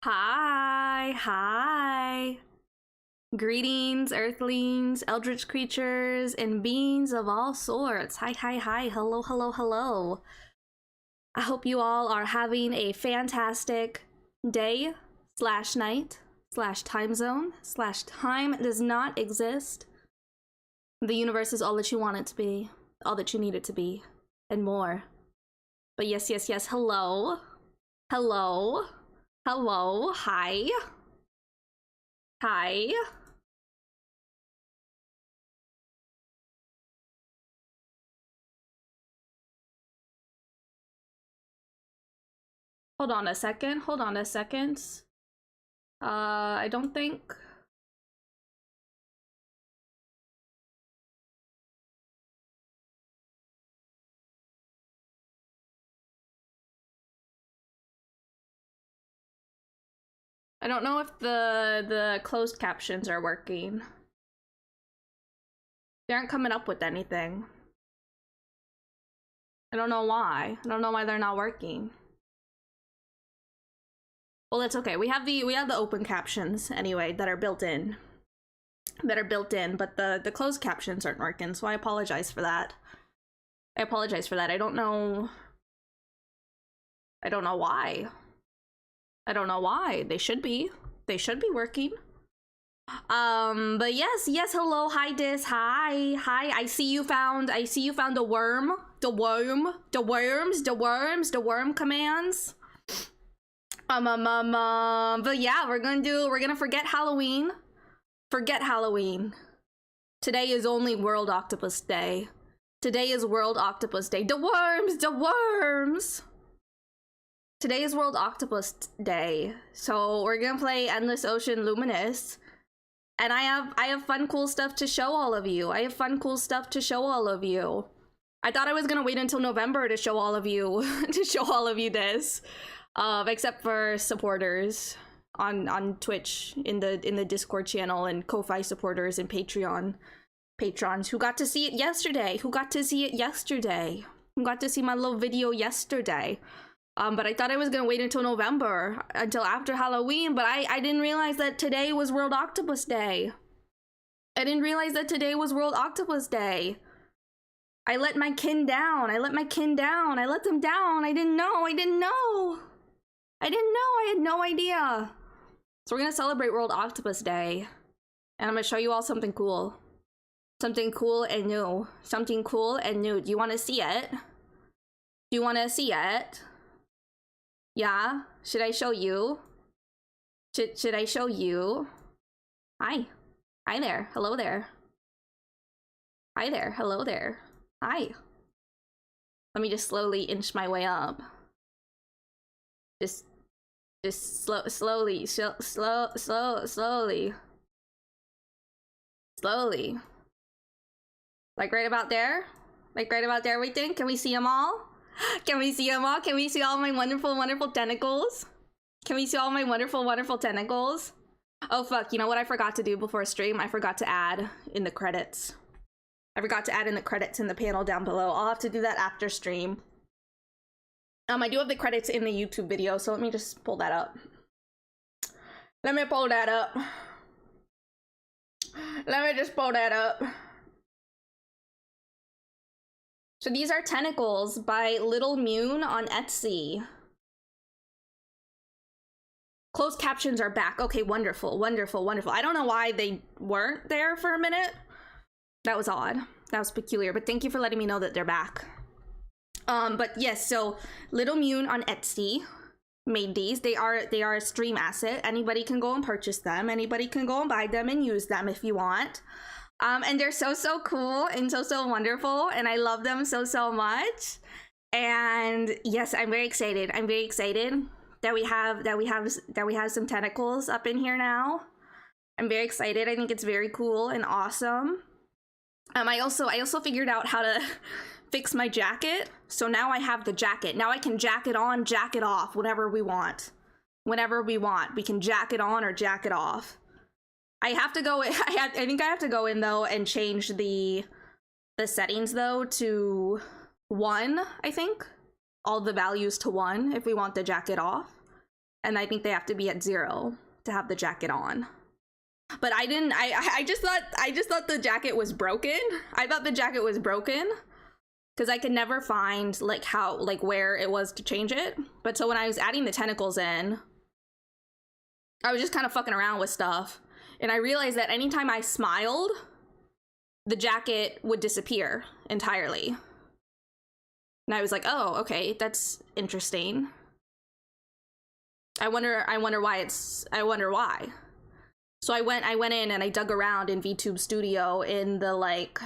Hi, hi. Greetings, earthlings, eldritch creatures, and beings of all sorts. Hi, hi, hi. Hello, hello, hello. I hope you all are having a fantastic day slash night slash time zone slash time does not exist. The universe is all that you want it to be, all that you need it to be, and more. But yes, yes, yes. Hello. Hello. Hello. Hi. Hi. Hold on a second. Hold on a second. I don't think... I don't know if the closed captions are working. They aren't coming up with anything. I don't know why. I don't know why they're not working. Well, it's okay. We have the open captions anyway that are built in. But the closed captions aren't working, so I apologize for that. I apologize for that. I don't know why. I don't know why. They should be working. But yes, hello, hi Dis, hi. I see you found the worm. The worm commands. But yeah, we're gonna forget Halloween. Forget Halloween. Today is only World Octopus Day. Today is World Octopus Day. The worms! Today is World Octopus Day. So we're gonna play Endless Ocean Luminous. And I have fun, cool stuff to show all of you. I thought I was gonna wait until November to show all of you this. Except for supporters on Twitch in the Discord channel and Ko-Fi supporters and patrons who got to see it yesterday. Who got to see my little video yesterday. But I thought I was gonna wait until November, until after Halloween, but I didn't realize that today was World Octopus Day. I let my kin down. I let them down. I didn't know. I had no idea. So we're gonna celebrate World Octopus Day. And I'm gonna show you all something cool. Something cool and new. Do you wanna see it? Yeah? Should I show you? Should I show you? Hi. Hi there. Hello there. Hi there. Hello there. Hi. Let me just slowly inch my way up. Just slowly. Like right about there? We think? Can we see them all? Can we see all my wonderful tentacles? Oh fuck, you know what I forgot to do before stream? I forgot to add in the credits. In the panel down below. I'll have to do that after stream. I do have the credits in the YouTube video, so let me just pull that up. Let me just pull that up. So these are tentacles by Little Mune on Etsy. Closed captions are back. Okay, wonderful. I don't know why they weren't there for a minute. That was odd. That was peculiar, but thank you for letting me know that they're back. But yes, so Little Mune on Etsy made these. They are a stream asset. Anybody can go and purchase them. Anybody can go and buy them and use them if you want. And they're so cool and so wonderful, and I love them so much. And yes, I'm very excited that we have some tentacles up in here now. I'm very excited. I think it's very cool and awesome. I also figured out how to fix my jacket, so now I have the jacket. Now I can jacket on, jacket off, whenever we want. We can jacket on or jacket off. I have to go. I think I have to go in though and change the settings though to 1. I think all the values to 1 if we want the jacket off, and I think they have to be at 0 to have the jacket on. But I just thought the jacket was broken. I thought the jacket was broken because I could never find like where it was to change it. But so when I was adding the tentacles in, I was just kind of fucking around with stuff, and I realized that anytime I smiled, the jacket would disappear entirely. And I was like, oh, okay, that's interesting. I wonder why. So I went in and I dug around in VTube Studio in the, like,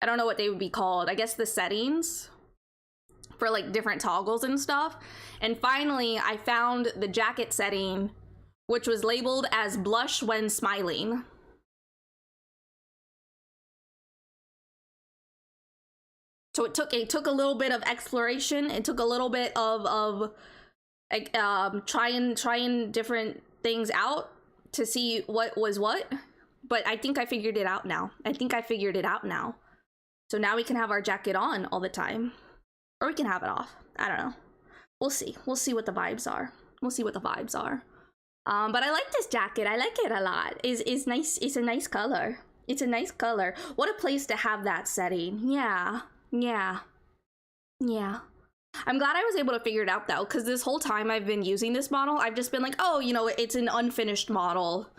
I don't know what they would be called. I guess the settings for like different toggles and stuff. And finally I found the jacket setting, which was labeled as blush when smiling. So it took a little bit of exploration. It took a little bit of trying different things out to see what was what. But I think I figured it out now. So now we can have our jacket on all the time. Or we can have it off. I don't know. We'll see. We'll see what the vibes are. But I like this jacket. I like it a lot. It's nice. It's a nice color. What a place to have that setting. Yeah. I'm glad I was able to figure it out though, because this whole time I've been using this model, I've just been like, oh, you know, it's an unfinished model.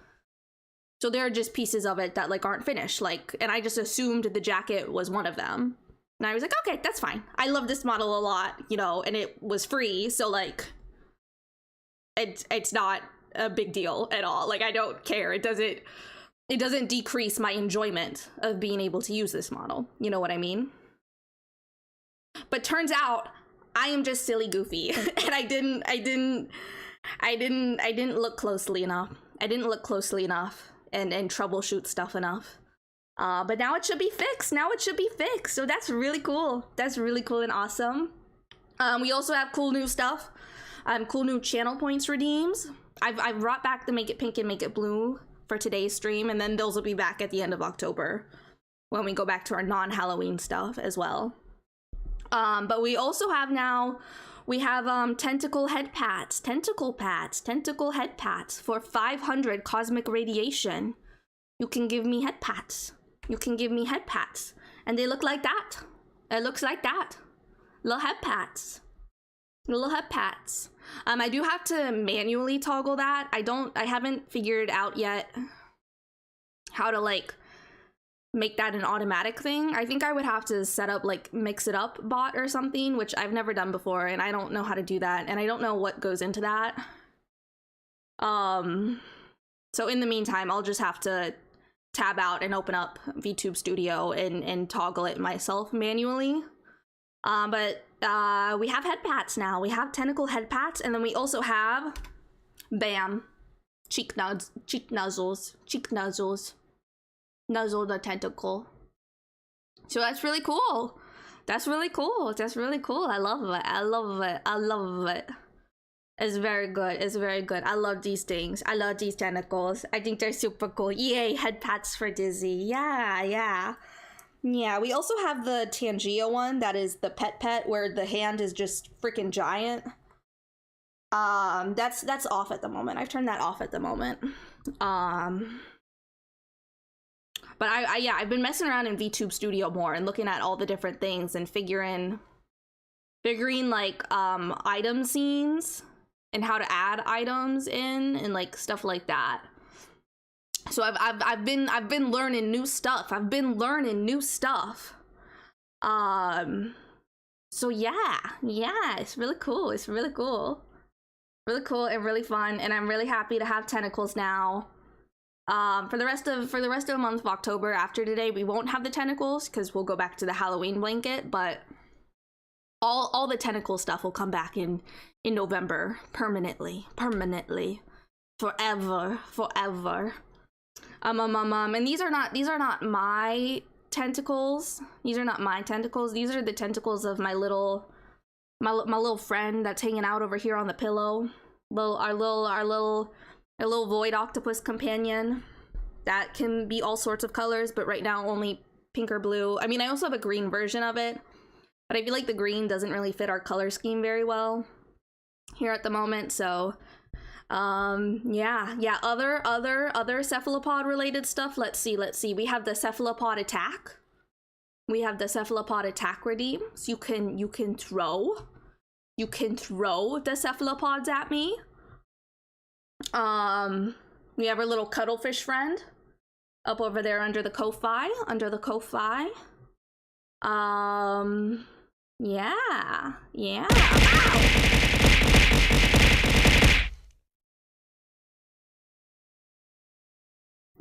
So there are just pieces of it that like aren't finished, like, and I just assumed the jacket was one of them. And I was like, okay, that's fine. I love this model a lot, you know, and it was free, so like, it's not a big deal at all. Like, I don't care. It doesn't decrease my enjoyment of being able to use this model. You know what I mean? But turns out I am just silly goofy, and I didn't look closely enough. And troubleshoot stuff enough. But now it should be fixed. So that's really cool. And awesome. We also have cool new stuff. Cool new channel points redeems. I've brought back the Make It Pink and Make It Blue for today's stream, and then those will be back at the end of October when we go back to our non-Halloween stuff as well. But we also have now, we have tentacle head pats for 500 cosmic radiation. You can give me head pats. And they look like that. Little head pats. I do have to manually toggle that. I haven't figured out yet how to like make that an automatic thing. I think I would have to set up like Mix It Up bot or something, which I've never done before, and I don't know how to do that, and I don't know what goes into that. So in the meantime, I'll just have to tab out and open up VTube Studio and toggle it myself manually. But we have head pats now. We have tentacle head pats, and then we also have, bam, cheek nuzzles. Nuzzle the tentacle. So that's really cool. I love it. It's very good. I love these things. I love these tentacles. I think they're super cool. Yay, head pats for Dizzy. Yeah, we also have the Tangia one that is the pet where the hand is just freaking giant. That's off at the moment. I've turned that off at the moment. But I've been messing around in VTube Studio more and looking at all the different things and figuring like item scenes and how to add items in and like stuff like that. So I've been learning new stuff. So yeah, it's really cool. Really cool and really fun, and I'm really happy to have tentacles now. For the rest of the month of October after today, we won't have the tentacles because we'll go back to the Halloween blanket, but all the tentacle stuff will come back in November permanently, forever. And these are not my tentacles. These are the tentacles of my little friend that's hanging out over here on the pillow. Our little void octopus companion that can be all sorts of colors, but right now only pink or blue. I mean, I also have a green version of it, but I feel like the green doesn't really fit our color scheme very well. here at the moment. So yeah, other cephalopod related stuff. Let's see. We have the cephalopod attack. We have the cephalopod attack redeem. So you can throw the cephalopods at me. We have our little cuttlefish friend up over there under the Ko-Fi. Yeah. Ow.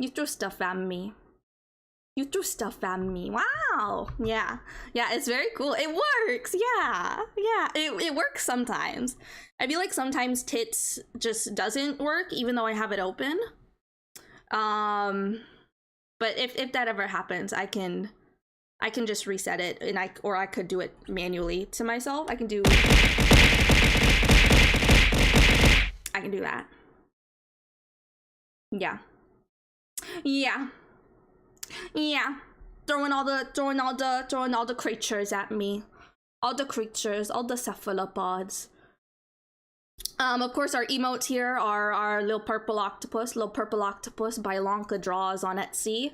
You threw stuff at me. Wow. Yeah, it's very cool. It works. Yeah. It works sometimes. I feel like sometimes tits just doesn't work even though I have it open. But if that ever happens, I can just reset it, and I could do it manually to myself. I can do that. Yeah. Throwing all the creatures at me. All the cephalopods. Of course, our emotes here are our little purple octopus by Lonka Draws on Etsy.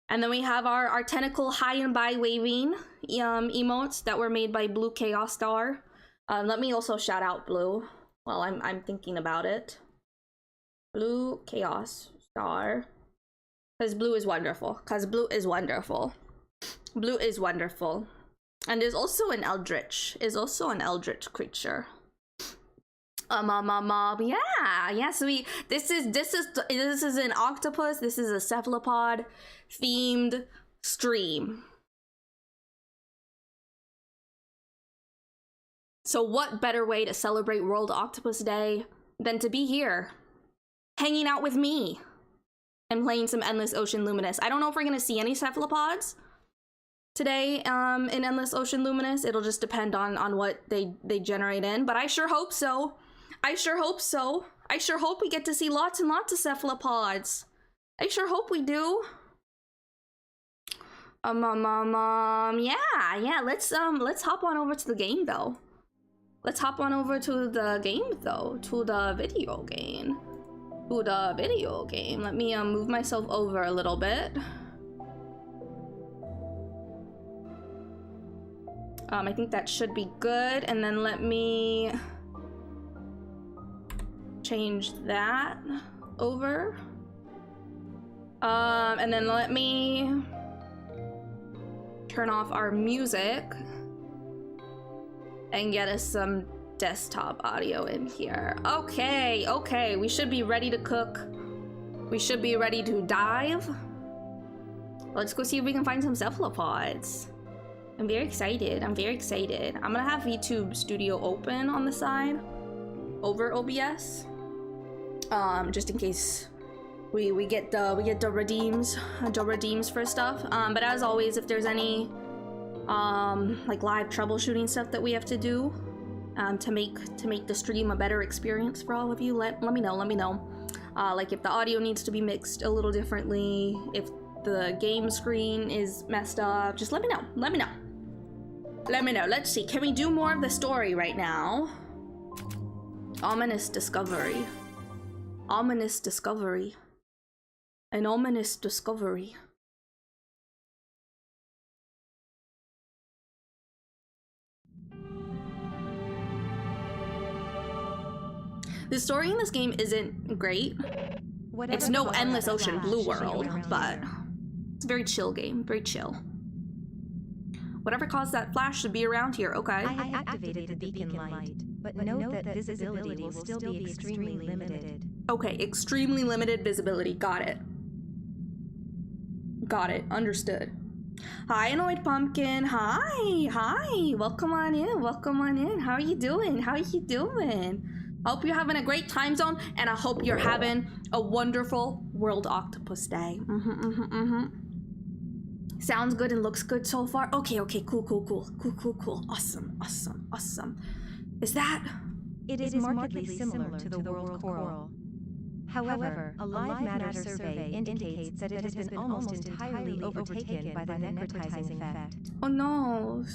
And then we have our tentacle high and by waving emotes that were made by Blue Chaos Star. Let me also shout out Blue while I'm thinking about it. Blue Chaos Star. Because Blue is wonderful. And there's also an eldritch. Creature. Yeah. So this is an octopus. This is a cephalopod themed stream. So what better way to celebrate World Octopus Day than to be here, hanging out with me, and playing some Endless Ocean Luminous. I don't know if we're gonna see any cephalopods today in Endless Ocean Luminous. It'll just depend on what they generate in, but I sure hope so. I sure hope we get to see lots and lots of cephalopods. I sure hope we do. Yeah. Let's hop on over to the game though. To the video game. Let me move myself over a little bit. I think that should be good, and then let me change that over. And then let me turn off our music and get us some desktop audio in here. Okay, we should be ready to cook. We should be ready to dive. Let's go see if we can find some cephalopods. I'm very excited. I'm gonna have VTube Studio open on the side over OBS, just in case we get the redeems for stuff. But as always, if there's any like live troubleshooting stuff that we have to do to make the stream a better experience for all of you, let me know. Like if the audio needs to be mixed a little differently, if the game screen is messed up, just let me know. Let's see, can we do more of the story right now? Ominous discovery. An ominous discovery. The story in this game isn't great. It's no Endless Ocean Blue World, but it's a very chill game, very chill. Whatever caused that flash to be around here, okay. I have activated the beacon light, but note that visibility will still be extremely limited. Okay, extremely limited visibility, got it. Understood. Hi, Annoyed Pumpkin, hi, welcome on in, how are you doing? Hope you're having a great time zone, and I hope you're having a wonderful World Octopus Day. Sounds good and looks good so far. Okay, cool. Awesome. Is that? It is markedly similar to the world coral. However, a live matter survey indicates that it has been almost entirely overtaken by the necrotizing effect. Oh no.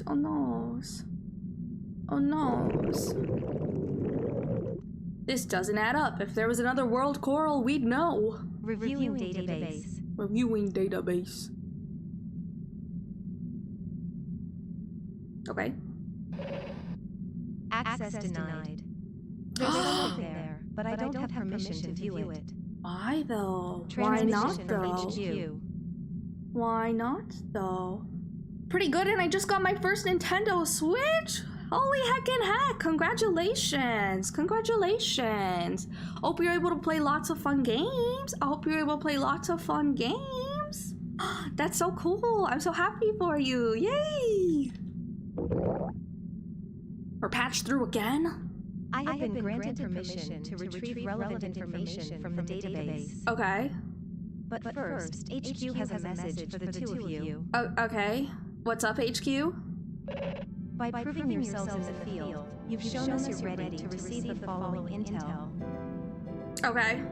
This doesn't add up. If there was another world coral, we'd know. Reviewing database. Reviewing database. Okay. Access denied. There's something there, but I don't have permission to view it. Why though? Why not though? HQ. Why not though? Pretty good, and I just got my first Nintendo Switch. Holy heckin' heck! Congratulations! Congratulations! Hope you're able to play lots of fun games. I hope you're able to play lots of fun games. That's so cool. I'm so happy for you. Yay! We're patched through again? I have been granted permission to retrieve relevant information from the database. Okay. But first, HQ has a message for the two of you. Okay. What's up, HQ? By proving yourselves in the field, you've shown us you're ready to receive the following intel. Okay.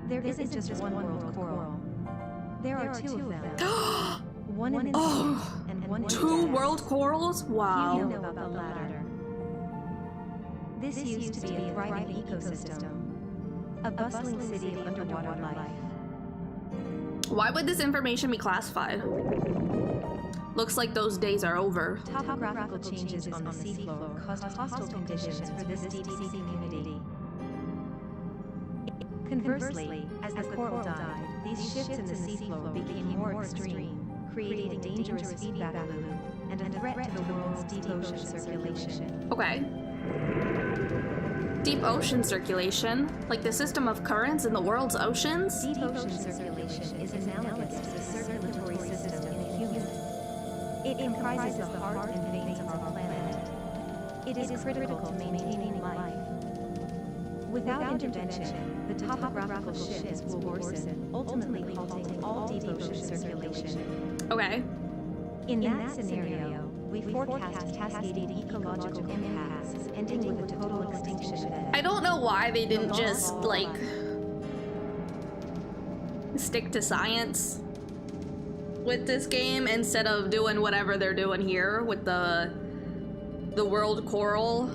There isn't just one world coral. There are two of them. One in the sea and one in the Two dead. world corals? Wow. You know about the latter. This used to be a thriving ecosystem, a bustling city of underwater life. Why would this information be classified? Looks like those days are over. Topographical changes on the seafloor caused hostile conditions for this deep-sea community. Conversely, as the coral died, these shifts in the seafloor became more extreme, creating a dangerous feedback loop and a threat to the world's deep ocean circulation. Okay. Deep ocean circulation? Like the system of currents in the world's oceans? Deep ocean circulation is analogous to the circulatory system in a human. It comprises the heart and veins of our planet. It is critical to maintaining life. Without intervention, the topographical shifts will worsen, ultimately halting all deep ocean circulation. Okay. In that scenario, we forecast cascading ecological impacts, ending with a total extinction event. I don't know why they didn't just, like, stick to science with this game instead of doing whatever they're doing here with the world coral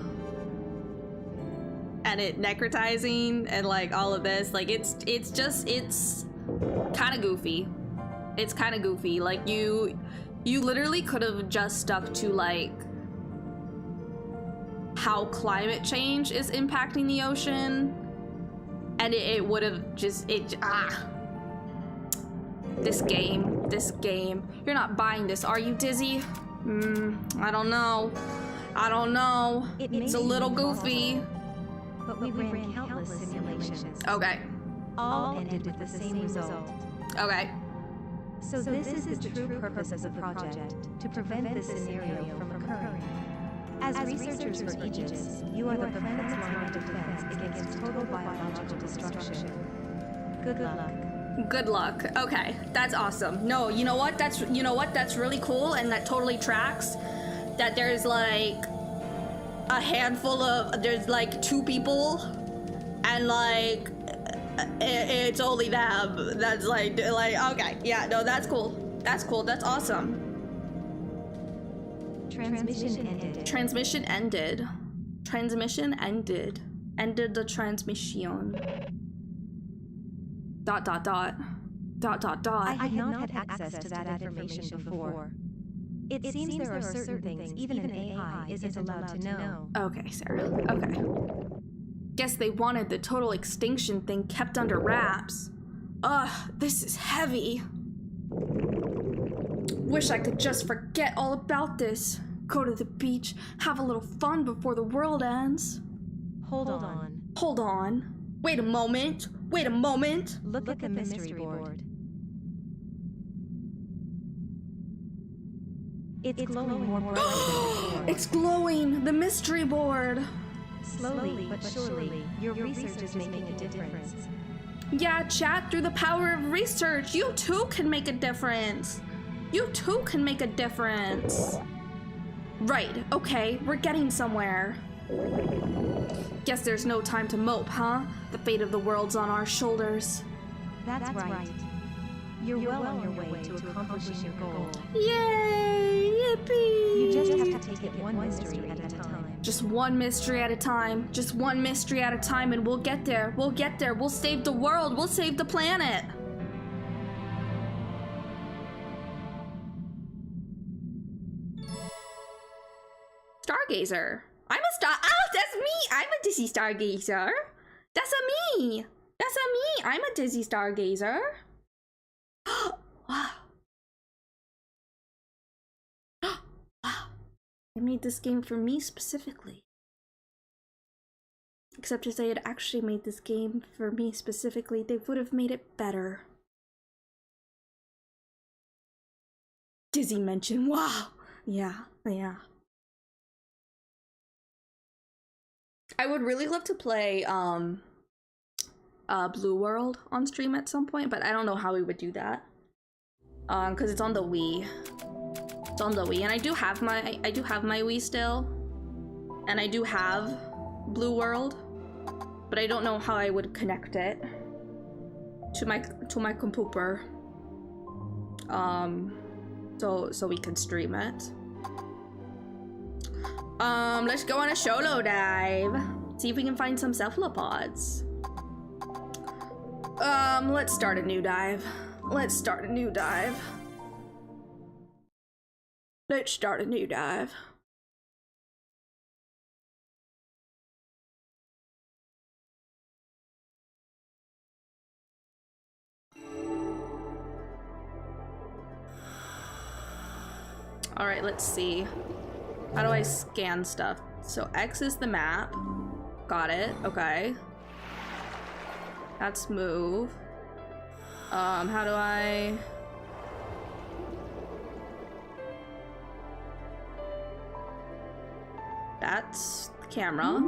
and it necrotizing and like all of this. Like it's kind of goofy. It's kind of goofy. Like you literally could have just stuck to like how climate change is impacting the ocean, and it would have just This game. You're not buying this, are you, Dizzy? I don't know. It's a little goofy. But we ran countless simulations. Okay. All ended with the same result. Okay. So this is the true purpose of the project, to prevent this scenario from occurring. As researchers for Aegis, you are the planet's line of defense against total biological destruction. Good luck. Good luck. Okay, that's awesome. No, you know what? That's really cool, and that totally tracks. That there's like a handful of there's like two people, and like it's only them. That's like okay, yeah, no, that's cool. That's cool. That's awesome. Transmission ended. Transmission ended. Transmission ended. Ended the transmission. ... I have not had access to that information before. It seems there are certain things even an AI isn't allowed to know. Okay, Sarah. Okay. Guess they wanted the total extinction thing kept under wraps. Ugh, this is heavy. Wish I could just forget all about this. Go to the beach, have a little fun before the world ends. Hold on. Hold on. Wait a moment. Wait a moment. Look at the mystery board. It's glowing more brightly than before. It's glowing. The mystery board. Slowly but surely, your research is making a difference. Yeah, chat, through the power of research, you too can make a difference. You too can make a difference. Right, okay, we're getting somewhere. Guess there's no time to mope, huh? The fate of the world's on our shoulders. That's right. You're well on your way to accomplishing your goal. Yay! Yippee! You just have to take it one mystery at a time. Just one mystery at a time. Just one mystery at a time, and we'll get there. We'll get there. We'll save the world. We'll save the planet. Stargazer. I'm a star. Oh, that's me. I'm a dizzy stargazer. That's a me. That's a me. I'm a dizzy stargazer. Wow. Wow. They made this game for me specifically. Except if they had actually made this game for me specifically, they would have made it better. Dizzy mention. Wow. Yeah. Yeah. I would really love to play Blue World on stream at some point, but I don't know how we would do that. Because it's on the Wii. It's on the Wii, and I do have my Wii still, and I do have Blue World, but I don't know how I would connect it to my computer. So we can stream it. Let's go on a solo dive. See if we can find some cephalopods. Let's start a new dive. Let's start a new dive. Let's start a new dive. All right, let's see. How do I scan stuff? So X is the map. Got it. Okay. That's move. How do I... That's the camera.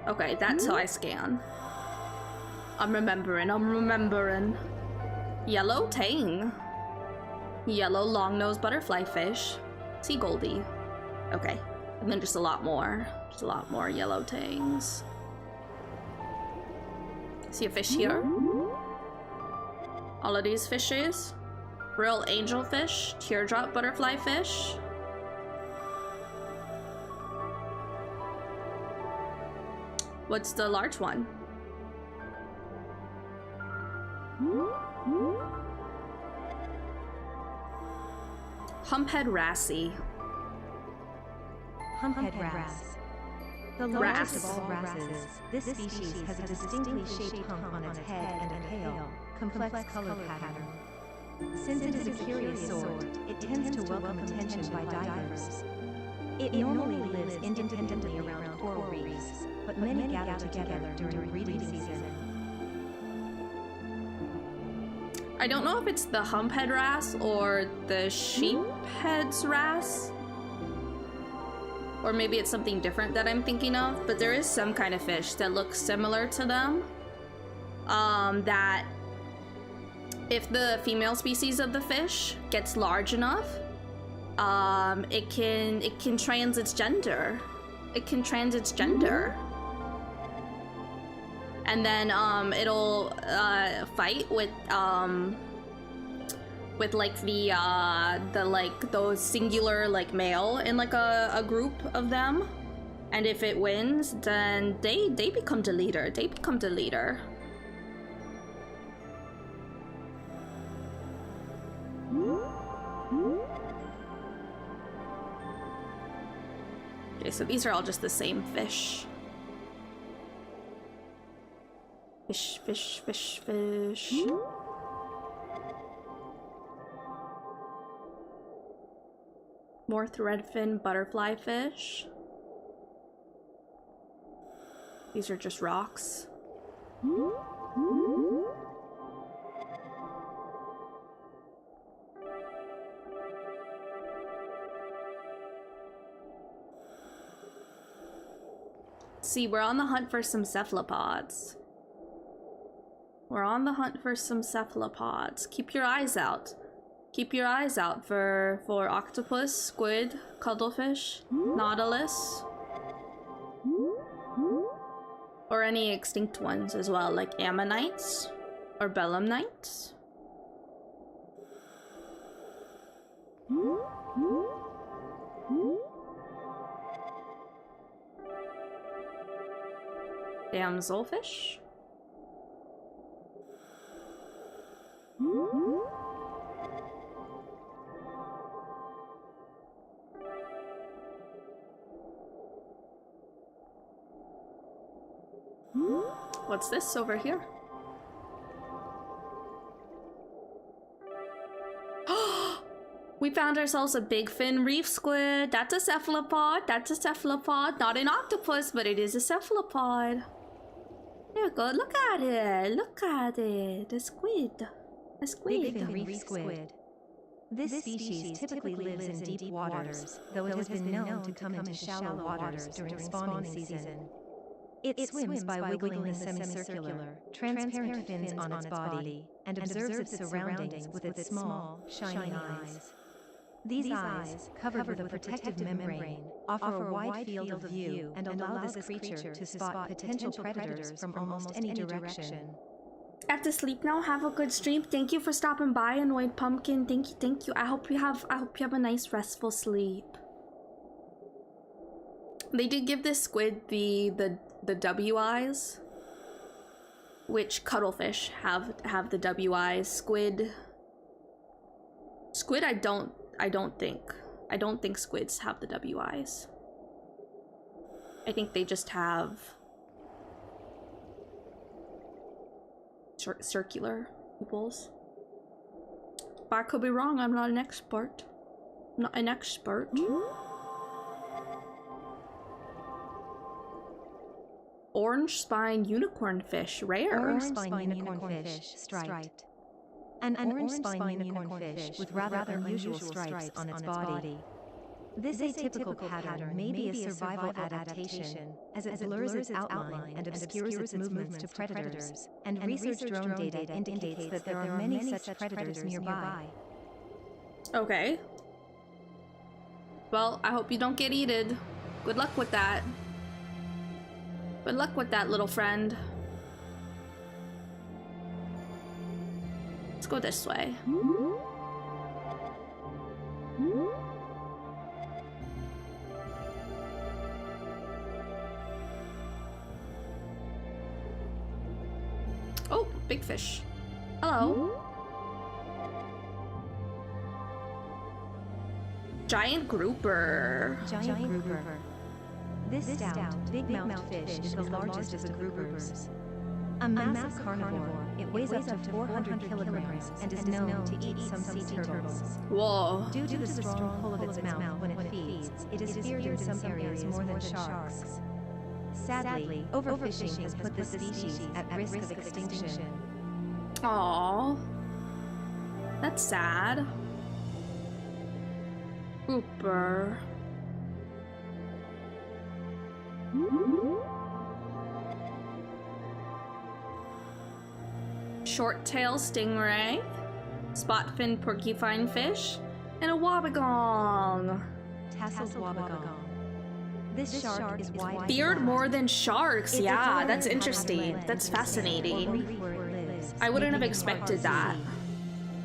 Okay, that's how I scan. I'm remembering. Yellow tang. Yellow long-nosed butterfly fish. Sea goldie. Okay, and then just a lot more. Just a lot more yellow tangs. See a fish here? All of these fishes. Real angelfish, teardrop butterfly fish. What's the large one? Humphead wrasse. Humphead wrasse. The largest of all wrasses, this species has a distinctly shaped hump on its head and a pale, complex color pattern. Since it is a curious sort, it tends to welcome attention by divers. It normally lives independently around coral reefs, but many gather together during breeding season. I don't know if it's the humphead wrasse or the sheephead's wrasse. Or maybe it's something different that I'm thinking of, but there is some kind of fish that looks similar to them. That if the female species of the fish gets large enough, it can trans its gender. It can trans its gender. And then it'll fight with like the like those singular like male in like a group of them, and if it wins, then they become the leader. They become the leader. Okay, so these are all just the same fish. Fish, fish, fish, fish. More threadfin butterfly fish. These are just rocks. See, we're on the hunt for some cephalopods. We're on the hunt for some cephalopods. Keep your eyes out. Keep your eyes out for octopus, squid, cuttlefish, nautilus. Or any extinct ones as well, like ammonites or belemnites. Damselfish. What's this over here? We found ourselves a big fin reef squid. That's a cephalopod. That's a cephalopod. Not an octopus, but it is a cephalopod. There we go. Look at it. Look at it. A squid. A squid. Big fin reef squid. This species typically lives in deep waters, though it has been known to come into shallow waters during spawning season. It swims by wiggling the semicircular, transparent fins on its body, and observes its surroundings with its small, shiny eyes. These eyes, covered with a protective membrane, offer a wide field of view and allow this creature to spot potential predators from almost any direction. I have to sleep now. Have a good stream. Thank you for stopping by, Annoyed Pumpkin. Thank you, thank you. I hope you have a nice restful sleep. They did give this squid the W eyes, which cuttlefish have the W eyes. Squid I don't think squids have the W eyes. I think they just have circular pupils. But I could be wrong. I'm not an expert. I'm not an expert. Orange spine unicorn fish, rare. Orange spine unicorn fish, striped. An orange spine unicorn fish with rather unusual stripes on its body. This atypical pattern may be a survival adaptation, as it blurs its outline and obscures its movements to predators, and research drone data indicates that there are many such predators nearby. Okay. Well, I hope you don't get eaten. Good luck with that. Good luck with that, little friend. Let's go this way. Oh, big fish. Hello. Giant grouper. Giant grouper. This stout, big-mouthed fish is the largest of the groupers. A massive carnivore, it weighs up to 400 kilograms and is known to eat some sea turtles. Whoa. Due to the strong pull of its mouth when it feeds, it is feared in some areas more than sharks. Sadly, overfishing has put the species at risk of extinction. Aww. That's sad. Grouper. Short-tail stingray, spot-fin porcupine fish, and a wobbegong. Tasseled wobbegong. This shark is wide. Feared more than sharks. Yeah, that's interesting. That's fascinating. I wouldn't have expected that.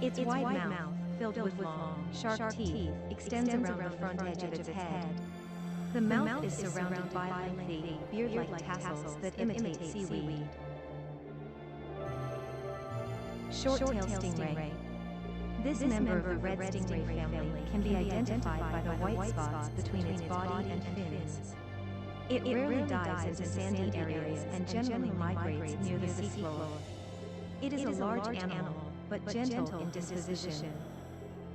Its wide mouth, filled with long, sharp teeth, extends around the front edge of its head. The mouth is surrounded by lengthy, beard-like tassels that imitate seaweed. Short-tail stingray. This member of the red stingray family can be identified by the white spots between its body and fins. It rarely dives into sandy areas and generally migrates near the seafloor. It is a large animal, but gentle in disposition.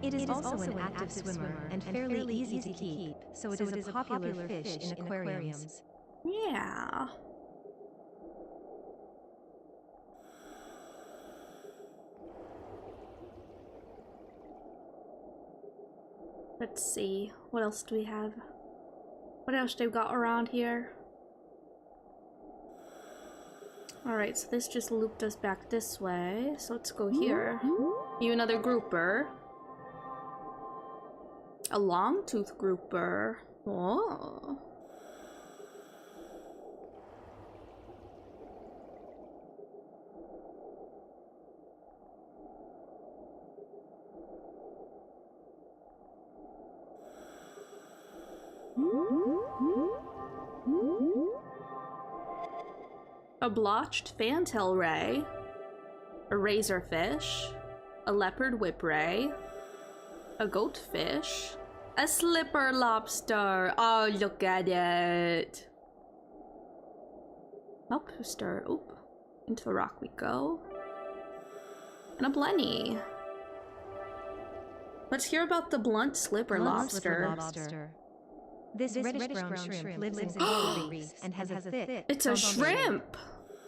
It is also an active swimmer and fairly easy to keep, so it is a popular fish in aquariums. Yeah. Let's see. What else do we have? What else do we got around here? Alright, so this just looped us back this way. So let's go here. You another grouper. A long-tooth grouper. Oh. A blotched fantail ray. A razorfish. A leopard whipray. A goatfish. A slipper lobster. Oh, look at it. Lobster. Oop. Into the rock we go. And a blenny. Let's hear about the blunt slipper lobster. This reddish-brown shrimp lives in coral reefs and has a thick... It's a shrimp!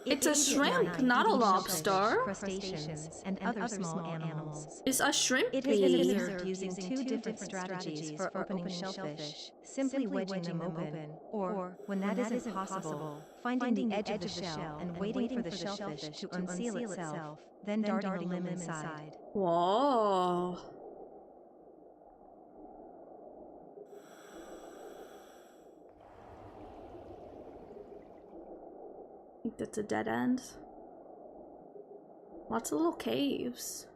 It's a shrimp, not a lobster. Crustaceans and other small animals. It's a shrimp. It has been observed using two different strategies for opening shellfish: simply wedging them open, or, when that isn't possible, finding the edge of the shell and waiting for the shellfish to unseal itself, then darting a limb inside. Whoa. I think that's a dead end. Lots of little caves.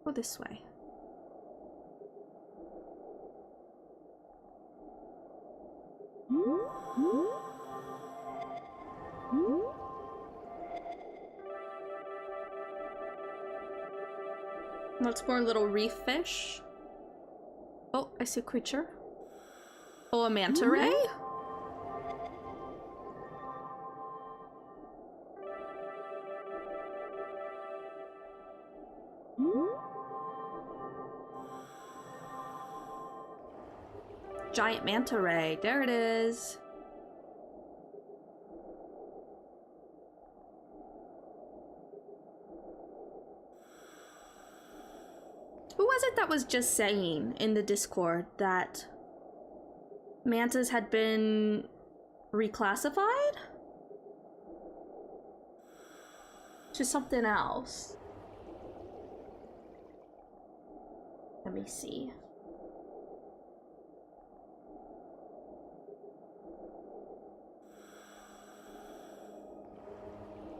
Go this way. Lots more little reef fish. Oh, I see a creature. Oh, a manta ray? Giant manta ray. There it is. Who was it that was just saying in the Discord that mantas had been reclassified to something else? Let me see.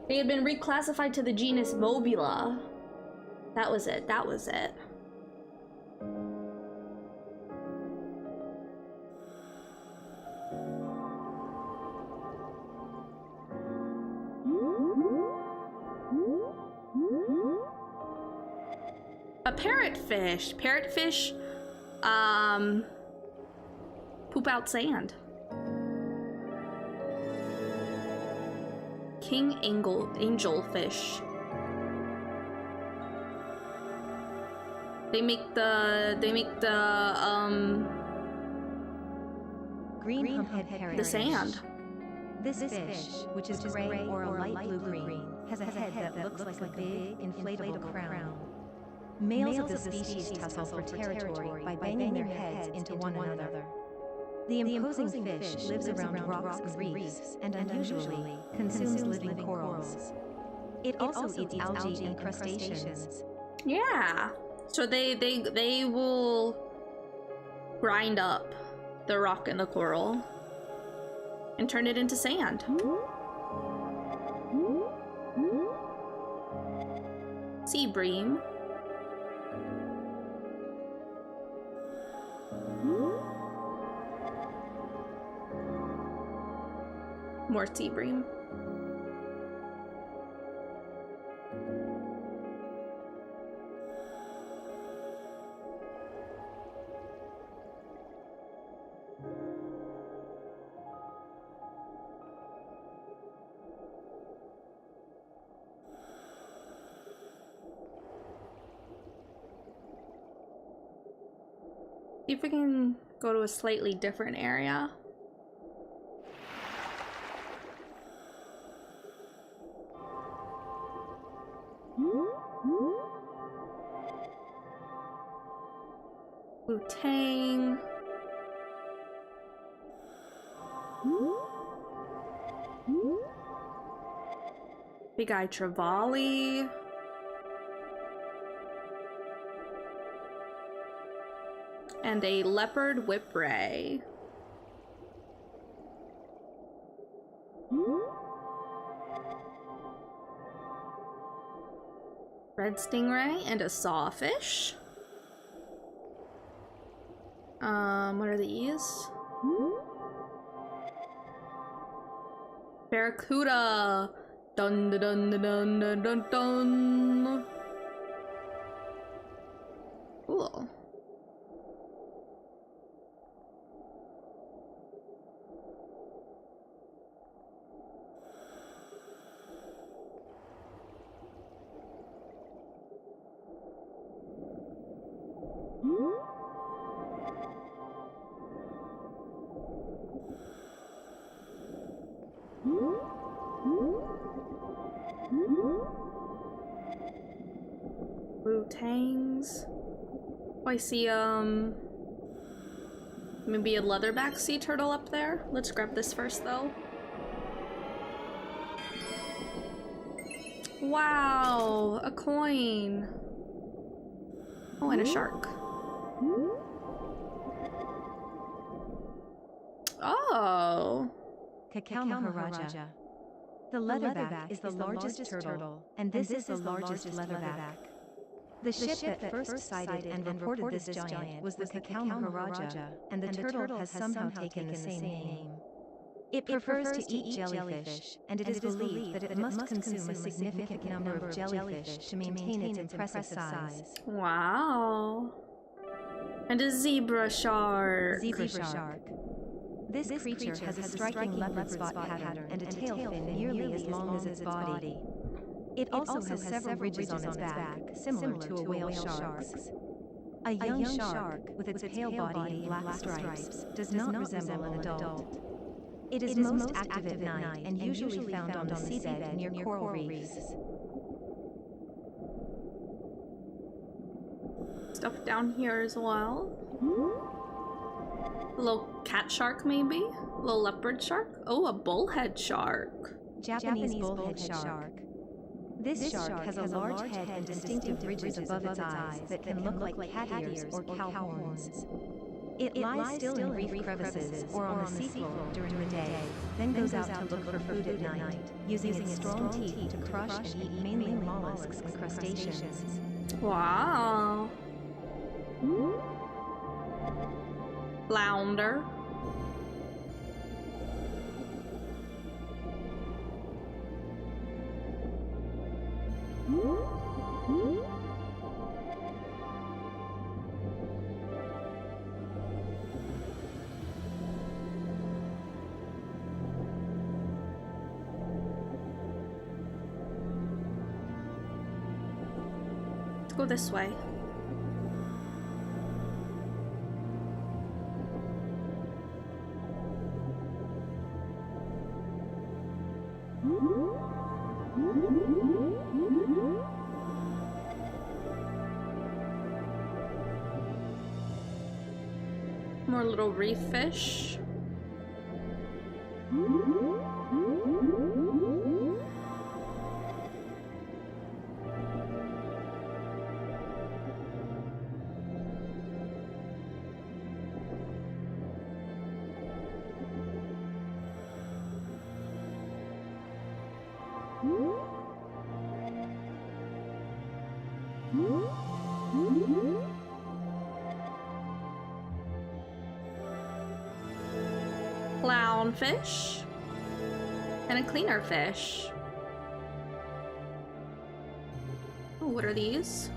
They had been reclassified to the genus Mobula. That was it. That was it. A parrotfish. Parrotfish, poop out sand. King angelfish. They make the green humphead parrotfish. The sand. This fish, which is gray or a light blue-green, has a head that looks like a big inflatable crown. Males of the species tussle for territory by banging their heads into one another. The imposing fish lives around rocks and reefs and unusually consumes living corals. It also eats algae and crustaceans. Yeah. So they will grind up the rock and the coral and turn it into sand. Sea bream. More sea bream. See if we can go to a slightly different area. Tang. Big Eye Trevally. And a leopard whipray. Red stingray and a sawfish. What are these? Barracuda! Dun dun dun dun dun dun dun. Cool. Tangs. Oh, I see, maybe a leatherback sea turtle up there. Let's grab this first, though. Wow, a coin. Oh, and a shark. Oh. Cacao Maharaja. The leatherback is the largest turtle, and this is the largest leatherback. The ship that first sighted and reported this giant was the Cacao Maharaja, and the turtle has somehow taken the same name. It prefers to eat jellyfish, and it is believed that it must consume a significant number of jellyfish to maintain its impressive size. Wow. And a zebra shark. Zebra shark. This creature has a striking leopard spot pattern and a tail fin nearly as long as its body. It also has several ridges on its back, similar to a whale shark's. A young shark, with its pale body and black stripes, does not resemble an adult. It is most active at night and usually found on the seabed near coral reefs. Stuff down here as well. A little cat shark, maybe? A little leopard shark? Oh, a bullhead shark. Japanese bullhead shark. This shark has a large head and distinctive ridges above its eyes that can look like cat ears or cow horns. It lies still in reef crevices or on the seafloor during the day, then goes out to look for food at night, using its strong teeth to crush and eat mainly mollusks and crustaceans. Wow. Flounder. Let's go this way. More little reef fish. Clownfish and a cleaner fish. Oh, what are these?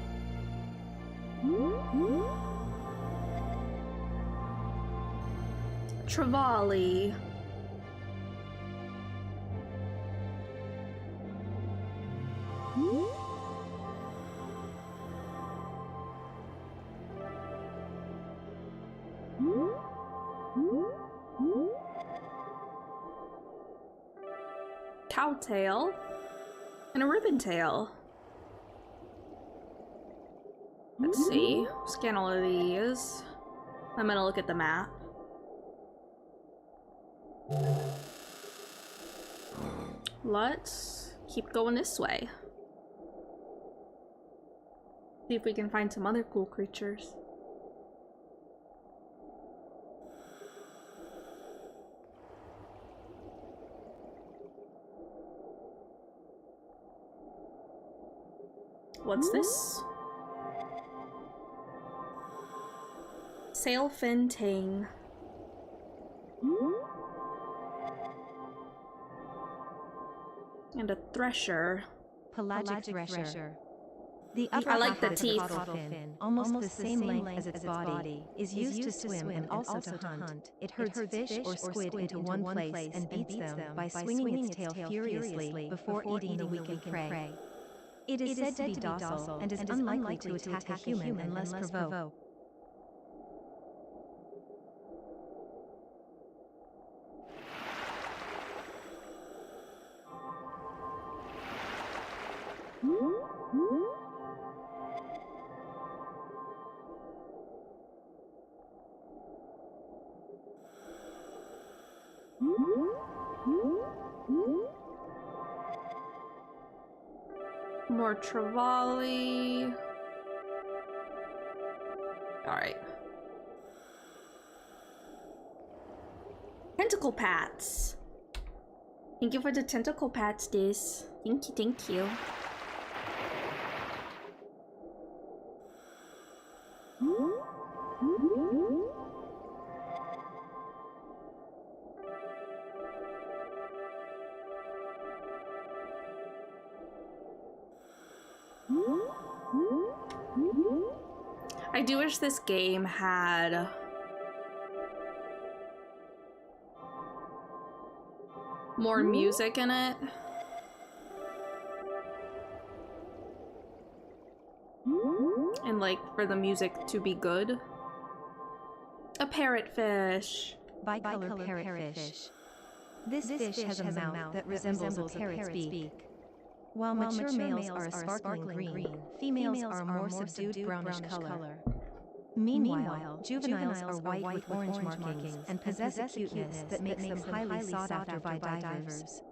Trevally. Cowtail and a ribbon tail. Let's see. Scan all of these. I'm gonna look at the map. Let's keep going this way. See if we can find some other cool creatures. What's this? Sailfin Tang. And a thresher. Pelagic thresher. The I like the teeth. fin, almost the same length as its body, is used to swim and also to hunt. It herds fish or squid into one place and beats them by swinging its tail furiously before eating the weakened prey. It is said to be docile and is unlikely to attack a human unless provoked. More Trevally. Alright. Tentacle pats. Thank you for the tentacle pats, Diz. Thank you, thank you. I do wish this game had more music in it. And like for the music to be good. A parrotfish. Bicolor parrotfish. This fish has a mouth that resembles a parrot's beak. While mature males are a sparkling green, females are a more subdued brownish color. Meanwhile, juveniles are white with orange markings and possess a cuteness that makes them highly sought after by divers.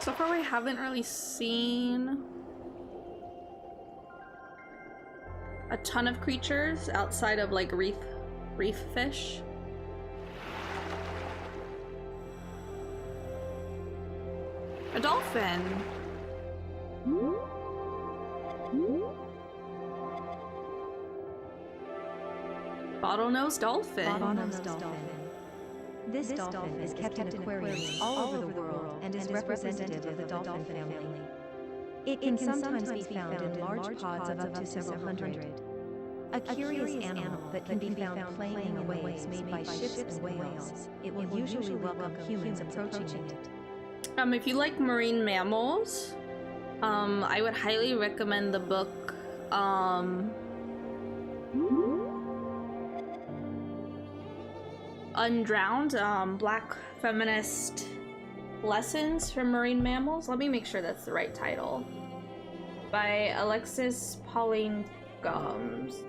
So far we haven't really seen a ton of creatures outside of like reef fish. A dolphin. Bottlenose dolphin. Bottlenose dolphin. This dolphin is kept in aquariums all over the world and is representative of the dolphin family. It can sometimes be found in large pods of up to several hundred. A curious animal that can be found playing in the waves made by ships and whales. It will usually welcome humans approaching it. If you like marine mammals, I would highly recommend the book, Undrowned, Black Feminist Lessons from Marine Mammals. Let me make sure that's the right title. By Alexis Pauline Gumbs.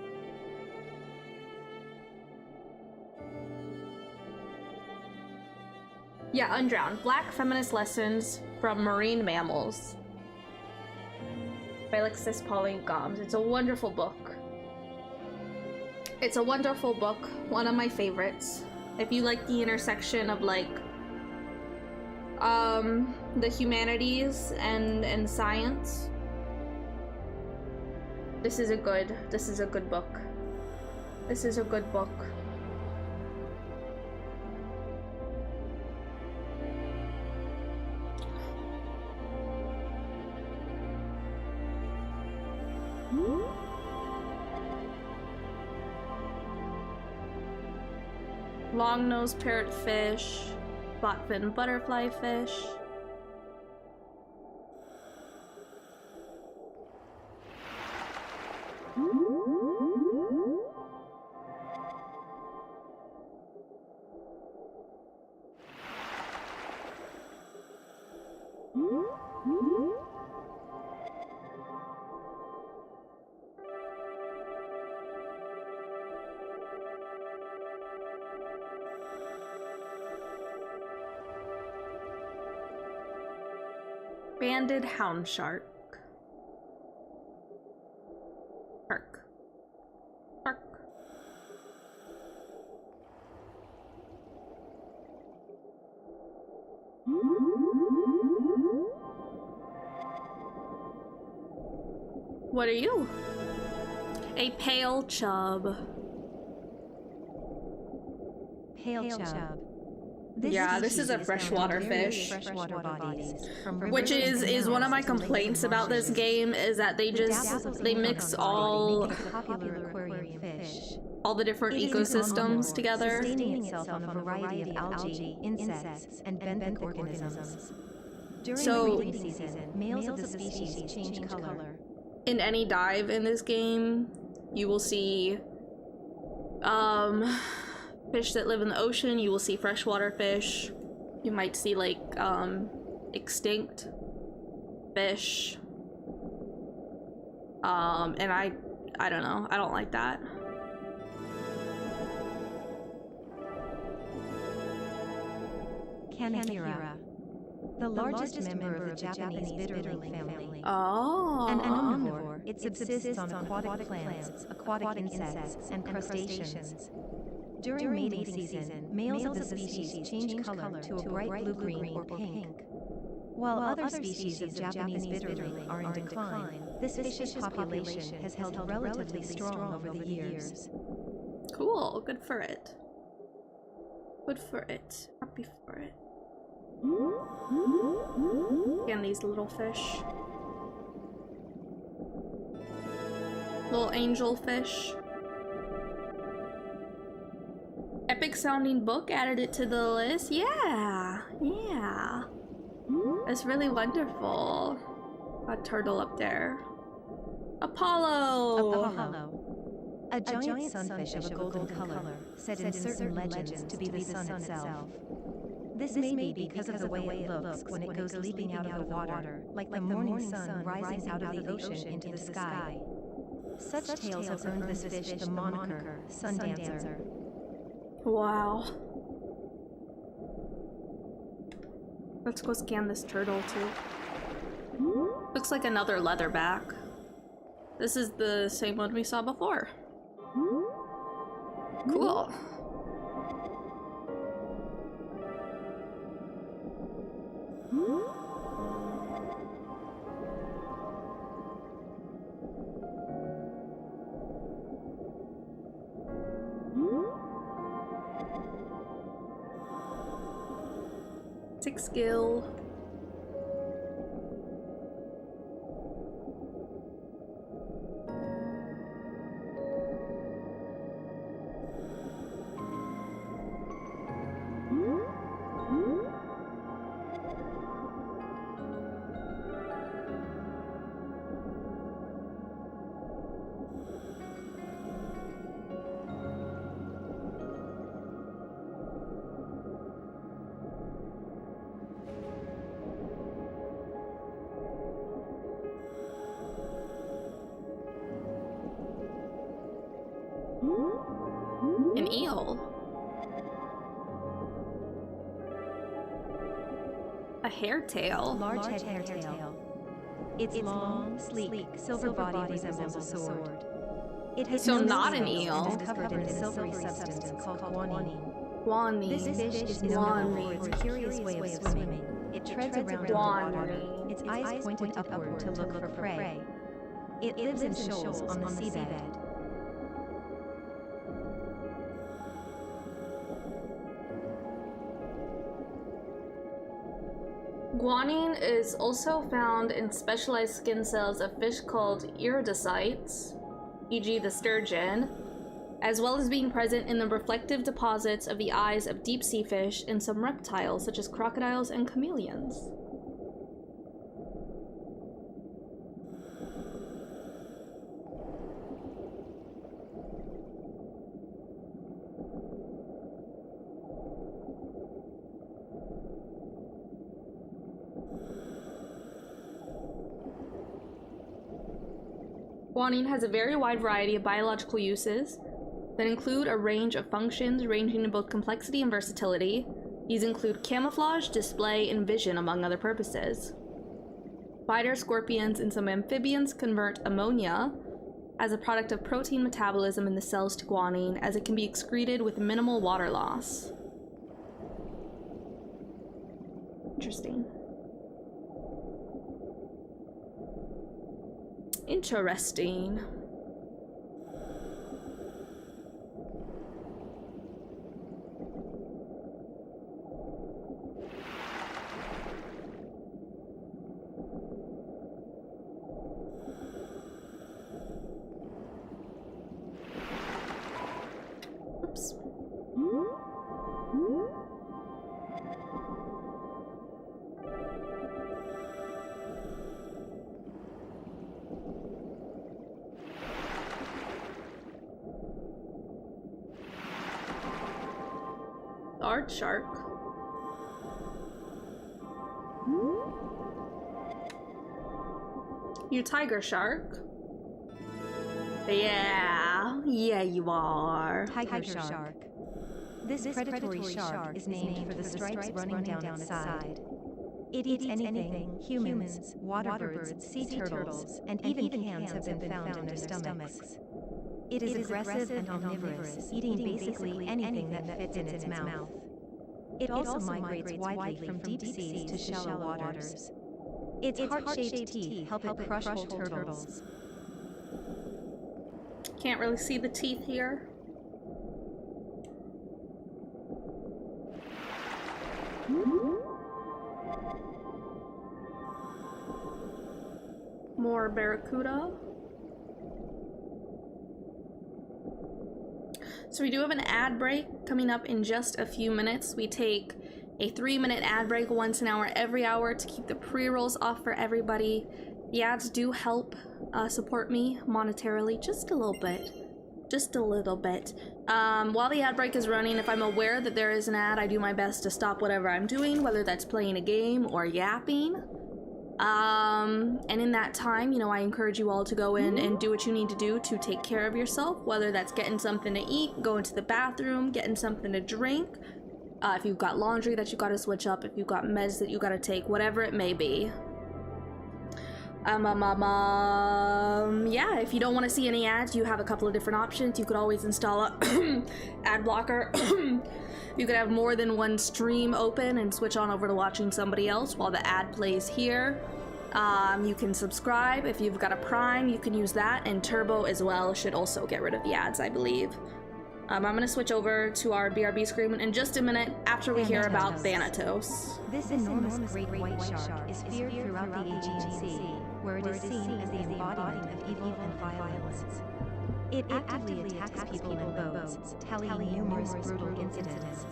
Yeah, Undrowned, Black Feminist Lessons from Marine Mammals. By Alexis Pauline Gumbs. It's a wonderful book. It's a wonderful book, one of my favorites. If you like the intersection of like the humanities and science, this is a good book. This is a good book. Long-nosed parrotfish, spotfin butterfly fish. Banded hound shark. Shark. What are you? A pale chub. Pale chub. This is a freshwater fish. Freshwater bodies, Which is one of my complaints about this game, is that they mix all the different ecosystems together. Sustaining itself on a variety of algae, insects, and benthic organisms. During the breeding season, males of the species change color. In any dive in this game, you will see fish that live in the ocean. You will see freshwater fish. You might see like extinct fish. And I don't know. I don't like that. Kanahira, the largest member of the Japanese bitterling family. Oh. An omnivore, it subsists on aquatic plants, aquatic insects, and crustaceans. During mating season, males of the species change color to a bright blue-green or pink. While other species of Japanese bitterling are in decline, this fish's population has held relatively strong over the years. Cool, good for it. Good for it. Happy for it. And these little fish. Little angel fish. Epic sounding book, added it to the list. Yeah. That's really wonderful. A turtle up there. Apollo! A giant sunfish of a golden color, said in certain legends to be the sun itself. This may be because of the way it looks when it goes leaping out of the water, like the morning sun rising out of the ocean into the sky. Such tales have earned this fish the moniker Sun Dancer. Wow. Let's go scan this turtle too. Looks like another leatherback. This is the same one we saw before. Cool. Six skill. An eel. A hairtail. Large head hairtail. Its long, sleek, silver body resembles a sword. It has So no not an scales eel. and is covered in a silvery substance called guanine. Guanine. This fish is known for its curious way of swimming. It treads around in the water, its eyes pointed upward to look for prey. It lives in shoals on the seabed. Guanine is also found in specialized skin cells of fish called iridocytes, e.g. the sturgeon, as well as being present in the reflective deposits of the eyes of deep-sea fish and some reptiles such as crocodiles and chameleons. Guanine has a very wide variety of biological uses that include a range of functions ranging in both complexity and versatility. These include camouflage, display, and vision, among other purposes. Spiders, scorpions, and some amphibians convert ammonia as a product of protein metabolism in the cells to guanine, as it can be excreted with minimal water loss. Interesting. Interesting. Oops. Art shark. You tiger shark? Yeah, you are. Tiger shark. This predatory shark is named for the stripes running down its side. It eats anything, humans, water birds, sea turtles, and even cans have been found in their stomachs. It is aggressive and omnivorous, eating basically anything that fits in its mouth. It also migrates widely from deep seas to shallow waters. Its heart-shaped teeth help it crush whole turtles. Can't really see the teeth here. More barracuda. So we do have an ad break coming up in just a few minutes. We take a 3-minute ad break once an hour every hour to keep the pre-rolls off for everybody. The ads do help support me monetarily just a little bit. Just a little bit. While the ad break is running, if I'm aware that there is an ad, I do my best to stop whatever I'm doing, whether that's playing a game or yapping. And in that time, you know, I encourage you all to go in and do what you need to do to take care of yourself, whether that's getting something to eat, going to the bathroom, getting something to drink, if you've got laundry that you gotta switch up, if you've got meds that you gotta take, whatever it may be. Yeah, if you don't want to see any ads, you have a couple of different options. You could always install a ad blocker. You could have more than one stream open and switch on over to watching somebody else while the ad plays here. You can subscribe. If you've got a Prime, you can use that, and Turbo as well should also get rid of the ads, I believe. I'm gonna switch over to our BRB screen in just a minute after we hear about Thanatos. This enormous great white shark is feared throughout the Aegean Sea, where it is seen as the embodiment of evil and violence. It actively attacks people and boats, tallying numerous brutal incidents.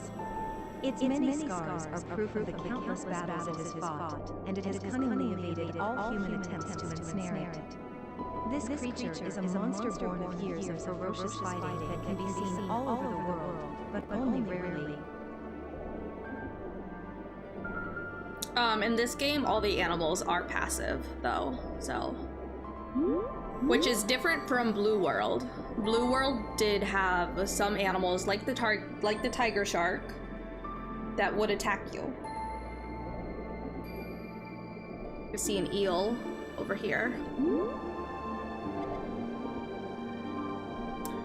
Its many scars are proof of the countless battles it has fought, and it has cunningly evaded all human attempts to ensnare it. This creature is a monster born of years of ferocious fighting that can be seen all over the world, but only rarely. In this game, all the animals are passive, though, so... Which is different from Blue World. Blue World did have some animals, like the tiger shark, that would attack you. You see an eel over here.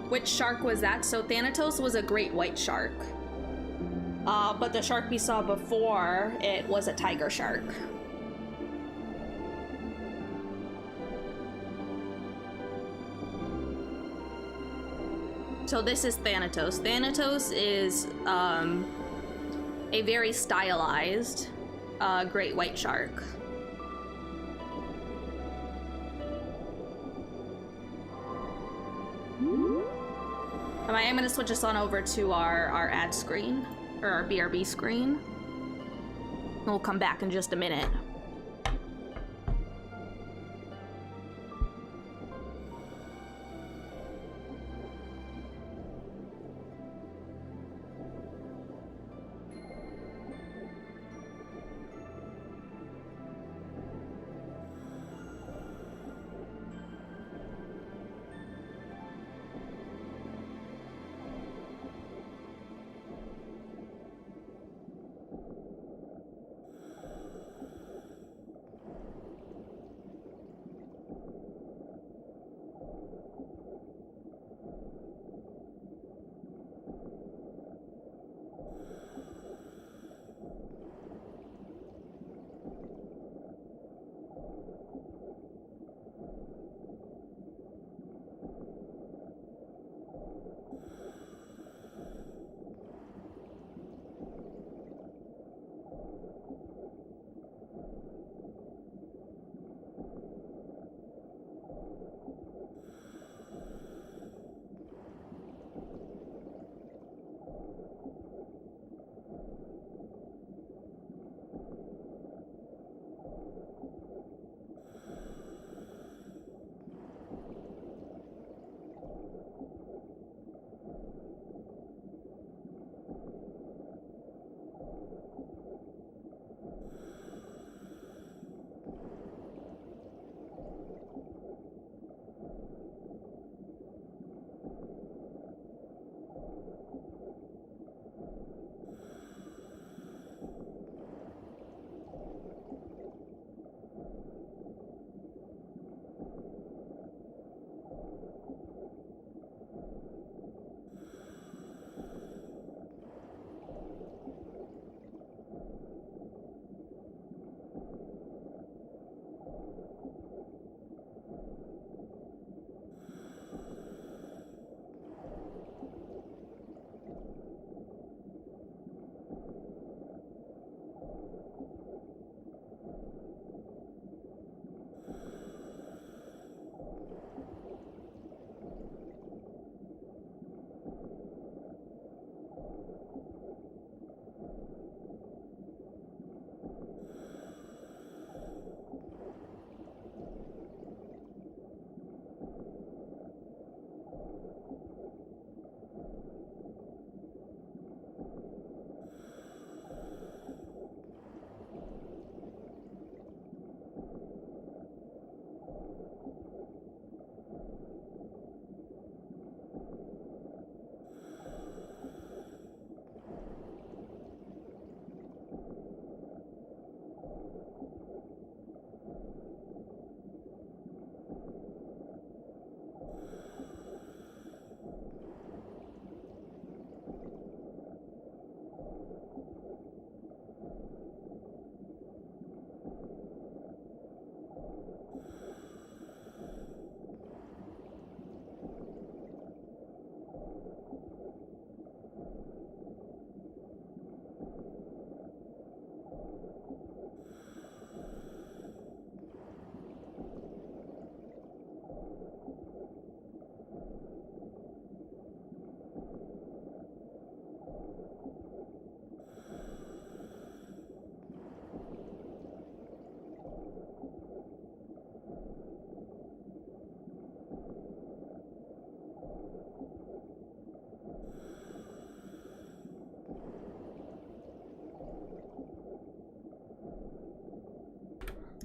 Which shark was that? So Thanatos was a great white shark. But the shark we saw before, it was a tiger shark. So this is Thanatos. Thanatos is a very stylized great white shark. I am going to switch us on over to our ad screen, or our BRB screen. We'll come back in just a minute.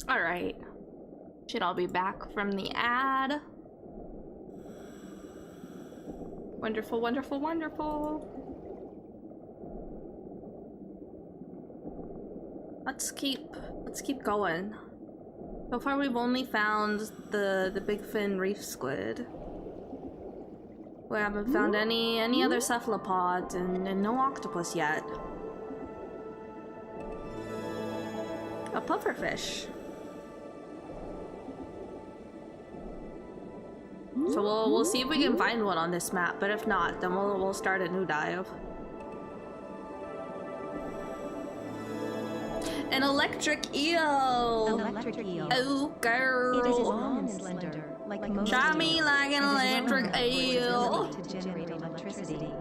All right. Should all be back from the ad. Wonderful, wonderful, wonderful. Let's keep going. So far we've only found the big fin reef squid. We haven't found any other cephalopods and no octopus yet. A pufferfish. So we'll see if we can find one on this map, but if not, then we'll start a new dive. An electric eel! Electric eel. Oh, girl! It is long and slender, like most Try eels. me like an electric eel! To generate electricity.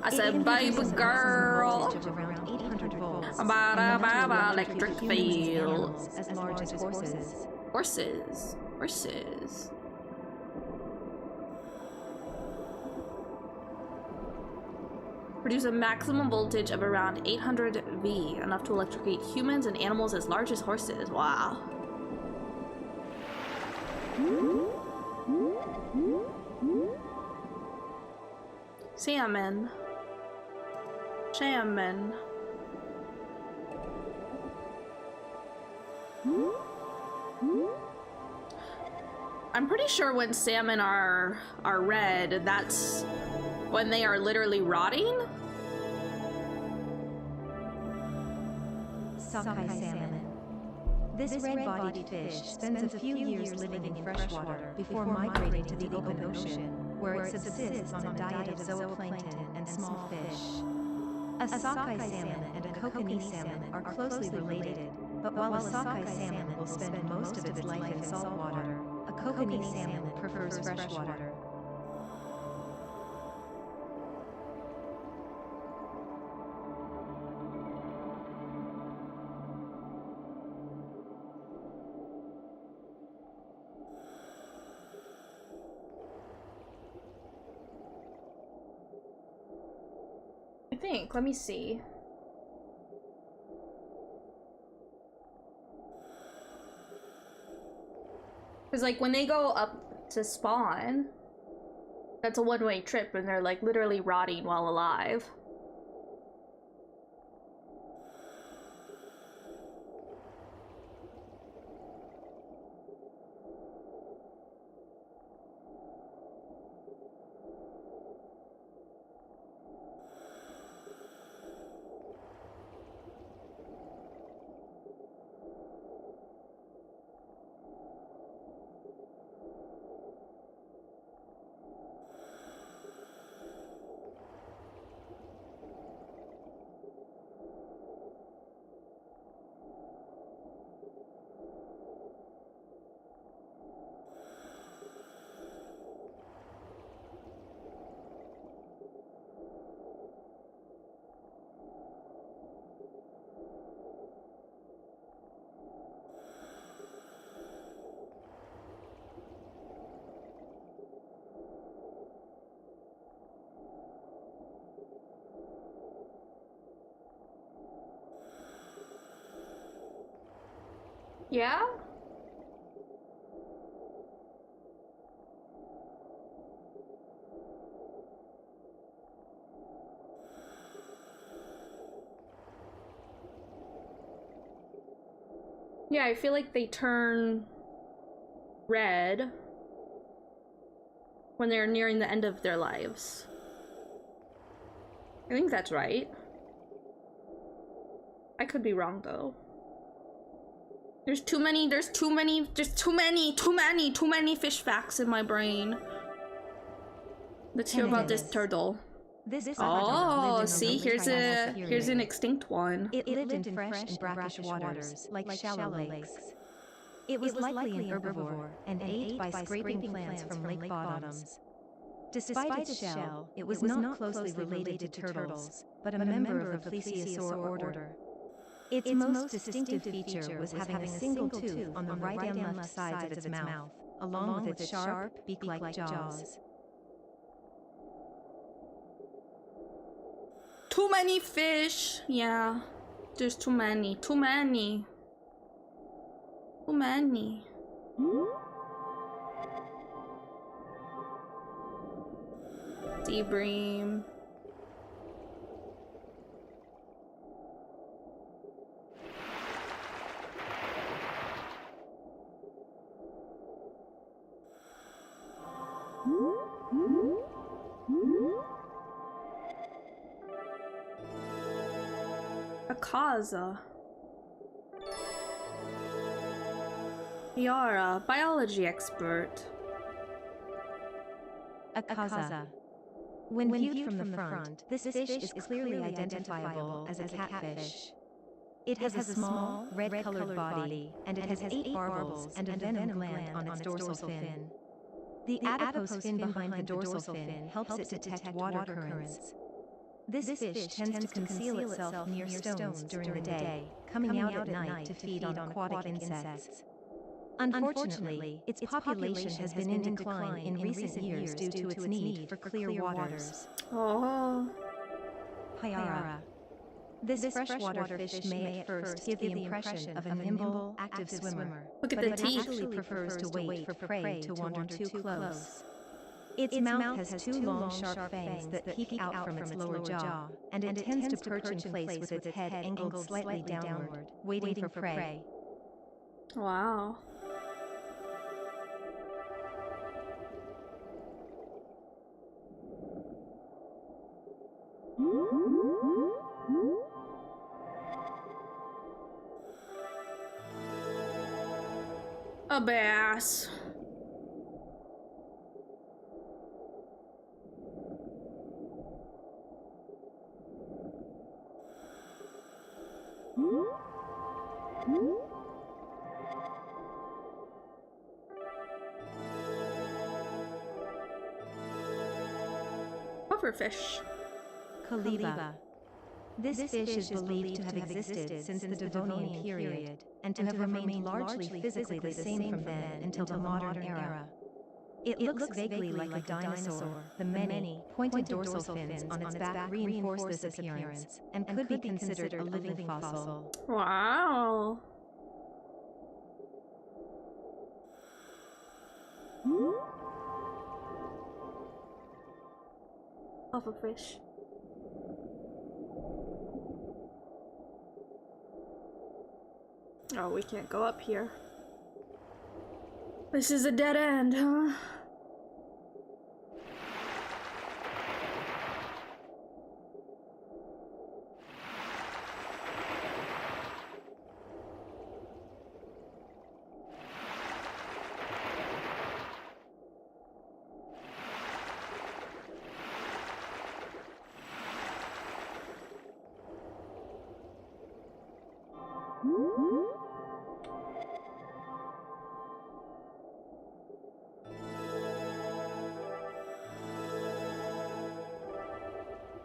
I said, baby girl! Around 800 volts. About electric fields. As large as horses. Horses. Produce a maximum voltage of around 800 V, enough to electrocute humans and animals as large as horses. Wow. Salmon. I'm pretty sure when salmon are red, that's when they are literally rotting. Sockeye salmon. This red-bodied fish spends a few years living in freshwater before migrating to the open ocean, where it subsists on a diet of zooplankton and small fish. A sockeye salmon and a kokanee salmon are closely related, but while a sockeye salmon will spend most of its life in saltwater, a kokanee salmon prefers freshwater. Let me see. Because like when they go up to spawn, that's a one-way trip and they're like literally rotting while alive. Yeah? Yeah, I feel like they turn red when they're nearing the end of their lives. I think that's right. I could be wrong though. There's too many fish facts in my brain. Let's hear about this turtle. Oh, see, here's an extinct one. It lived in fresh and brackish waters, like shallow lakes. It was likely an herbivore, and ate by scraping plants from lake bottoms. Despite its shell, it was not closely related to turtles, but a member of the plesiosaur order. Its most distinctive feature was having a single tooth on the right and left sides of its mouth, along with its sharp, beak-like jaws. Too many fish. Yeah, there's too many. Too many. Sea bream. Akaza. Yara, biology expert. Akaza. When viewed from the front, this fish is clearly identifiable as a catfish. It has a small, red-colored body, and it has 8 barbels and a venom gland on its dorsal fin. The adipose fin behind the dorsal fin helps it detect water currents. This fish tends to conceal itself near stones during the day, coming out at night to feed on aquatic insects. Unfortunately, its population has been in decline in recent years due to its need for clear waters. Oh. Hyara. This freshwater fish may at first give the impression of a nimble, active swimmer, Look at but the it teeth. actually prefers to wait for prey to wander too close. Its mouth has 2 long, sharp fangs that peek out from its lower jaw, and it tends to perch in place with its head angled slightly downward, waiting for prey. Wow. A bass. Pufferfish. Kaliba. This fish is believed to have existed since the Devonian period, and to have remained largely physically the same from then until the modern era. It looks vaguely like a dinosaur. The many, pointed dorsal fins on its back reinforce this appearance, and could be considered a living fossil. Wow. Pufferfish. Oh, we can't go up here. This is a dead end, huh?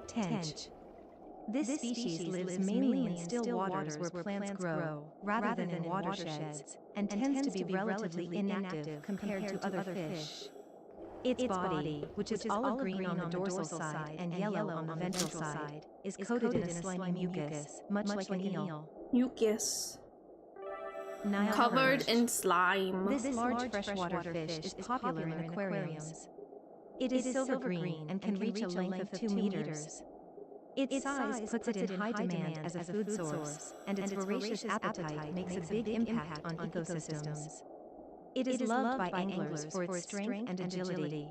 Tench. This species lives mainly in still waters where plants grow, rather than in watersheds, and tends to be relatively inactive compared to other fish. Its body, which is olive green on the dorsal side and yellow on the ventral side, is coated in a slimy mucus, much like an eel. Mucus. Nile Covered perch. in slime. This large freshwater fish is popular in aquariums. It is silver green and can reach a length of 2 meters. Its size puts it in high demand as a food source, and its voracious appetite makes a big impact on ecosystems. It is loved by anglers for its strength and agility.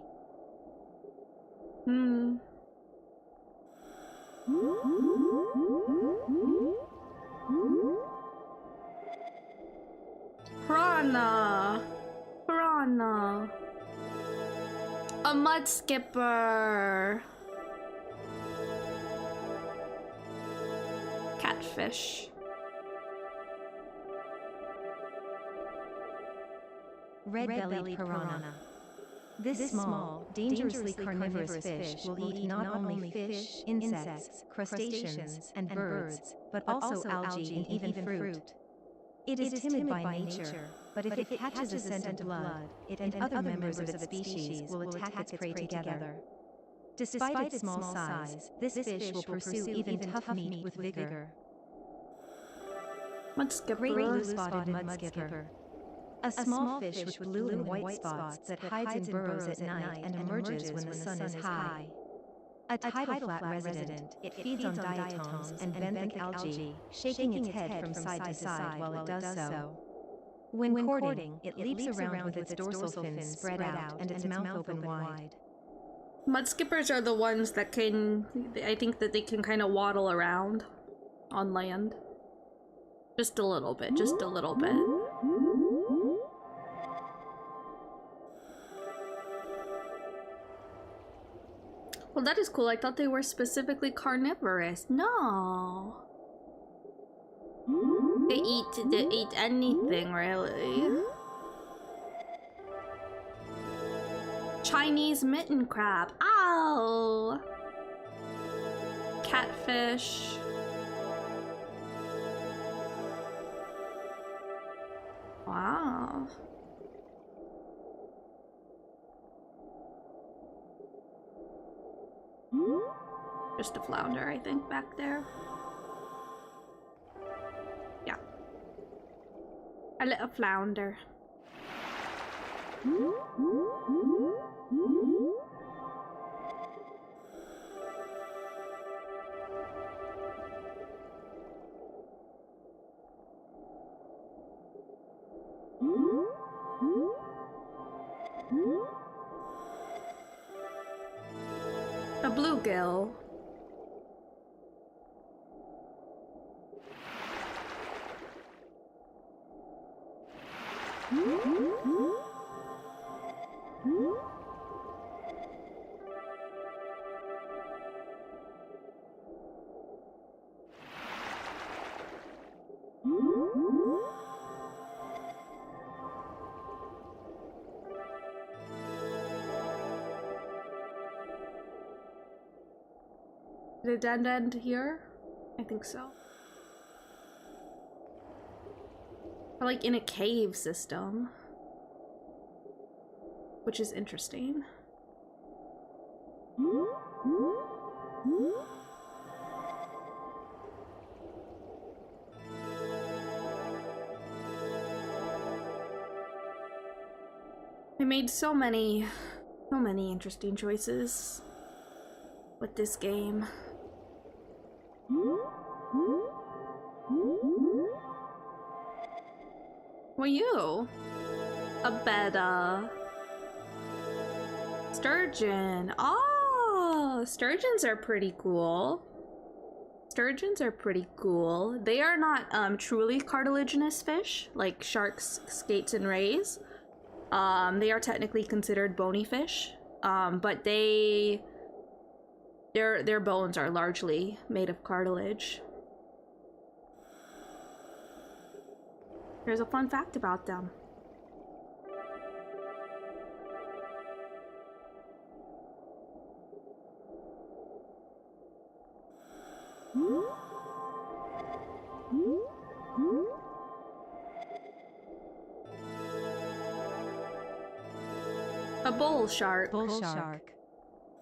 Piranha. Piranha. A mud skipper. Catfish. Red-bellied piranha. This small, dangerously carnivorous fish will eat not only fish, insects, crustaceans, and birds, but also algae and even fruit. It is timid by nature, but if it catches a scent of blood, it and other members of its species will attack its prey together. Despite its small size, this fish will pursue even tough meat with vigor. Mud skipper. Great blue-spotted mudskipper. A small fish with blue and white spots that hides in burrows at night and emerges when the sun is high. A tidal flat resident, it feeds on diatoms and benthic algae, shaking its head from side to side while it does so. When courting, it leaps around with its dorsal fins spread out and its mouth open wide. Mudskippers are the ones that can, I think that they can kind of waddle around on land. Just a little bit, just a little bit. Well, that is cool. I thought they were specifically carnivorous. No. They eat anything, really. Chinese mitten crab. Ow! Catfish. Wow. Just a flounder, I think, back there. Yeah. A little flounder. A bluegill. Did it end here? I think so. Or like in a cave system. Which is interesting. They made so many interesting choices with this game. Well, you? A betta. Sturgeon. Oh, sturgeons are pretty cool. Sturgeons are pretty cool. They are not truly cartilaginous fish like sharks, skates, and rays. They are technically considered bony fish, but their bones are largely made of cartilage. There's a fun fact about them. A bull shark. Bull shark.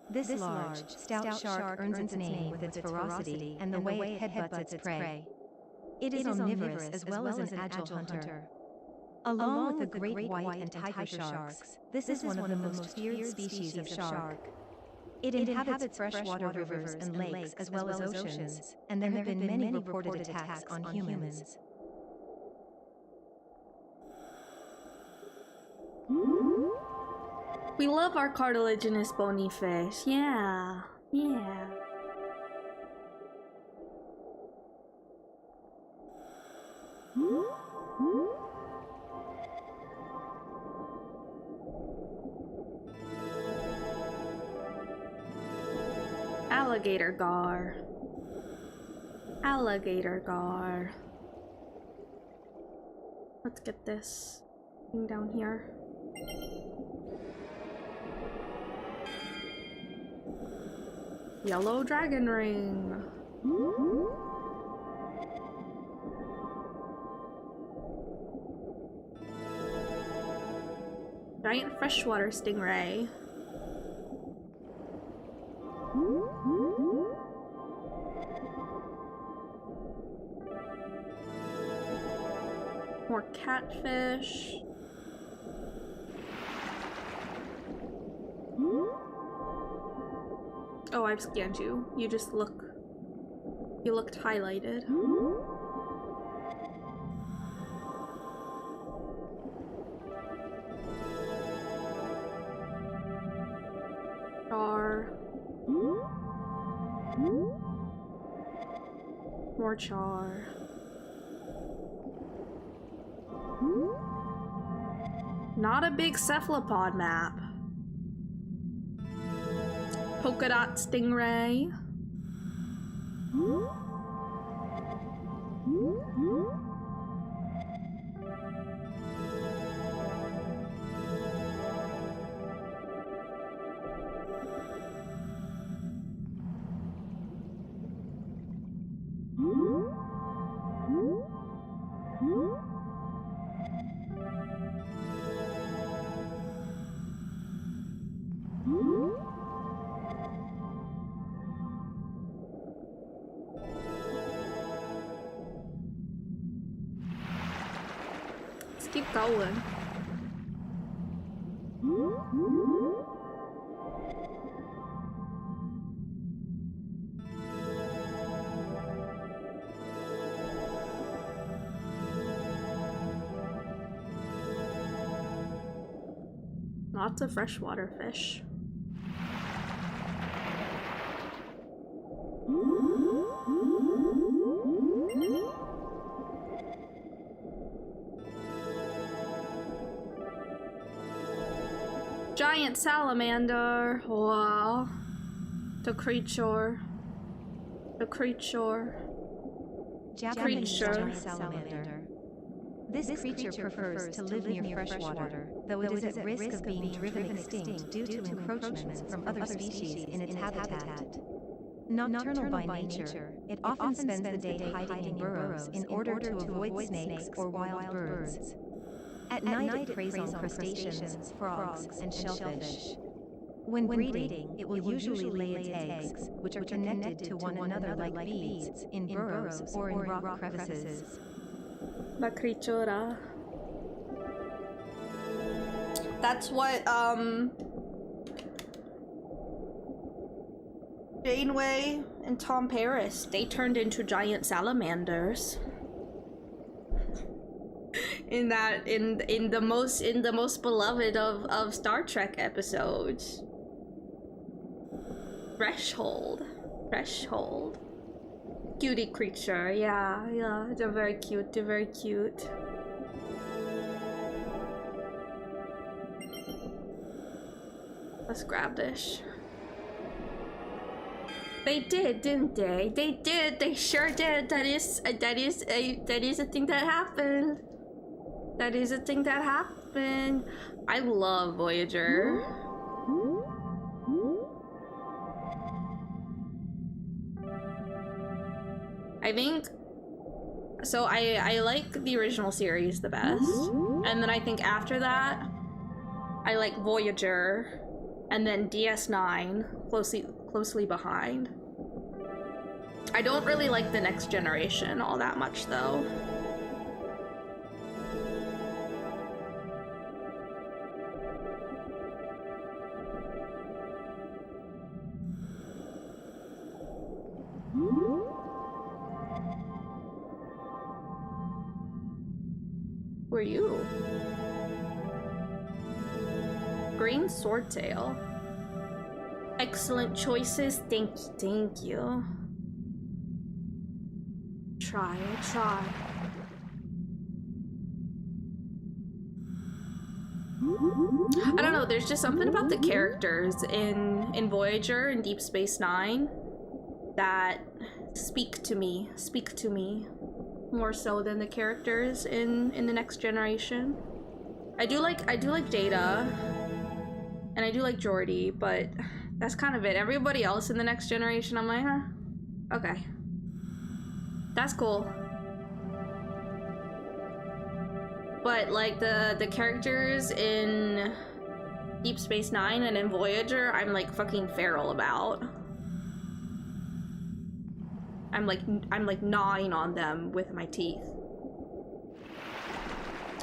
This large, stout shark earns its name with its ferocity and the way it headbutts its prey. It is omnivorous as well as an agile hunter. Along with the great white and tiger sharks, this is one of the most feared species of shark. It inhabits freshwater rivers and lakes as well as oceans, and there have been many reported attacks on humans. We love our cartilaginous bony fish. Yeah, yeah. Alligator gar. Alligator gar. Let's get this thing down here. Yellow dragon ring. Giant freshwater stingray. More catfish. why I've scanned you. You just look... You looked highlighted. Char. More char. Not a big cephalopod map. Polka dot stingray. Keep going. Lots of freshwater fish. Giant salamander. Wow. The creature. The creature. Japanese giant salamander. This creature prefers to live near fresh water, though it is at risk of being driven extinct due to encroachments from other species in its habitat. Nocturnal by nature, it often spends the day hiding in burrows in order to avoid snakes or wild birds. At night it preys on crustaceans, frogs, and shellfish. When breeding, it will usually lay its eggs, which are connected to one another like beads, in burrows or in rock crevices. La criatura. That's what, Janeway and Tom Paris, they turned into giant salamanders. In the most beloved of Star Trek episodes. Threshold. Cutie creature, yeah, they're very cute, Let's grab this. They did, didn't they? They did, they sure did. That is a thing that happened. That is a thing that happened. I love Voyager. I think so. I like the original series the best, and then I think after that I like Voyager, and then DS9 closely behind. I don't really like the Next Generation all that much though. Were you? Green Swordtail. Excellent choices. Thank you. Try. I don't know, there's just something about the characters in Voyager and Deep Space Nine that speak to me more so than the characters in the Next Generation. I do like Data and I do like Geordi, but that's kind of it. Everybody else in the Next Generation, I'm like, huh, okay, that's cool. But like the characters in Deep Space Nine and in Voyager, I'm like fucking feral about. I'm like gnawing on them with my teeth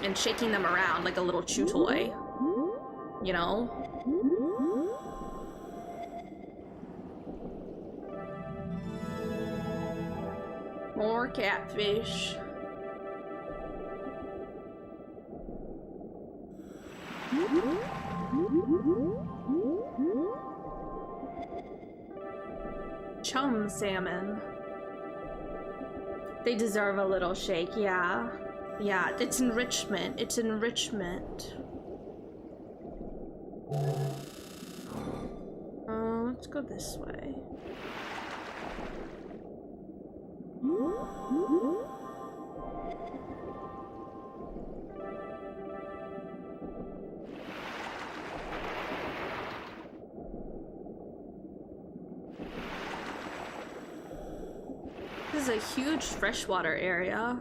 and shaking them around like a little chew toy, you know? More catfish. Chum salmon. They deserve a little shake, yeah. Yeah, it's enrichment. It's enrichment. Let's go this way. This is a huge freshwater area.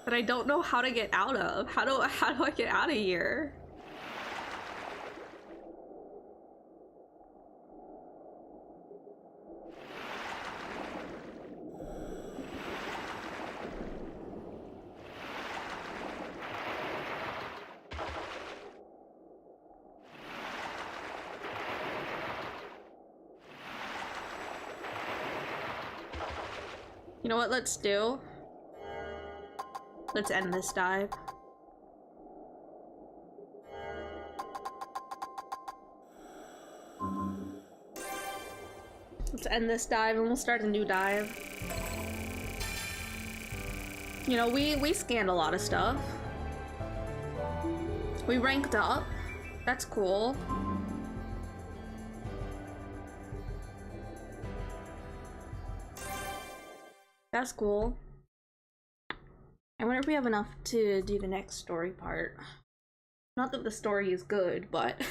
But I don't know how to get out of. How do I get out of here? You know what, let's do? Let's end this dive. Let's end this dive and we'll start a new dive. You know, we scanned a lot of stuff. We ranked up. That's cool. That's cool. I wonder if we have enough to do the next story part. Not that the story is good, but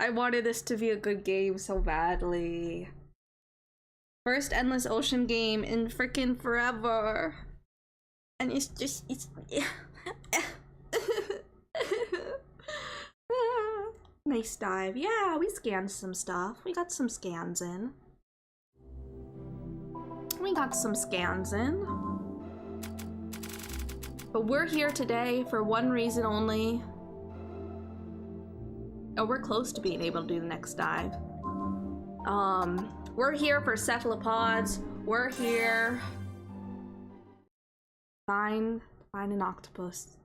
I wanted this to be a good game so badly. First endless ocean game in frickin' forever. And it's just nice dive. Yeah, we scanned some stuff. We got some scans in. We got some scans in. But we're here today for one reason only. Oh, we're close to being able to do the next dive. We're here for cephalopods. We're here. Find an octopus.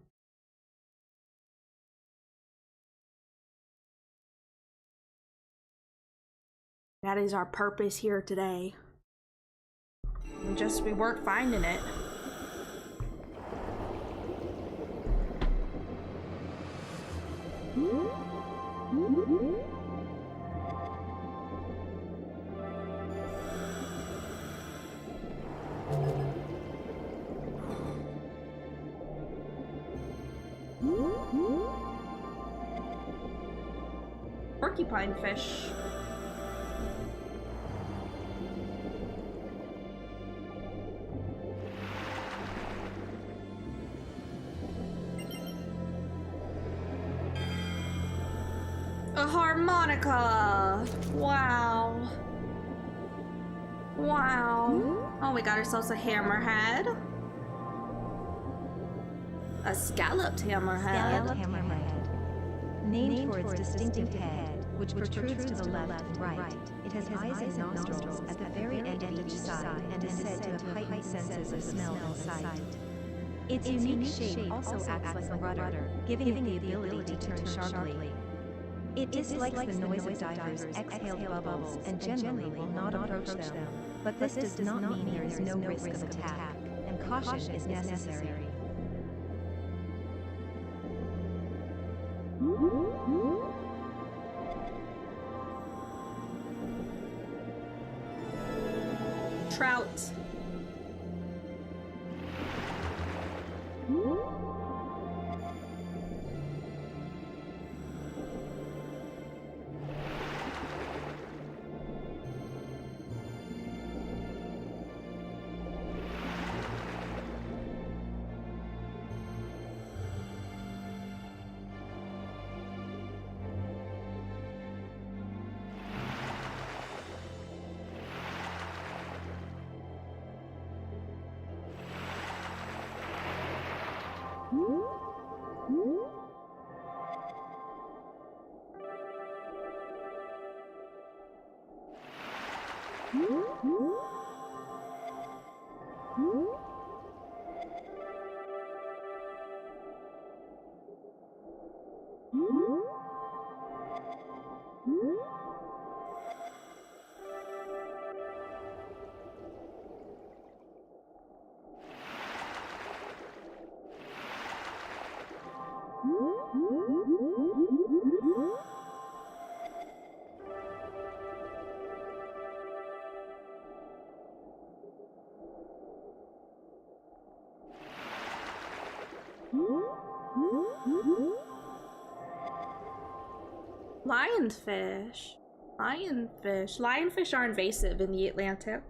That is our purpose here today. We weren't finding it. Porcupine fish. A harmonica! Wow. Wow. Oh, we got ourselves a hammerhead. A scalloped hammerhead. Scalloped hammerhead. Named for its distinctive head, which protrudes to the left and right. It has eyes and nostrils at the very end of each side and is said to have heightened senses of smell and sight. Its unique shape also acts like a rudder, giving it the ability to turn sharply. It dislikes the noise of divers' exhaled bubbles and generally will not approach them, but this does not mean there is no risk of attack, and caution is necessary. Trout. Lionfish. Lionfish. Lionfish are invasive in the Atlantic.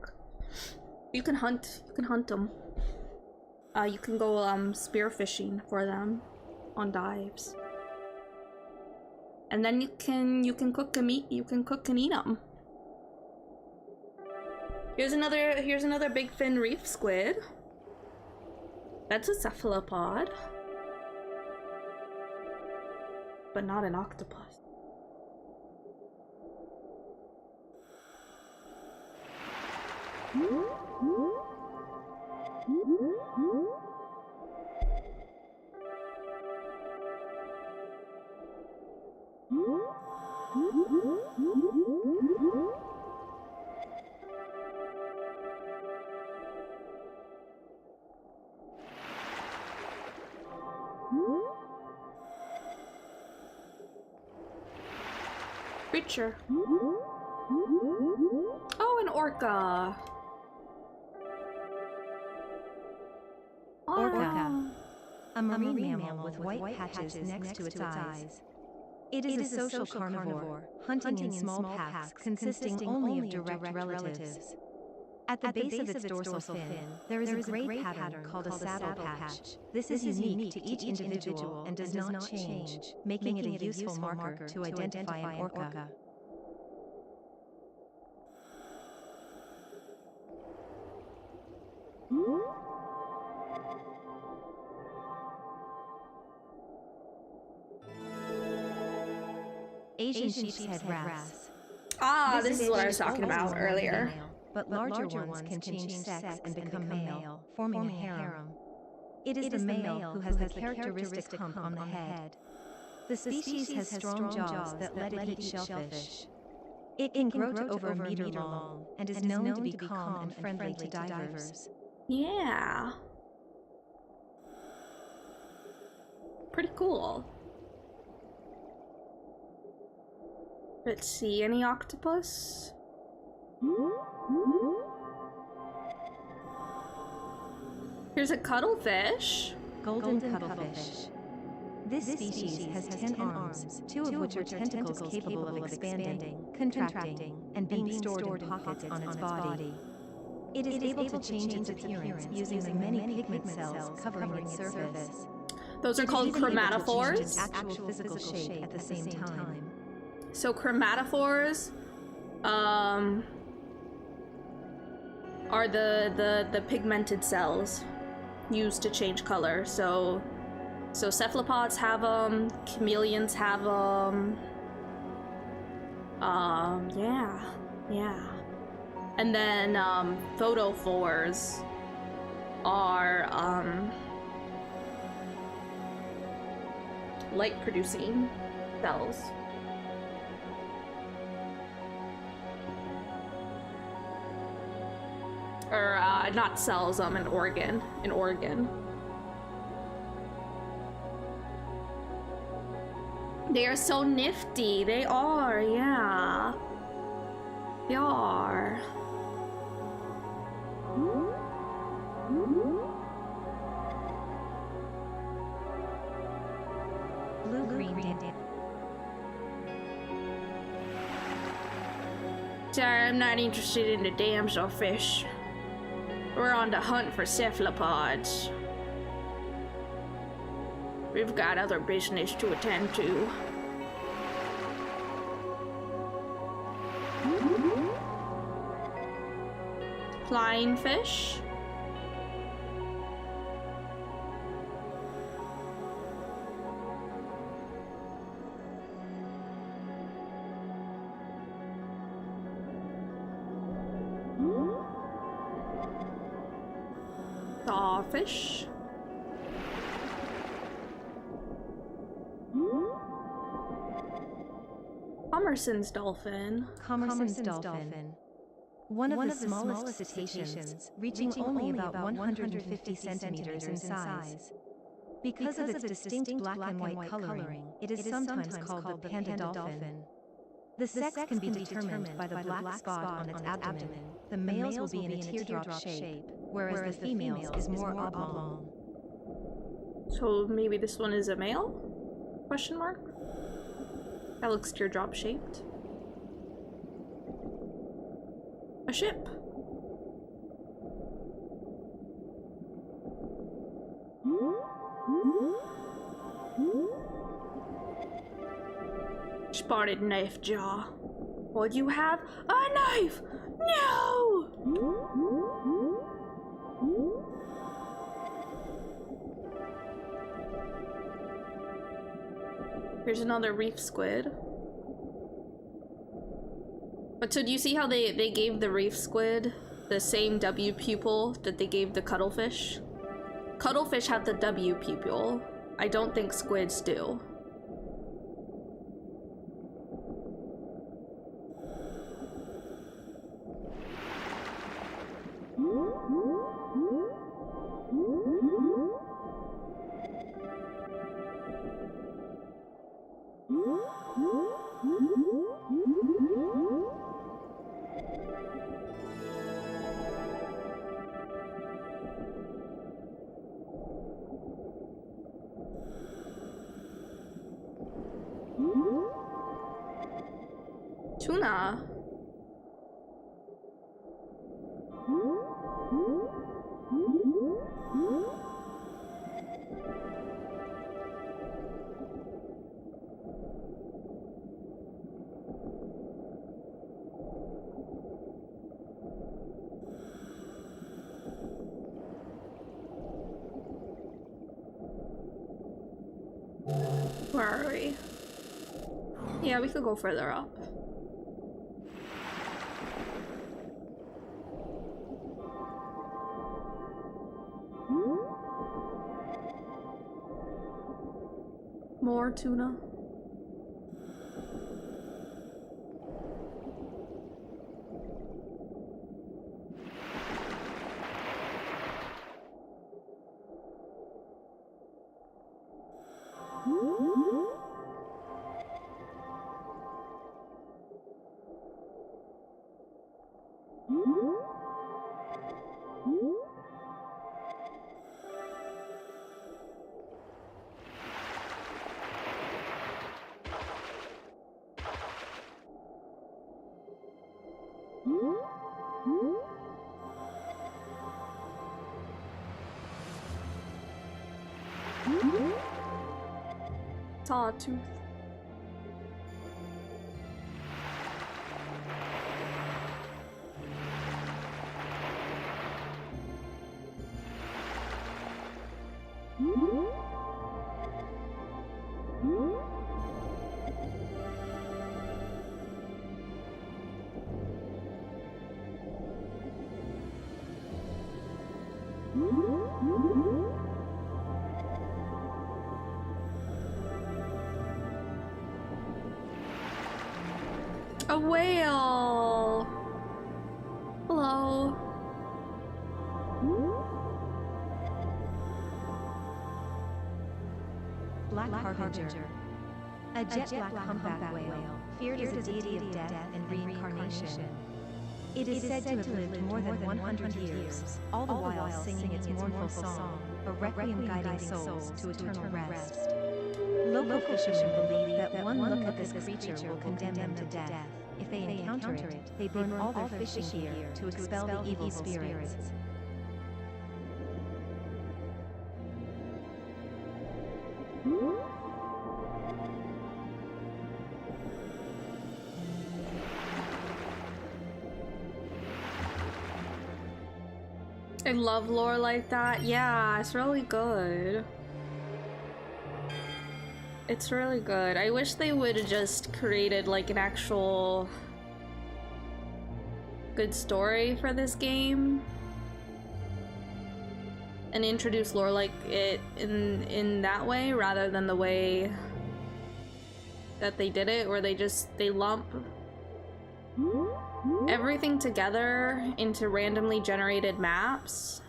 You can hunt them. You can go spearfishing for them on dives. And then you can cook them, you can cook and eat them. Here's another big fin reef squid. That's a cephalopod. But not an octopus. Creature. Oh, an orca. Orca, a marine mammal with white patches next to its eyes. It is a social carnivore, hunting in small packs consisting only of direct relatives. At the base of its dorsal fin, there is a gray pattern called a saddle patch. This is unique to each individual and does not change, making it a useful marker to identify an orca. Asian sheepshead wrasse. Ah, this is what I was talking about earlier. But larger ones can change sex and become male, forming a harem. It is the male who has the characteristic hump on the head. The species has strong jaws that let it eat shellfish. It can grow to over a meter long and is known to be calm and friendly to divers. Yeah. Pretty cool. Let's see, any octopus? Here's a cuttlefish. Golden cuttlefish. This species has 10 arms, 2 of which are tentacles capable of expanding, contracting, and being stored in pockets on its body. It is able to change its appearance using the many pigment cells covering its surface. Those are called chromatophores. Its actual physical shape at the same time. So chromatophores are the pigmented cells used to change color. So cephalopods have them, chameleons have them. Yeah. And then photophores are light producing cells. Or not cells, an organ. They are so nifty. They are, yeah. They are. Blue-green dandelion. Sorry, I'm not interested in the damselfish. We're on the hunt for cephalopods. We've got other business to attend to. Flying fish. Fish. Commerson's dolphin. Commerson's dolphin. One of the smallest cetaceans, reaching only about 150 centimeters in size. Because of its distinct black and white coloring, it is sometimes called the panda dolphin. The sex can be determined by the black spot on its abdomen. The males will be in a teardrop shape, whereas the females is more oblong. So maybe this one is a male? Question mark? That looks teardrop shaped. A ship. Spotted knife jaw. What you have? A knife! No! Here's another reef squid. But so do you see how they gave the reef squid the same W pupil that they gave the cuttlefish? Cuttlefish have the W pupil. I don't think squids do. Tuna. Where are we? Yeah, we could go further up. More tuna. Sawtooth. A whale! Hello. Black Harbinger. A jet black humpback whale, feared as a deity of death and reincarnation. It is said to have lived more than 100 years, all the while singing its mournful song, a requiem guiding souls to eternal rest. Local fishermen believe that one look at this creature will condemn them to death. If they encounter it, they burn all their fishing gear to expel the evil spirits. I love lore like that. Yeah, it's really good. It's really good. I wish they would have just created like an actual good story for this game. and introduce lore like it in that way rather than the way that they did it, where they lump everything together into randomly generated maps,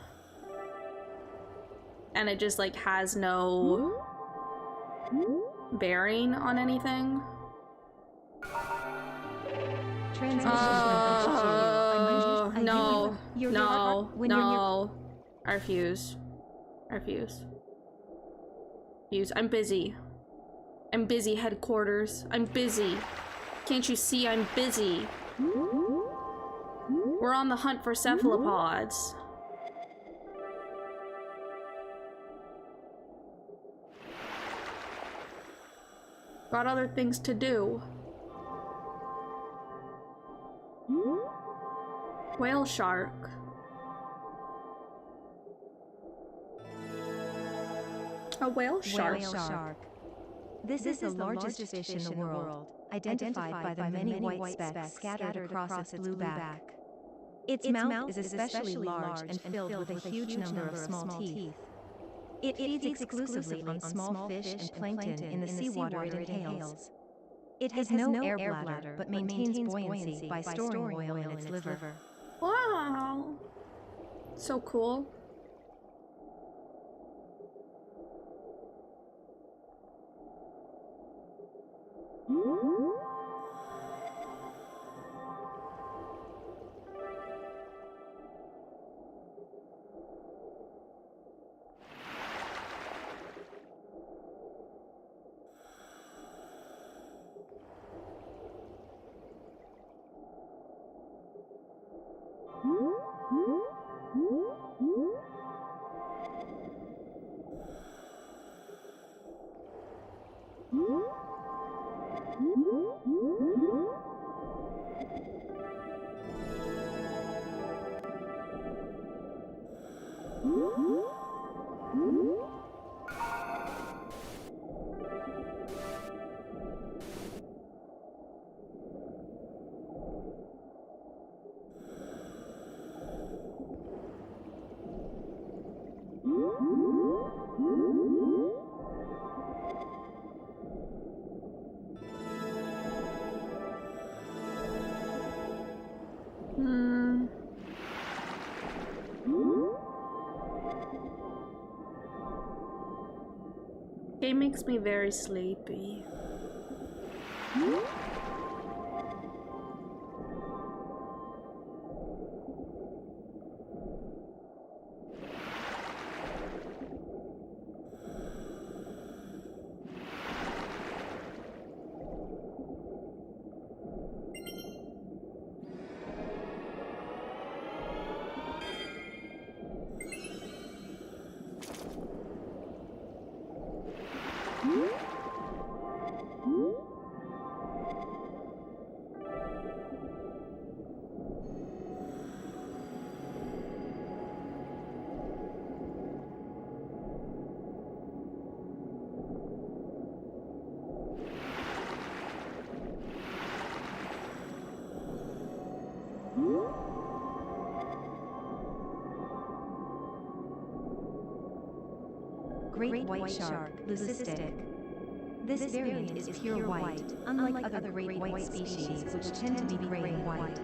and it just like has no bearing on anything. No. I refuse. I'm busy. Headquarters. I'm busy. Can't you see I'm busy? We're on the hunt for cephalopods. Got other things to do. Whale shark. A whale shark. This is the largest fish in the world, identified by the many white specks scattered across its blue back. Its mouth is especially large and filled with a huge number of small teeth. It feeds exclusively on small fish and plankton in the seawater it inhales. It has no air bladder, but maintains buoyancy by storing oil in its liver. Wow. So cool. It makes me very sleepy. Great white shark, leucistic. This variant is pure white, unlike other great white species which tend to be gray and white.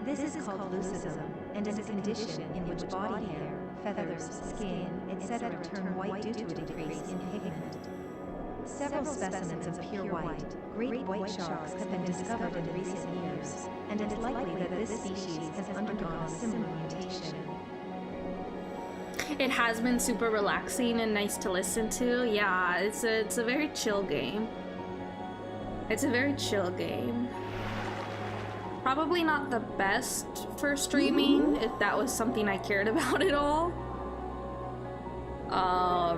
This is called leucism, and is a condition in which body hair, feathers, skin, etc. turn white due to a decrease in pigment. Several specimens of pure white, great white sharks have been discovered in recent years, and it's likely that this species has undergone a similar mutation. It has been super relaxing and nice to listen to. Yeah, it's a very chill game. It's a very chill game. Probably not the best for streaming, if that was something I cared about at all. I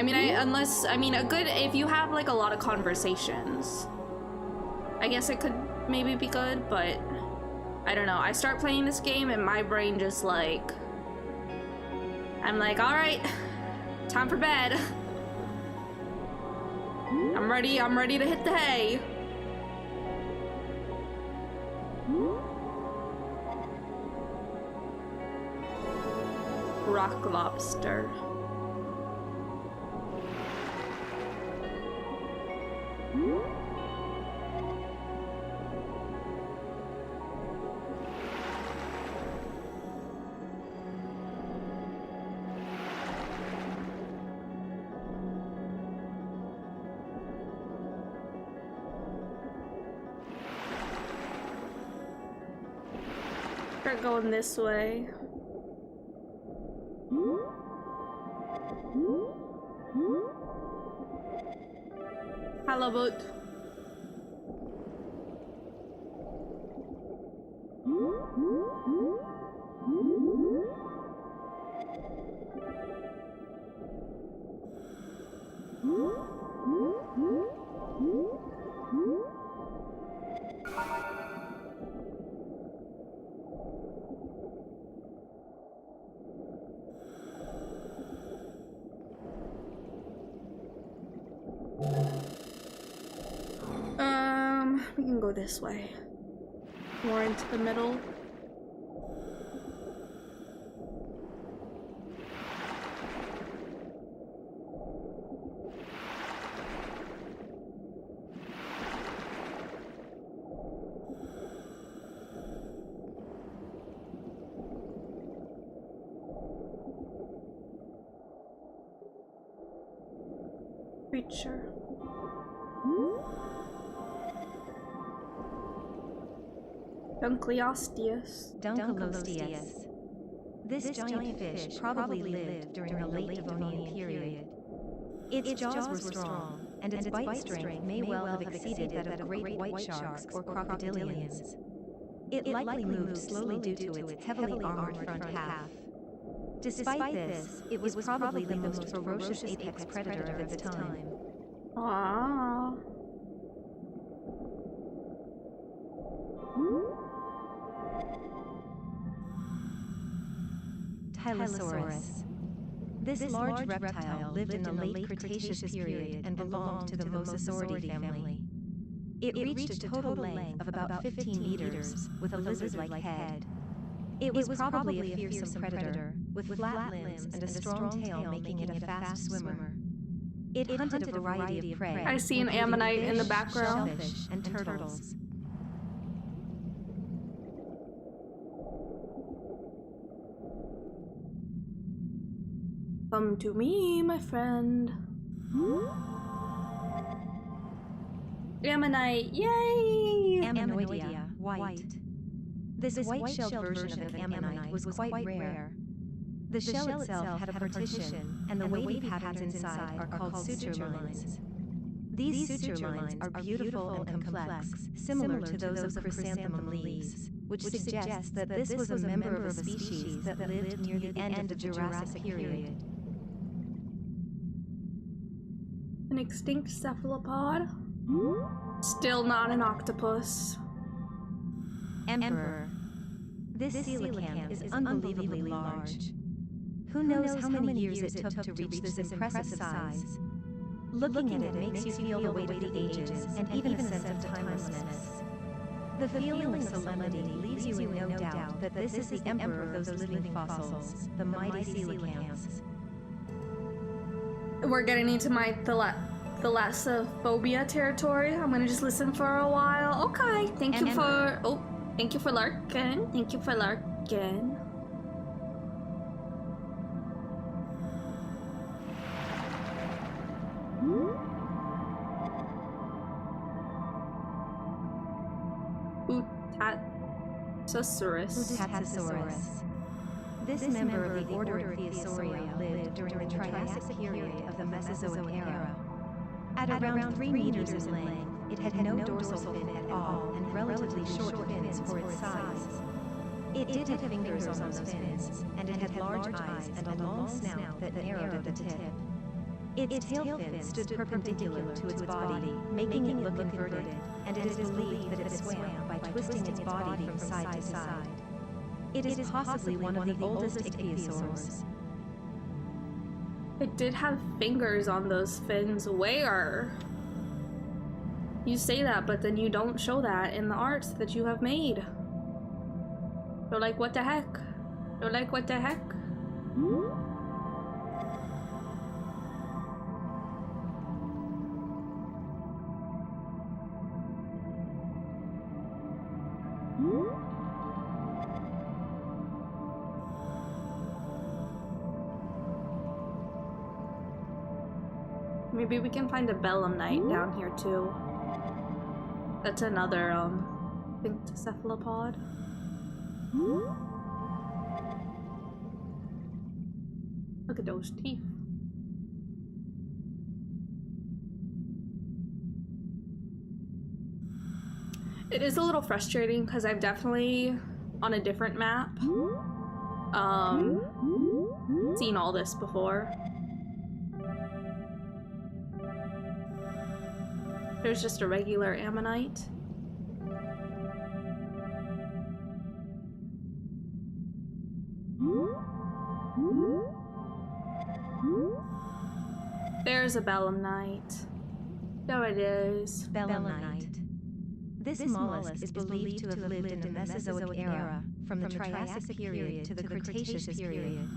mean, if you have like a lot of conversations, I guess it could maybe be good, but I don't know. I start playing this game and my brain just like, I'm like, all right, time for bed. I'm ready to hit the hay. rock lobster. Start going this way. Halibut. We can go this way. More into the middle. Creature. Dunkleosteus. Dunkleosteus. This giant fish probably lived during the late Devonian period. Its jaws were strong, and its bite strength may well have exceeded that of great white sharks or crocodilians. It likely moved slowly due to its heavily armored front half. Despite this, it was probably the most ferocious apex predator of its time. Ah. Tylosaurus. This large reptile lived in the late Cretaceous period and belonged to the Mosasauridae family. It reached a total length of about 15 meters, with a lizard-like head. It was probably a fearsome predator, with flat limbs and a strong tail making it a fast swimmer. It hunted a variety of prey. I see an ammonite in the background. Shellfish, and turtles. Come to me, my friend. Ammonite, yay! Ammonoidea, white. This white-shelled version of an ammonite was quite rare. The shell itself had a partition, and the wavy patterns inside are called suture lines. These suture lines are beautiful and complex, similar to those of chrysanthemum leaves, which suggests that this was a member of a species that lived near the end of the Jurassic period. An extinct cephalopod? Still not an octopus. Emperor. This coelacanth is unbelievably large. Who knows how many years it took to reach this impressive size? Looking at it makes you feel the weight of the ages and even a sense of timelessness. The feeling of solemnity leaves you in no doubt that this is the emperor of those living fossils, the mighty coelacanths. We're getting into my thalassophobia territory. I'm gonna just listen for a while. Okay, thank you for... Oh, thank you for lurking. Thank you for lurking. Octopus. This member of the order of Theosauria lived during the Triassic period of the Mesozoic era. At around 3 meters in length, it had no dorsal fin at all and relatively short fins for its size. It did have fingers on those fins, and it had large eyes and a long snout that narrowed at the tip. Its tail fin stood perpendicular to its body, making it look inverted, and it is believed that it swam by twisting its body from side to side. It is possibly one of the oldest ichthyosaurs. It did have fingers on those fins. Where? You say that, but then you don't show that in the arts that you have made. They're like, what the heck? They're like, what the heck? Maybe we can find a belemnite down here too. That's another pink cephalopod. Look at those teeth. It is a little frustrating because I've definitely, on a different map, seen all this before. There's just a regular ammonite. There's a belemnite. There it is. Belemnite. This mollusk is believed to have lived in the Mesozoic era, from the Triassic period to the Cretaceous period.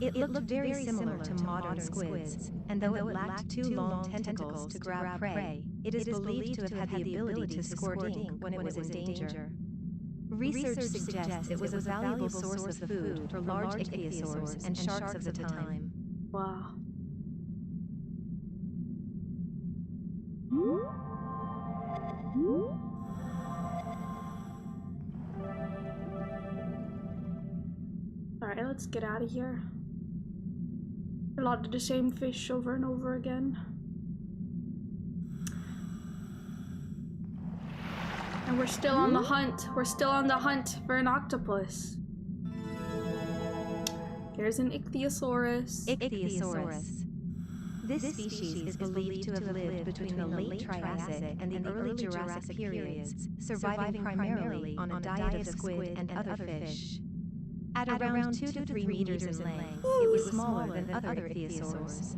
It looked very similar to modern squids, and though it lacked two long tentacles to grab prey, it is believed to have had the ability to squirt ink when it was in danger. Research suggests it was a valuable source of food for large ichthyosaurs and sharks of the time. Wow. Alright, let's get out of here. A lot of the same fish over and over again. And we're still on the hunt. We're still on the hunt for an octopus. There's an ichthyosaurus. Ichthyosaurus. This species is believed to have lived between the late Triassic and the early Jurassic periods, surviving primarily on a diet of squid and other fish. At around 2 to 3 meters in length, it was smaller than other ichthyosaurs.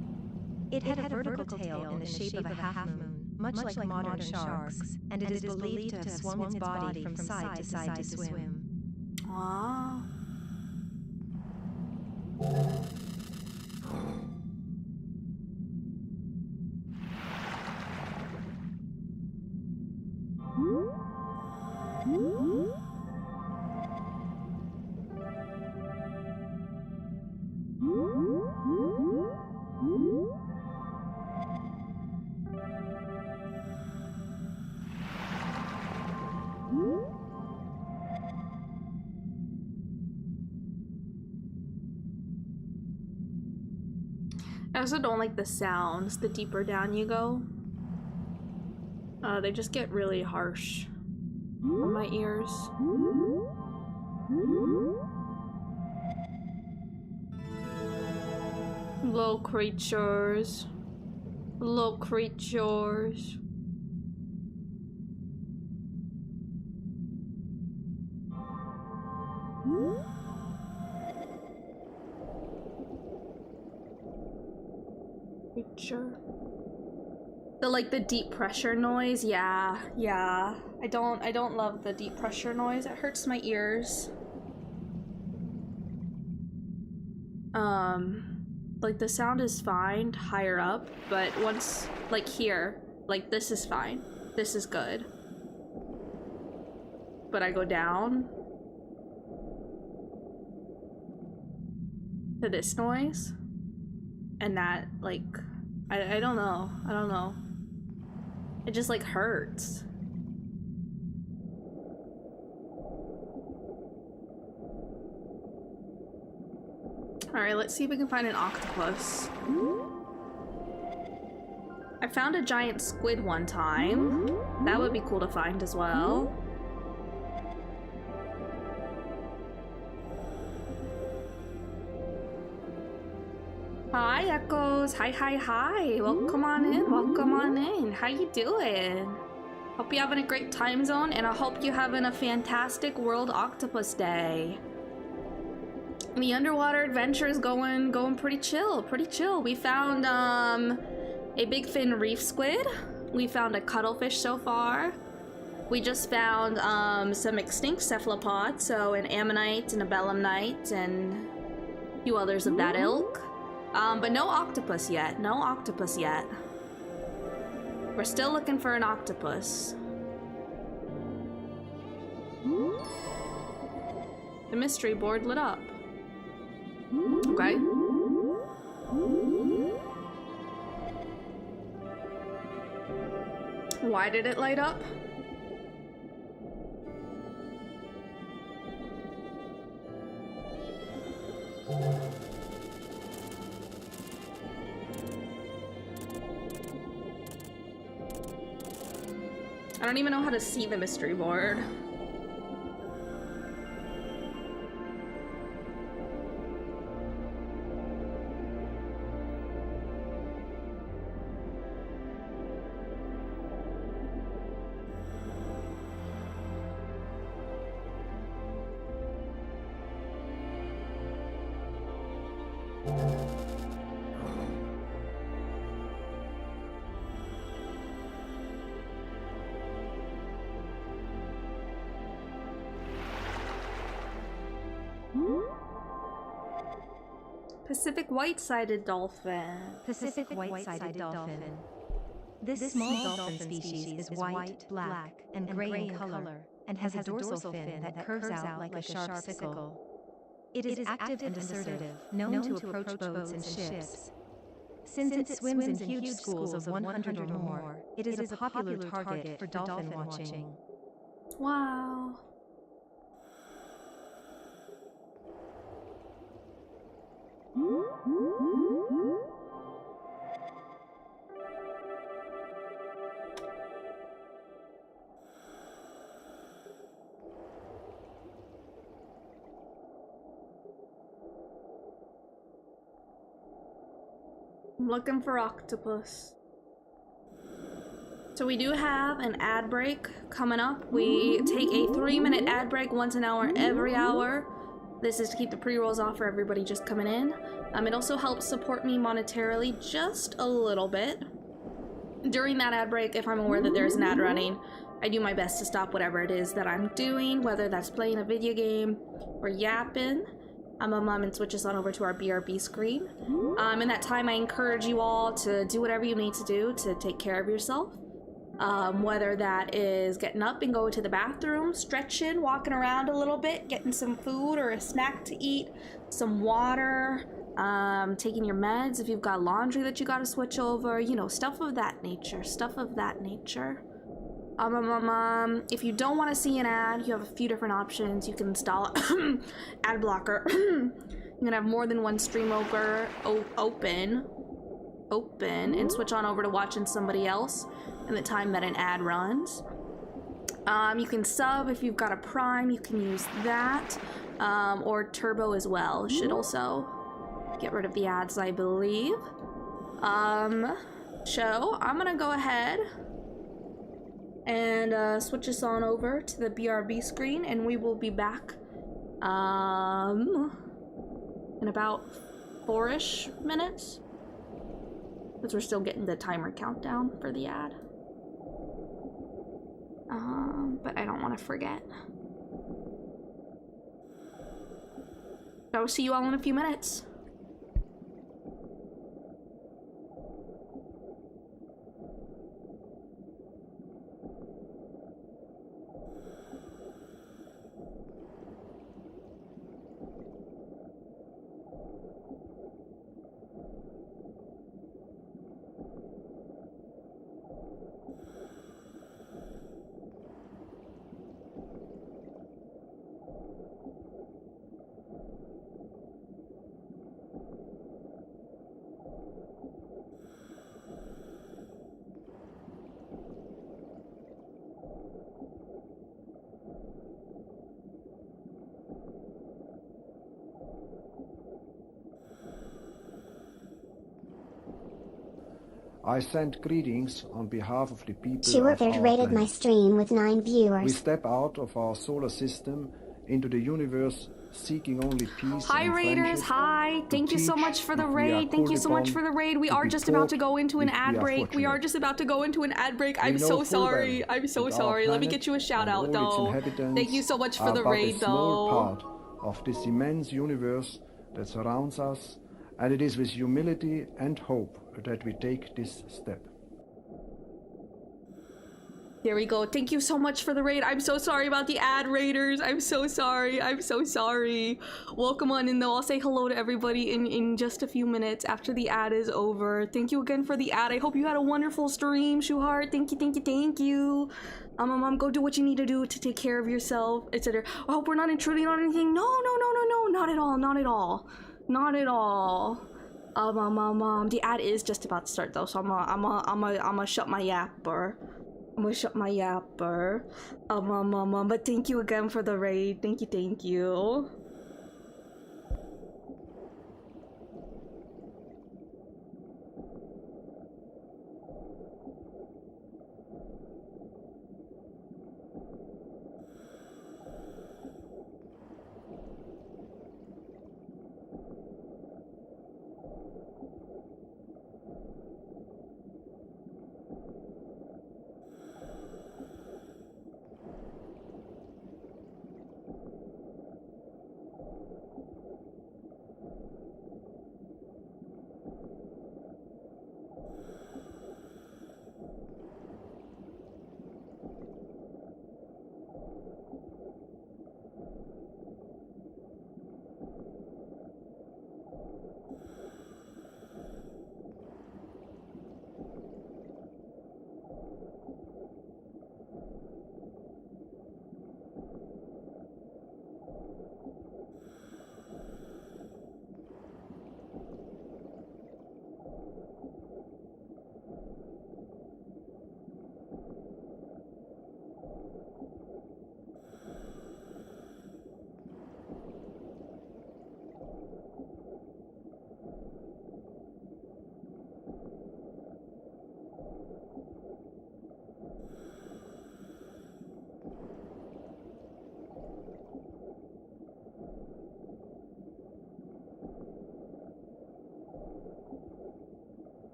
It had a vertical tail in the shape of a half-moon, much like modern sharks, and it is believed to have swung its body from side to side to swim. Aww. I also don't like the sounds the deeper down you go. They just get really harsh on my ears. Little creatures. Little creatures. Creature. The deep pressure noise, yeah. I don't love the deep pressure noise. It hurts my ears. Like the sound is fine higher up, but once, like here, like this is fine. This is good. But I go down to this noise, and that, like, I don't know. I don't know. It just, like, hurts. Alright, let's see if we can find an octopus. I found a giant squid one time. That would be cool to find as well. Hi, Echoes. Hi. Welcome on in. Welcome on in. How you doing? Hope you're having a great time zone, and I hope you're having a fantastic World Octopus Day. The underwater adventure is going pretty chill. We found a big fin reef squid. We found a cuttlefish so far. We just found some extinct cephalopods, so an ammonite and a belemnite, and few others of that ilk. But no octopus yet. No octopus yet. We're still looking for an octopus. The mystery board lit up. Okay. Why did it light up? I don't even know how to see the mystery board. Pacific white-sided dolphin. Pacific white-sided dolphin. This small dolphin species is white, black, and gray in color, and has a dorsal fin that curves out like a sharp sickle. It is active and assertive, known to approach boats and ships. Since it swims in huge schools of 100 or more, it is a popular target for dolphin watching. Wow. I'm looking for octopus. So we do have an ad break coming up. We take a 3-minute ad break once an hour every hour. This is to keep the pre-rolls off for everybody just coming in. It also helps support me monetarily just a little bit. During that ad break, if I'm aware that there's an ad running, I do my best to stop whatever it is that I'm doing, whether that's playing a video game or yapping. And switch us on over to our BRB screen. In that time, I encourage you all to do whatever you need to do to take care of yourself. Whether that is getting up and going to the bathroom, stretching, walking around a little bit, getting some food or a snack to eat, some water, taking your meds if you've got laundry that you gotta switch over, you know, stuff of that nature, If you don't want to see an ad, you have a few different options. You can install ad blocker. You can have more than one stream open and switch on over to watching somebody else in the time that an ad runs. You can sub if you've got a Prime, you can use that, or Turbo as well. Should also get rid of the ads, I believe. So I'm gonna go ahead and switch us on over to the BRB screen, and we will be back in about 4-ish minutes, because we're still getting the timer countdown for the ad. But I don't want to forget. So I'll see you all in a few minutes. I send greetings on behalf of the people Stuart of our rated my planet. stream with 9 viewers. We step out of our solar system into the universe, seeking only peace Hi and raiders, friendship. hi. Thank you so much for the raid. Thank you so much for the raid. We are just about to go into an ad break. We are just about to go into an ad break. I'm so sorry. I'm so sorry. Let me get you a shout out though. Thank you so much for the raid though. Small part of this immense universe that surrounds us, and it is with humility and hope that we take this step. There we go. Thank you so much for the raid. I'm so sorry about the ad, raiders. I'm so sorry. I'm so sorry. Welcome on in though. I'll say hello to everybody in just a few minutes after the ad is over. Thank you again for the ad. I hope you had a wonderful stream, Shuhart. Thank you, thank you, thank you. Mom, go do what you need to do to take care of yourself, etc. I hope we're not intruding on anything. No, not at all, not at all. Not at all. The ad is just about to start though, so I'm gonna shut my yapper. I'm gonna shut my yapper. But thank you again for the raid. Thank you.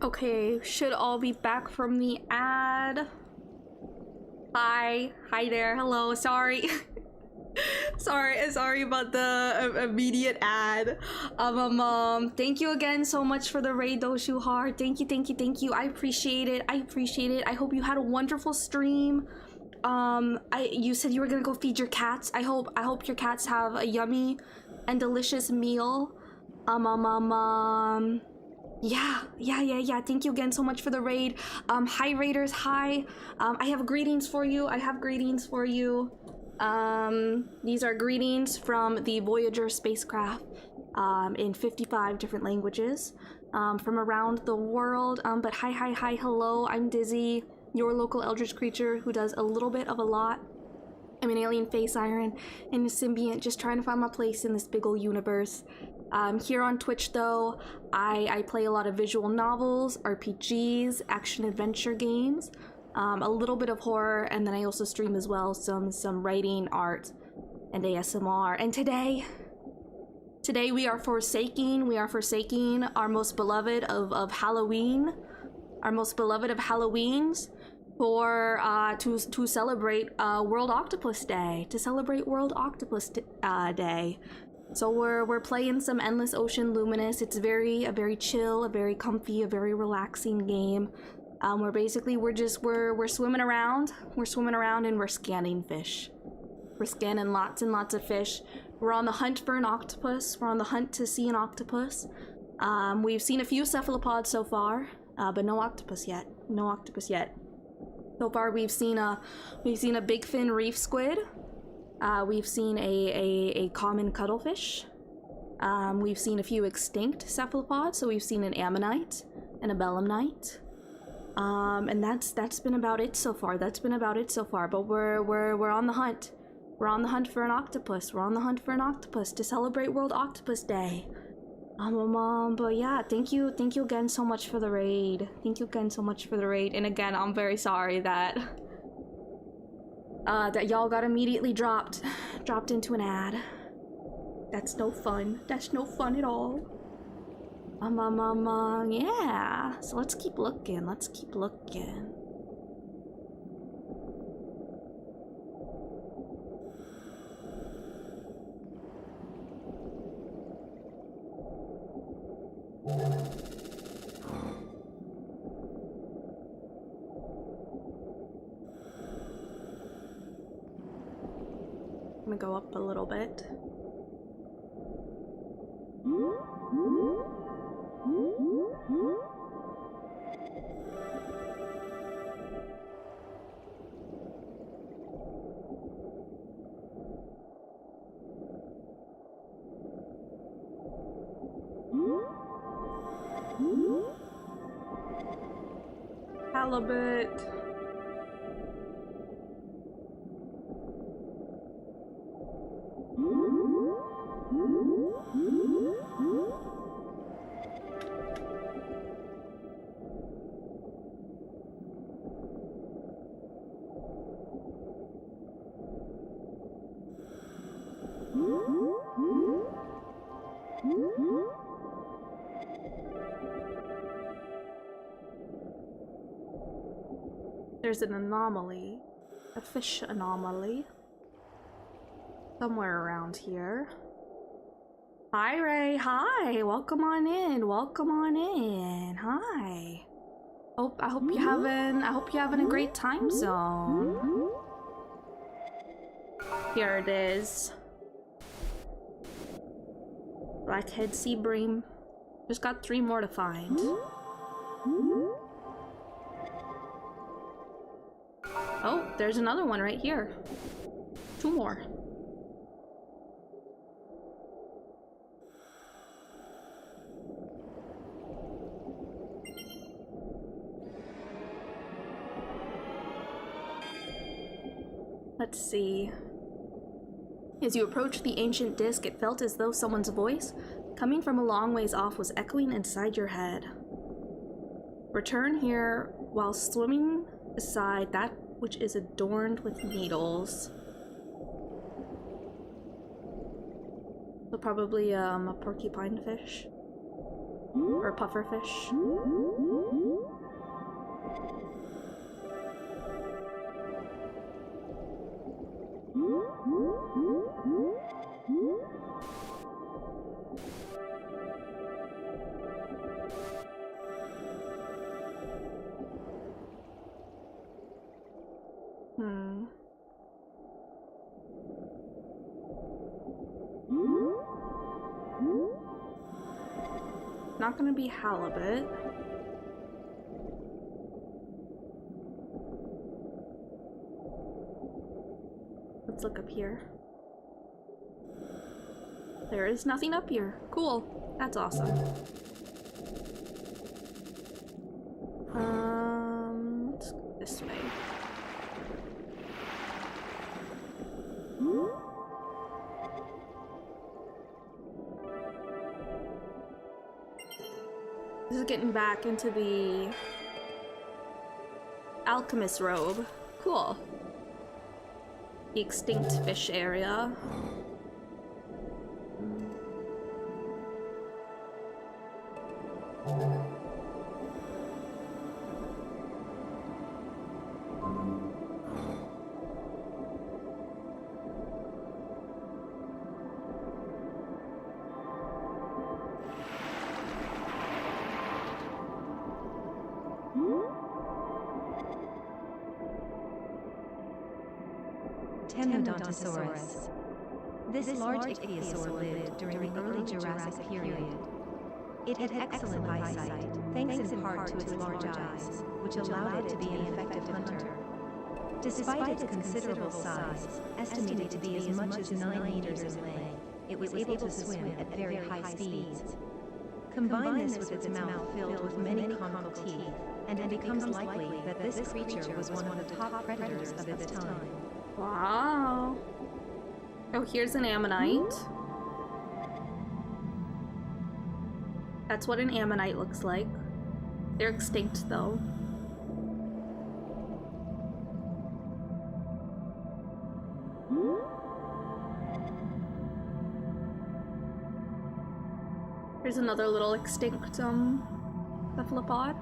Okay, should all be back from the ad. Hi there, hello, sorry. sorry about the immediate ad. Thank you again so much for the raid though, Shuhar. Thank you. I appreciate it. I hope you had a wonderful stream. You said you were gonna go feed your cats. I hope your cats have a yummy and delicious meal. Yeah. Thank you again so much for the raid. Hi raiders, hi. I have greetings for you. These are greetings from the Voyager spacecraft in 55 different languages from around the world. But hi, hello, I'm Dizzy, your local eldritch creature who does a little bit of a lot. I'm an alien face iron and a symbiont just trying to find my place in this big ol' universe. Here on Twitch though, I play a lot of visual novels, RPGs, action adventure games. a little bit of horror, and then I also stream as well some writing, art, and ASMR. And today we are forsaking our most beloved of Halloween, our most beloved of Halloweens, for to celebrate World Octopus Day, Day. So we're playing some Endless Ocean Luminous. It's a very chill, a very comfy, a very relaxing game. Where basically we're swimming around, and we're scanning fish. We're scanning lots and lots of fish. We're on the hunt for an octopus. We're on the hunt to see an octopus. We've seen a few cephalopods so far, but no octopus yet. No octopus yet. So far, we've seen a big fin reef squid. We've seen a common cuttlefish. We've seen a few extinct cephalopods. So we've seen an ammonite and a belemnite. And that's been about it so far. But we're on the hunt. We're on the hunt for an octopus. To celebrate World Octopus Day. But yeah, thank you again so much for the raid. And again, I'm very sorry that y'all got immediately dropped into an ad. That's no fun at all. Yeah. So let's keep looking. I'm gonna go up a little bit. Halibut. There's an anomaly, a fish anomaly, somewhere around here. Hi Ray, hi, welcome on in, hi. I hope you're having a great time zone. Here it is. Blackhead sea bream. Just got 3 more to find. Oh, there's another one right here. 2 more. Let's see. As you approached the ancient disc, it felt as though someone's voice, coming from a long ways off, was echoing inside your head. Return here while swimming beside that which is adorned with needles. So probably a porcupine fish. Or a puffer fish. Not gonna be halibut. Let's look up here. There is nothing up here. Cool. That's awesome. Let's go this way. This is getting back into the alchemist robe. Cool. The extinct fish area. Temnodontosaurus. This large ichthyosaur lived during the early Jurassic period. It had excellent eyesight, thanks in part to its large eyes, which allowed it to be an effective hunter. Despite its considerable size, estimated to be as much as 9 meters in length, it was able to swim at very high speeds. Combine this with its mouth filled with many conical teeth, and it becomes likely that this creature was one of the top predators of its time. Wow. Oh, here's an ammonite. That's what an ammonite looks like. They're extinct, though. Here's another little extinct cephalopod.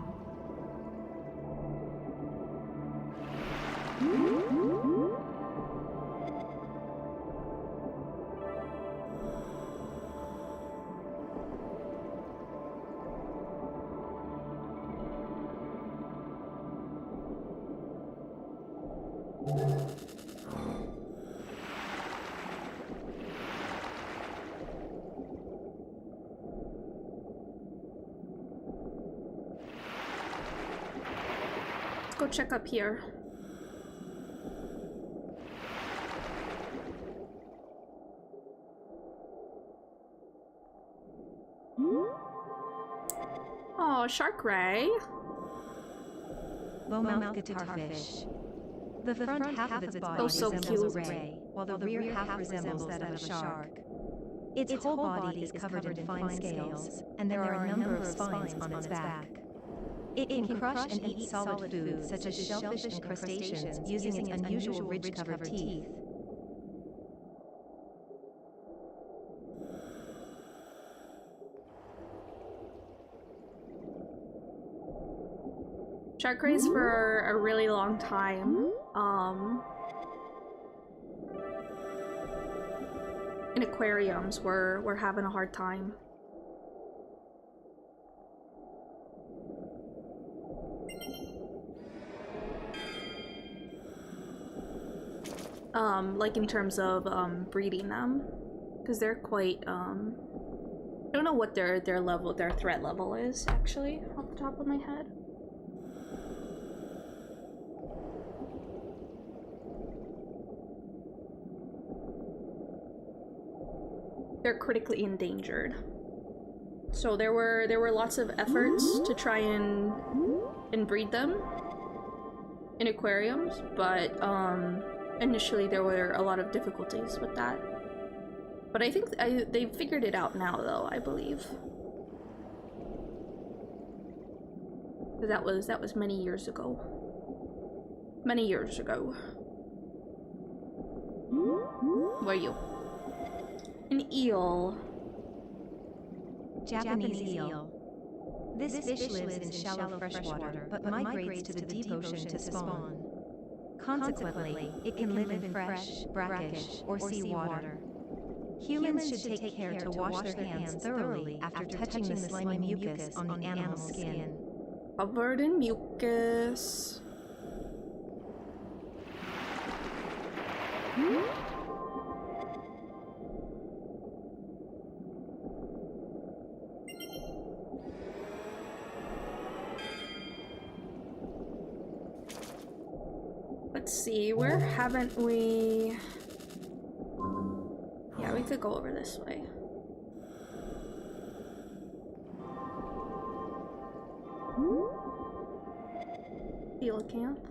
Let's go check up here. Oh, shark ray. Bowmouth guitarfish. The front half of its body resembles a ray, while the rear half resembles that of a shark. Its whole body is covered in fine scales, and there are a number of spines on its back. It can crush and eat solid food such as shellfish and crustaceans using its unusual ridge-covered teeth. Shark rays for a really long time. In aquariums, we're having a hard time. Like in terms of breeding them, because they're quite I don't know what their threat level is actually off the top of my head. They're critically endangered. So there were lots of efforts to try and breed them in aquariums, but initially there were a lot of difficulties with that. But I think they figured it out now, though, I believe. That was many years ago. Many years ago. Where are you? An eel. Japanese eel. This fish lives in shallow freshwater, but migrates to the deep ocean to spawn. Consequently, it can live in fresh, brackish, or seawater. Humans should take care to wash their hands thoroughly after touching the slimy mucus on the animal's skin. Covered in mucus. Let's see, where haven't we... Yeah, we could go over this way. Coelacanth.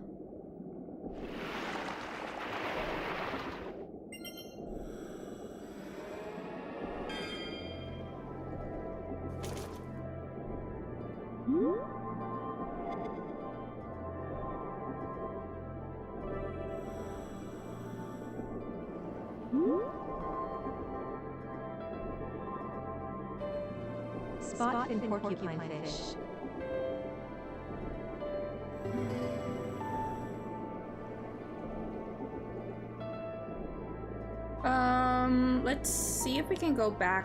Spot fin porcupine fish. Let's see if we can go back.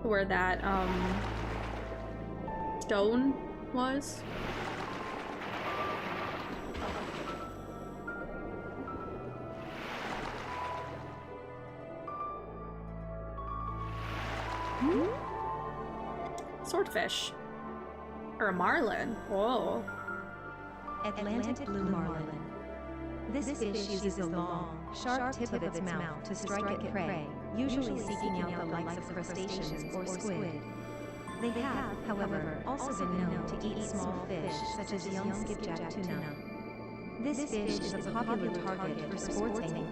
Where that, stone was. Swordfish. Or a marlin. Whoa. Atlantic blue marlin. This fish uses the long, sharp tip of its mouth to strike at prey, usually seeking out the likes of crustaceans or squid. They have, however, also been known to eat small fish such as young skipjack tuna. This fish is a popular target for sports angling.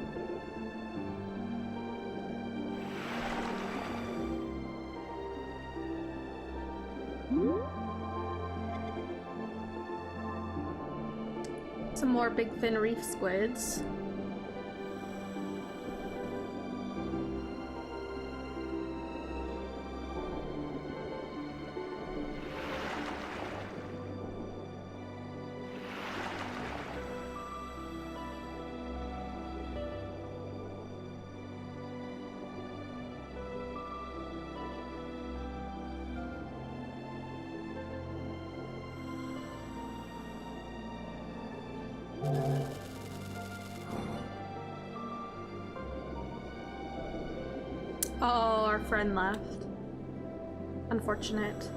Some more big fin reef squids. Oh, our friend left. Unfortunate.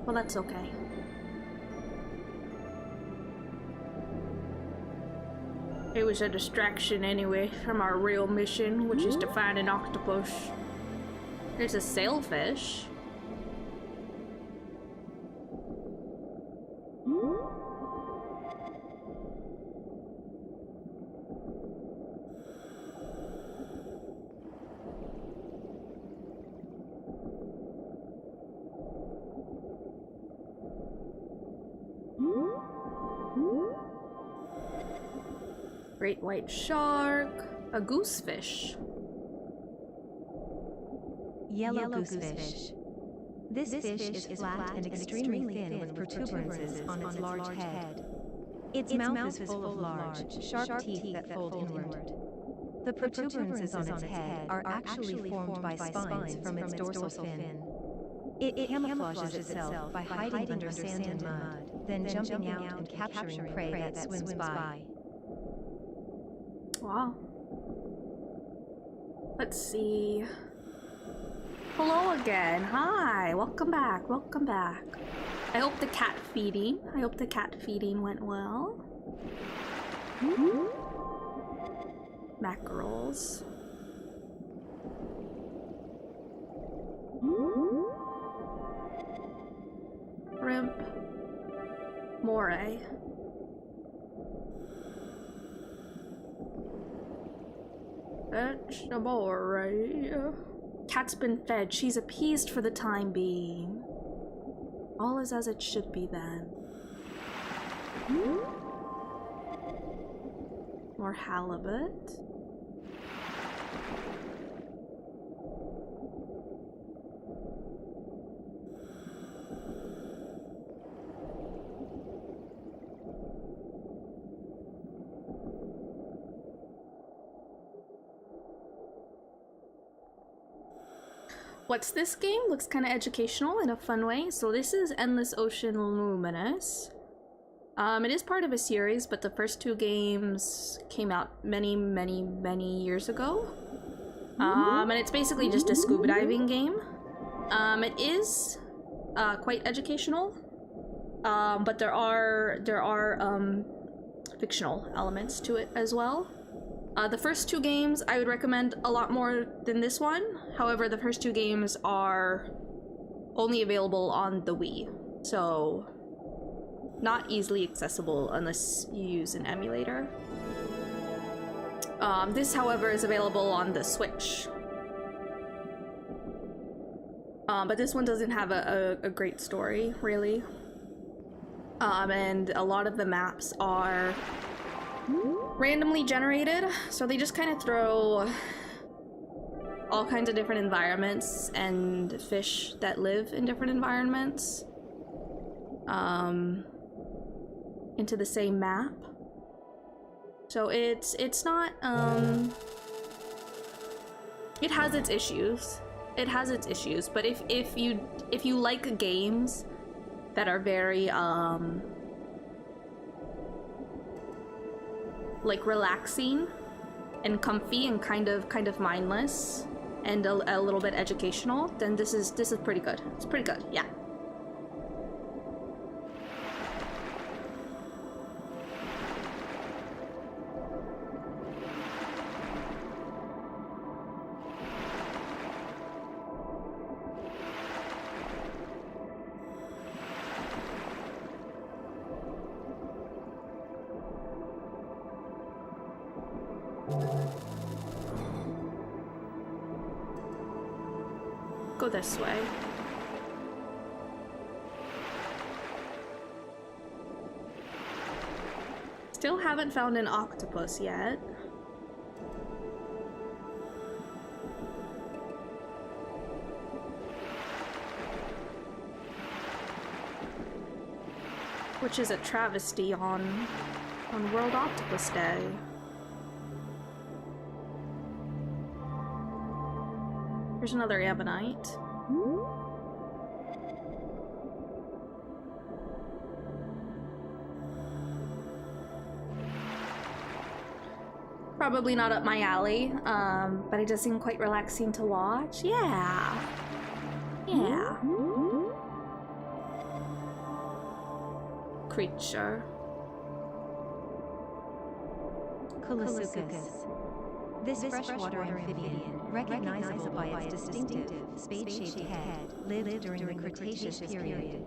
Well, that's okay. It was a distraction anyway from our real mission, which is to find an octopus. There's a sailfish. Great white shark, a goosefish. Yellow goosefish. This fish is flat and extremely thin with protuberances on its large head. Its mouth is full of large, sharp teeth that fold inward. The protuberances on its head are actually formed by spines from its dorsal fin. It camouflages itself by hiding under sand and mud, then jumping out and capturing prey that swims by. Wow. Let's see. Hello again. Hi. Welcome back. Welcome back. I hope the cat feeding went well. Mackerels. Shrimp. Moray. Fetch a moray. Cat's been fed. She's appeased for the time being. All is as it should be then. More halibut. What's this game? Looks kind of educational in a fun way. So this is Endless Ocean Luminous. It is part of a series, but the first two games came out many years ago. And it's basically just a scuba diving game. It is quite educational, but there are fictional elements to it as well. The first two games I would recommend a lot more than this one. However, the first two games are only available on the Wii, so not easily accessible unless you use an emulator. This, however, is available on the Switch. But this one doesn't have a great story, really. And a lot of the maps are randomly generated, so they just kind of throw all kinds of different environments and fish that live in different environments into the same map. So it's not it has its issues. It has its issues, but if you like games that are very like relaxing and comfy and kind of mindless and a little bit educational, then this is pretty good. It's pretty good, yeah. Go this way. Still haven't found an octopus yet. Which is a travesty on World Octopus Day. Here's another ammonite. Probably not up my alley, but it does seem quite relaxing to watch. Yeah. Yeah. Creature. Colosuchus. This freshwater amphibian, recognizable by its distinctive, spade-shaped head, lived during the Cretaceous period.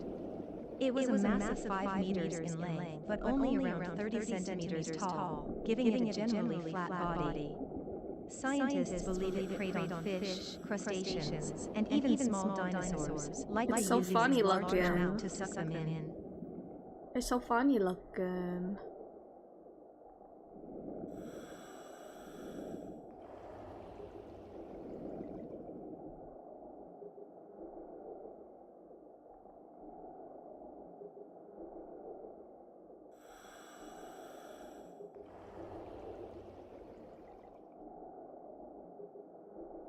It was a massive 5 meters in length, but only around 30 centimeters tall, giving it a generally flat body. Scientists believe it preyed on fish, crustaceans, and even small dinosaurs, likely so using funny its large looking. mouth to suck them in. It's so funny looking.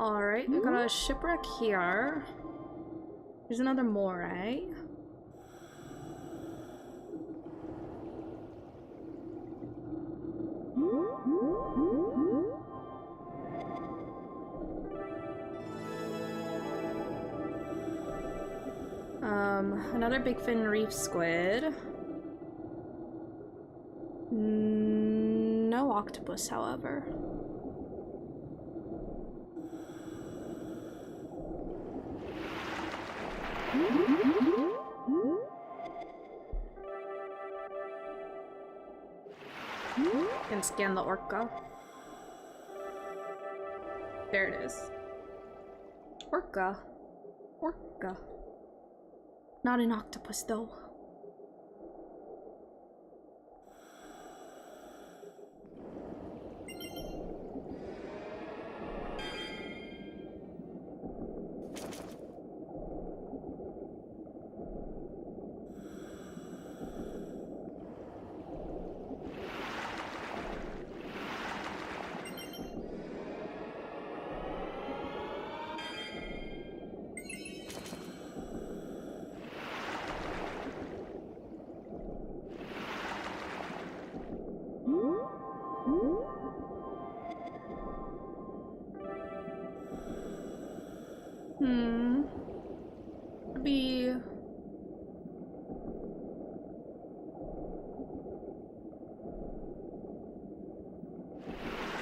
Alright, we got a shipwreck here. There's another moray. Another big fin reef squid. No octopus, however. Can scan the orca. There it is. Orca. Orca. Not an octopus, though.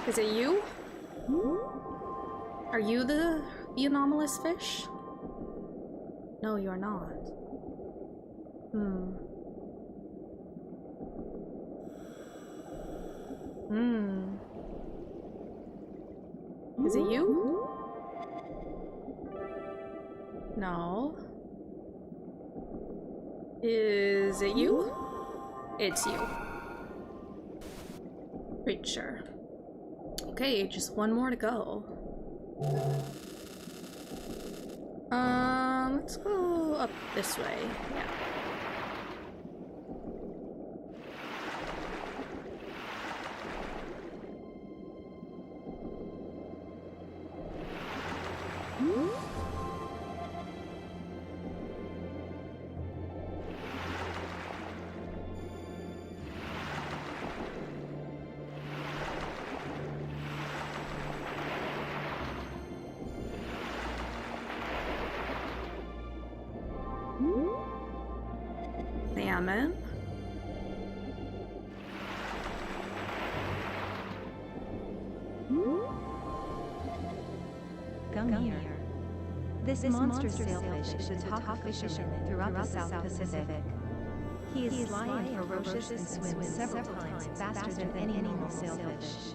Is it you? Are you the anomalous fish? No, you're not. Is it you? No. Is it you? It's you. creature. Okay, just one more to go. Let's go up this way. Yeah. Salmon. Come here. This monster sailfish is a top fisherman throughout the South Pacific. He is sly and ferocious and swims several times faster than any normal sailfish.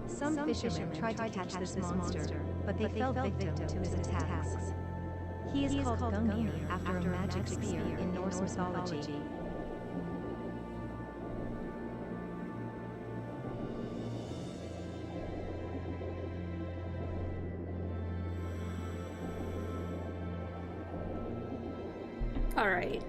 Some fishermen tried to catch this monster, but they fell victim to his attacks. He is called Gungnir after a magic spear in Norse mythology. All right.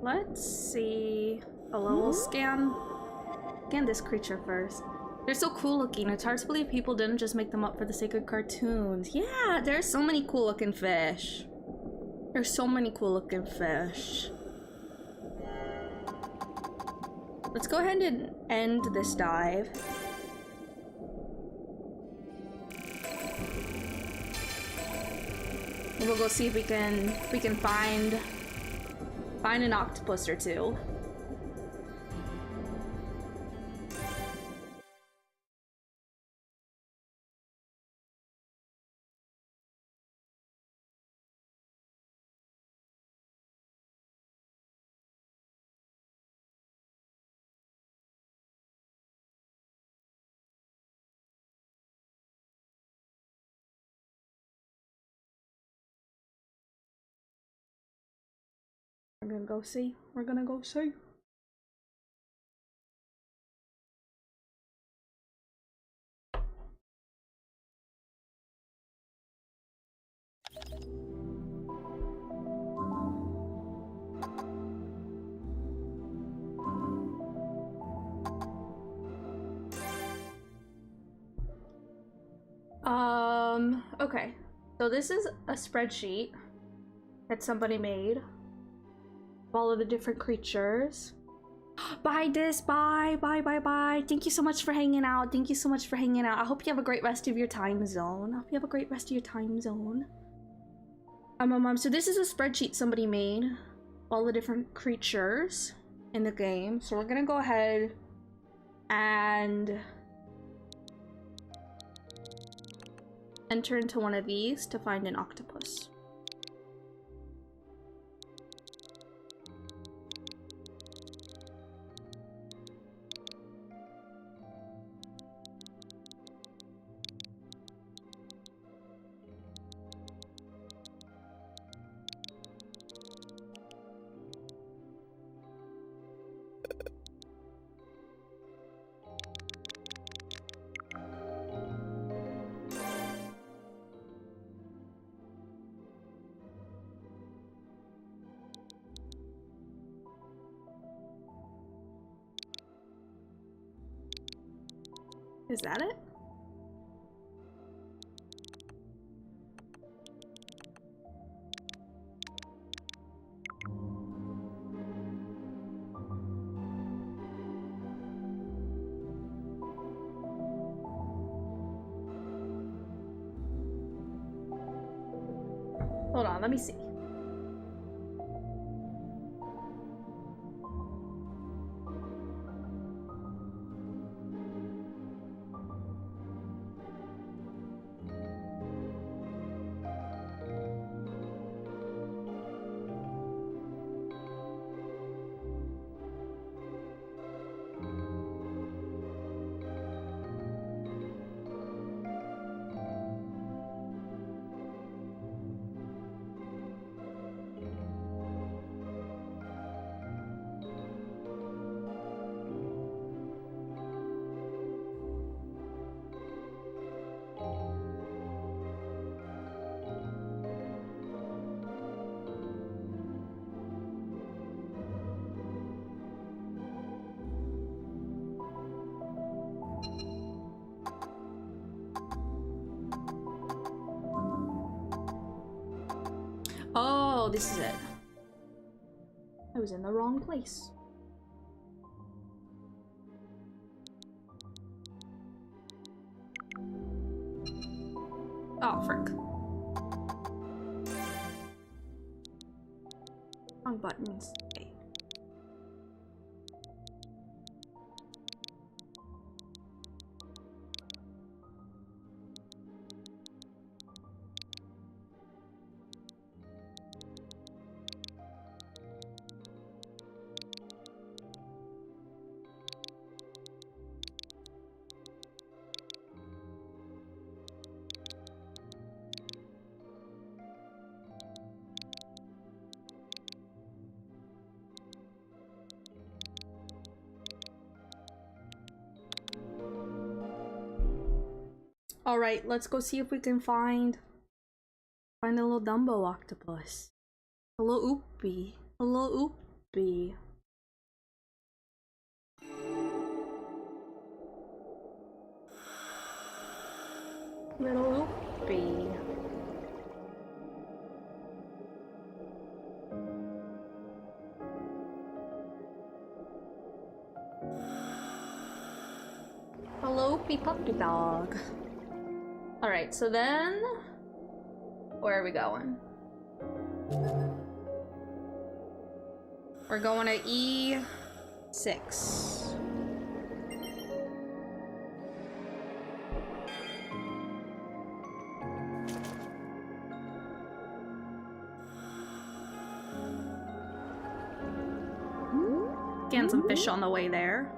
Let's see. A level scan. Scan this creature first. They're so cool looking. It's hard to believe people didn't just make them up for the sake of cartoons. Yeah, there's so many cool looking fish. There's so many cool looking fish. Let's go ahead and end this dive. And we'll go see if we can find an octopus or two. We're gonna go see. We're gonna go see. Okay. So this is a spreadsheet that somebody made. All of the different creatures. Bye, Dis. Bye. Bye, bye, bye. Thank you so much for hanging out. Thank you so much for hanging out. I hope you have a great rest of your time zone. I hope you have a great rest of your time zone. So this is a spreadsheet somebody made. All the different creatures in the game. So we're gonna go ahead and enter into one of these to find an octopus. Is that it? Hold on, let me see. Oh, this is it. I was in the wrong place. Oh, frick. Wrong buttons. Okay. All right, let's go see if we can find a little Dumbo octopus. A little oopie. A little oopie. Little oopie. Hello, oopie puppy dog. Alright, so then where are we going? We're going to E6. Getting some fish on the way there.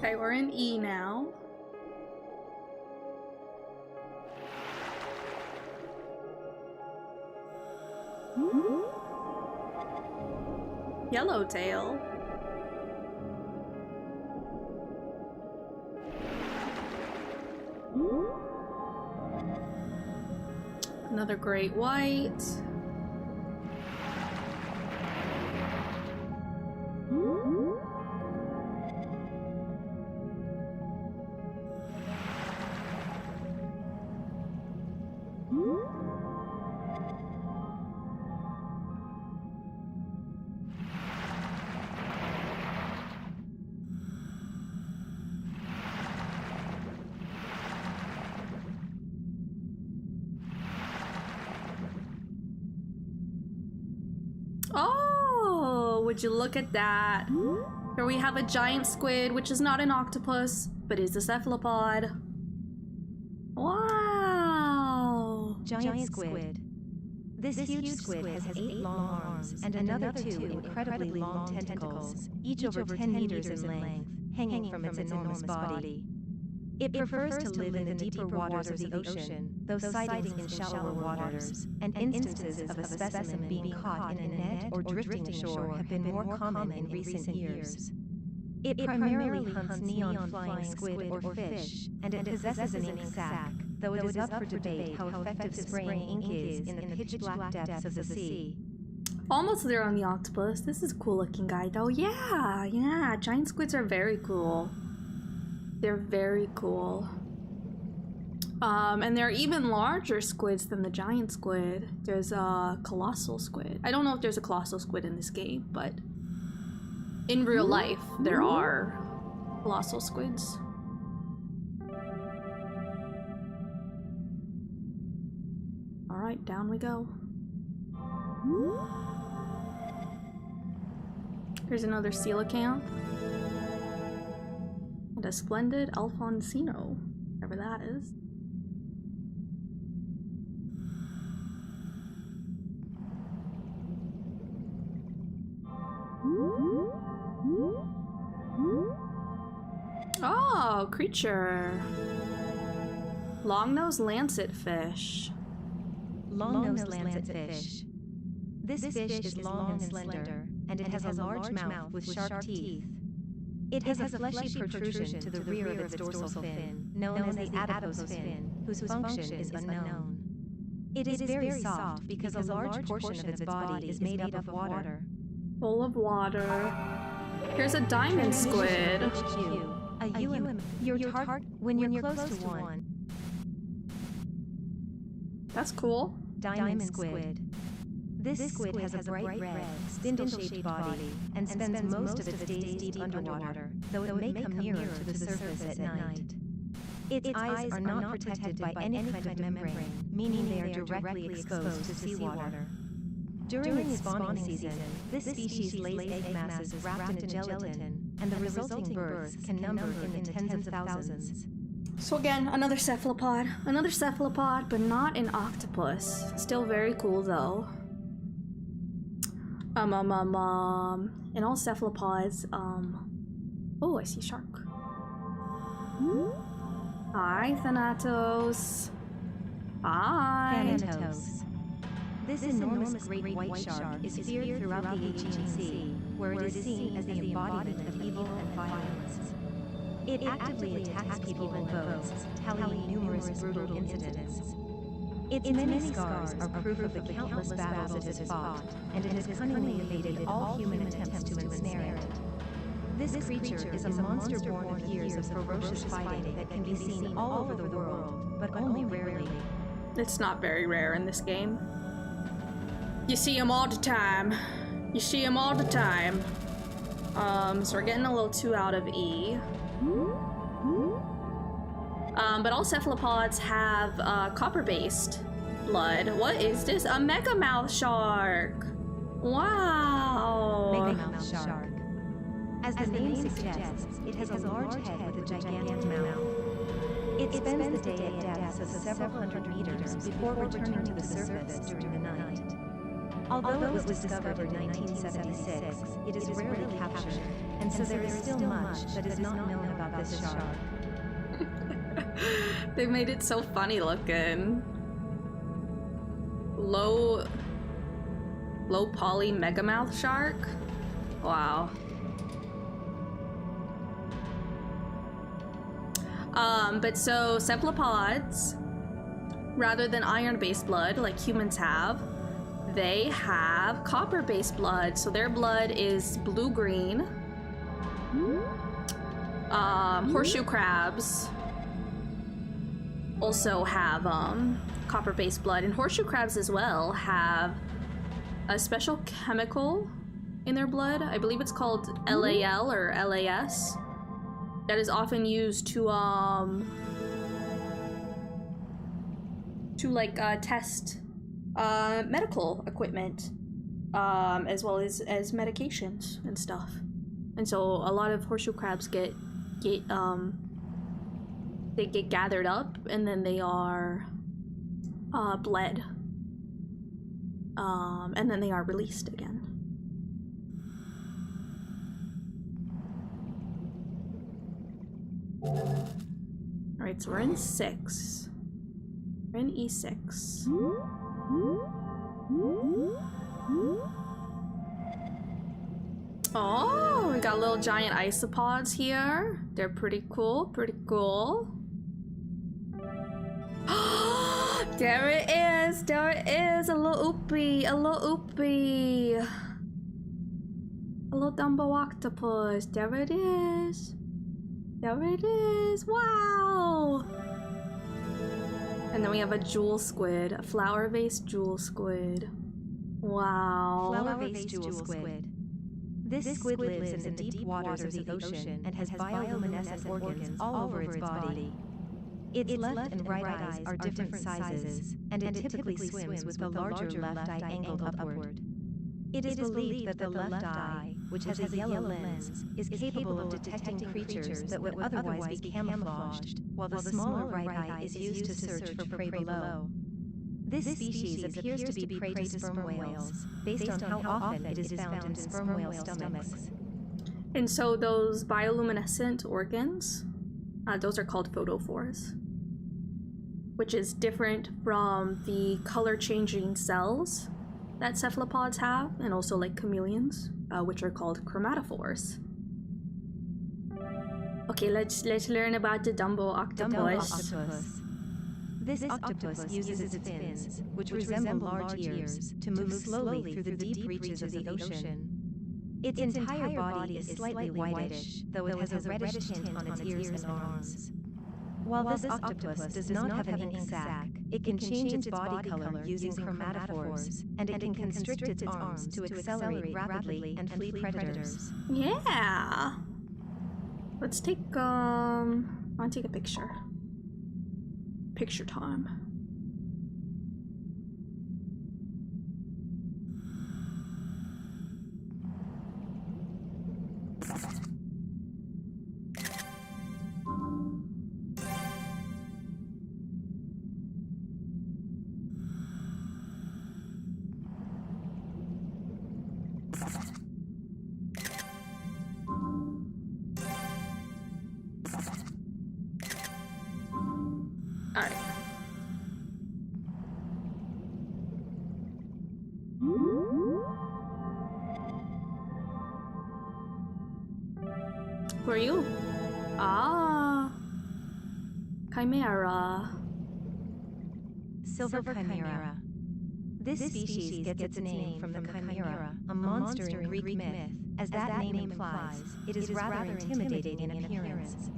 Okay, we're in E now. Yellowtail. Another great white. Oh, would you look at that? Here we have a giant squid, which is not an octopus, but is a cephalopod. Wow! Giant squid. This huge squid has 8 long arms and another 2 incredibly long tentacles, each over 10 meters in length, hanging from its enormous body. It prefers to live in the deeper waters of the ocean, though sightings in shallower waters and instances of a specimen being caught in a net or drifting ashore have been more common in recent years. It primarily hunts neon-flying squid or fish, and it possesses an ink sac, though it is up for debate how effective spraying ink is in the pitch-black depths of the sea. Almost there on the octopus. This is a cool looking guy though. Yeah, giant squids are very cool. They're very cool. And there are even larger squids than the giant squid. There's a colossal squid. I don't know if there's a colossal squid in this game, but in real life, there are colossal squids. All right, down we go. Here's another coelacanth. And a splendid Alfonsino, whatever that is. Oh, creature. Long-nosed lancetfish. Long-nosed lancetfish. This fish is long and slender, and it has a large mouth with sharp teeth. It has a fleshy protrusion to the rear of its dorsal fin, known as the adipose fin, whose function is unknown. It is very soft because a large portion of its body is made up of water. Full of water. Here's a diamond squid. Your target when you're close to one. That's cool. Diamond squid. This squid has a bright red, spindle-shaped body and spends most of its days deep underwater, though it may come nearer to the surface at night. Its eyes are not protected by any kind of membrane, meaning they are directly exposed to seawater. During its spawning season, this species lays egg masses wrapped in a gelatin, and the resulting births can number in the tens of thousands. So again, another cephalopod. Another cephalopod, but not an octopus. Still very cool though. And all cephalopods, oh, I see a shark. Hi, Thanatos. Hi. Thanatos. This enormous great white shark is feared throughout the Aegean Sea, where it is seen as the embodiment of evil and violence. It actively attacks people and boats, tallying numerous brutal incidents. Its many scars are proof of the countless battles it has fought, and it has cunningly evaded all human attempts to ensnare it. This creature is a monster born of years of ferocious fighting that can be seen all over the world, but only rarely. It's not very rare in this game. You see them all the time. You see them all the time. So we're getting a little 2 out of E. But all cephalopods have copper-based blood. What is this? A megamouth shark! Wow! Megamouth shark. As the name suggests, it has a large head with a gigantic mouth. It spends the day at depths of several hundred meters before returning to the surface during the night. Although it was discovered in 1976, it is rarely captured, and so there is still much that is not known about this shark. They made it so funny looking. Low poly megamouth shark? Wow. But so cephalopods, rather than iron-based blood like humans have, they have copper-based blood. So their blood is blue-green. Horseshoe crabs also have copper-based blood, and horseshoe crabs as well have a special chemical in their blood. I believe it's called LAL or LAS. That is often used to test medical equipment, as well as medications and stuff. And so a lot of horseshoe crabs get gathered up, and then they are bled, and then they are released again. Alright, so we're in 6. We're in E6. Oh, we got little giant isopods here. They're pretty cool, pretty cool. There it is, there it is, a little oopie, a little oopie. A little Dumbo octopus, there it is. There it is. Wow. And then we have a jewel squid, a flower vase jewel squid. Wow. Flower vase jewel squid. This squid lives in the deep waters of the ocean and has bioluminescent organs all over its body. Its left and right eyes are different sizes, and it typically swims with the larger left eye angled upward. It is believed that the left eye, which has a yellow lens, is capable of detecting creatures that would otherwise be camouflaged, while the smaller right eye is used to search for prey below. This species appears to be prey to sperm whales, based on how often it is found in sperm whale stomachs. And so those bioluminescent organs, those are called photophores, which is different from the color-changing cells that cephalopods have, and also like chameleons, which are called chromatophores. Okay, let's learn about the Dumbo octopus. This octopus uses its fins, which resemble large ears, to move slowly through the deep reaches of the ocean. Its entire body is slightly whitish, though it has a reddish tint on its ears and arms. While this octopus does not have an ink sac, it can change its body color using chromatophores, and it can constrict its arms to accelerate rapidly and flee predators. Yeah. Let's take I'll take a picture. Picture time. Alright. Who are you? Ah, Chimera. Silver chimera. This species gets its name from the chimera, a monster in Greek myth. As that name implies, it is rather intimidating in appearance.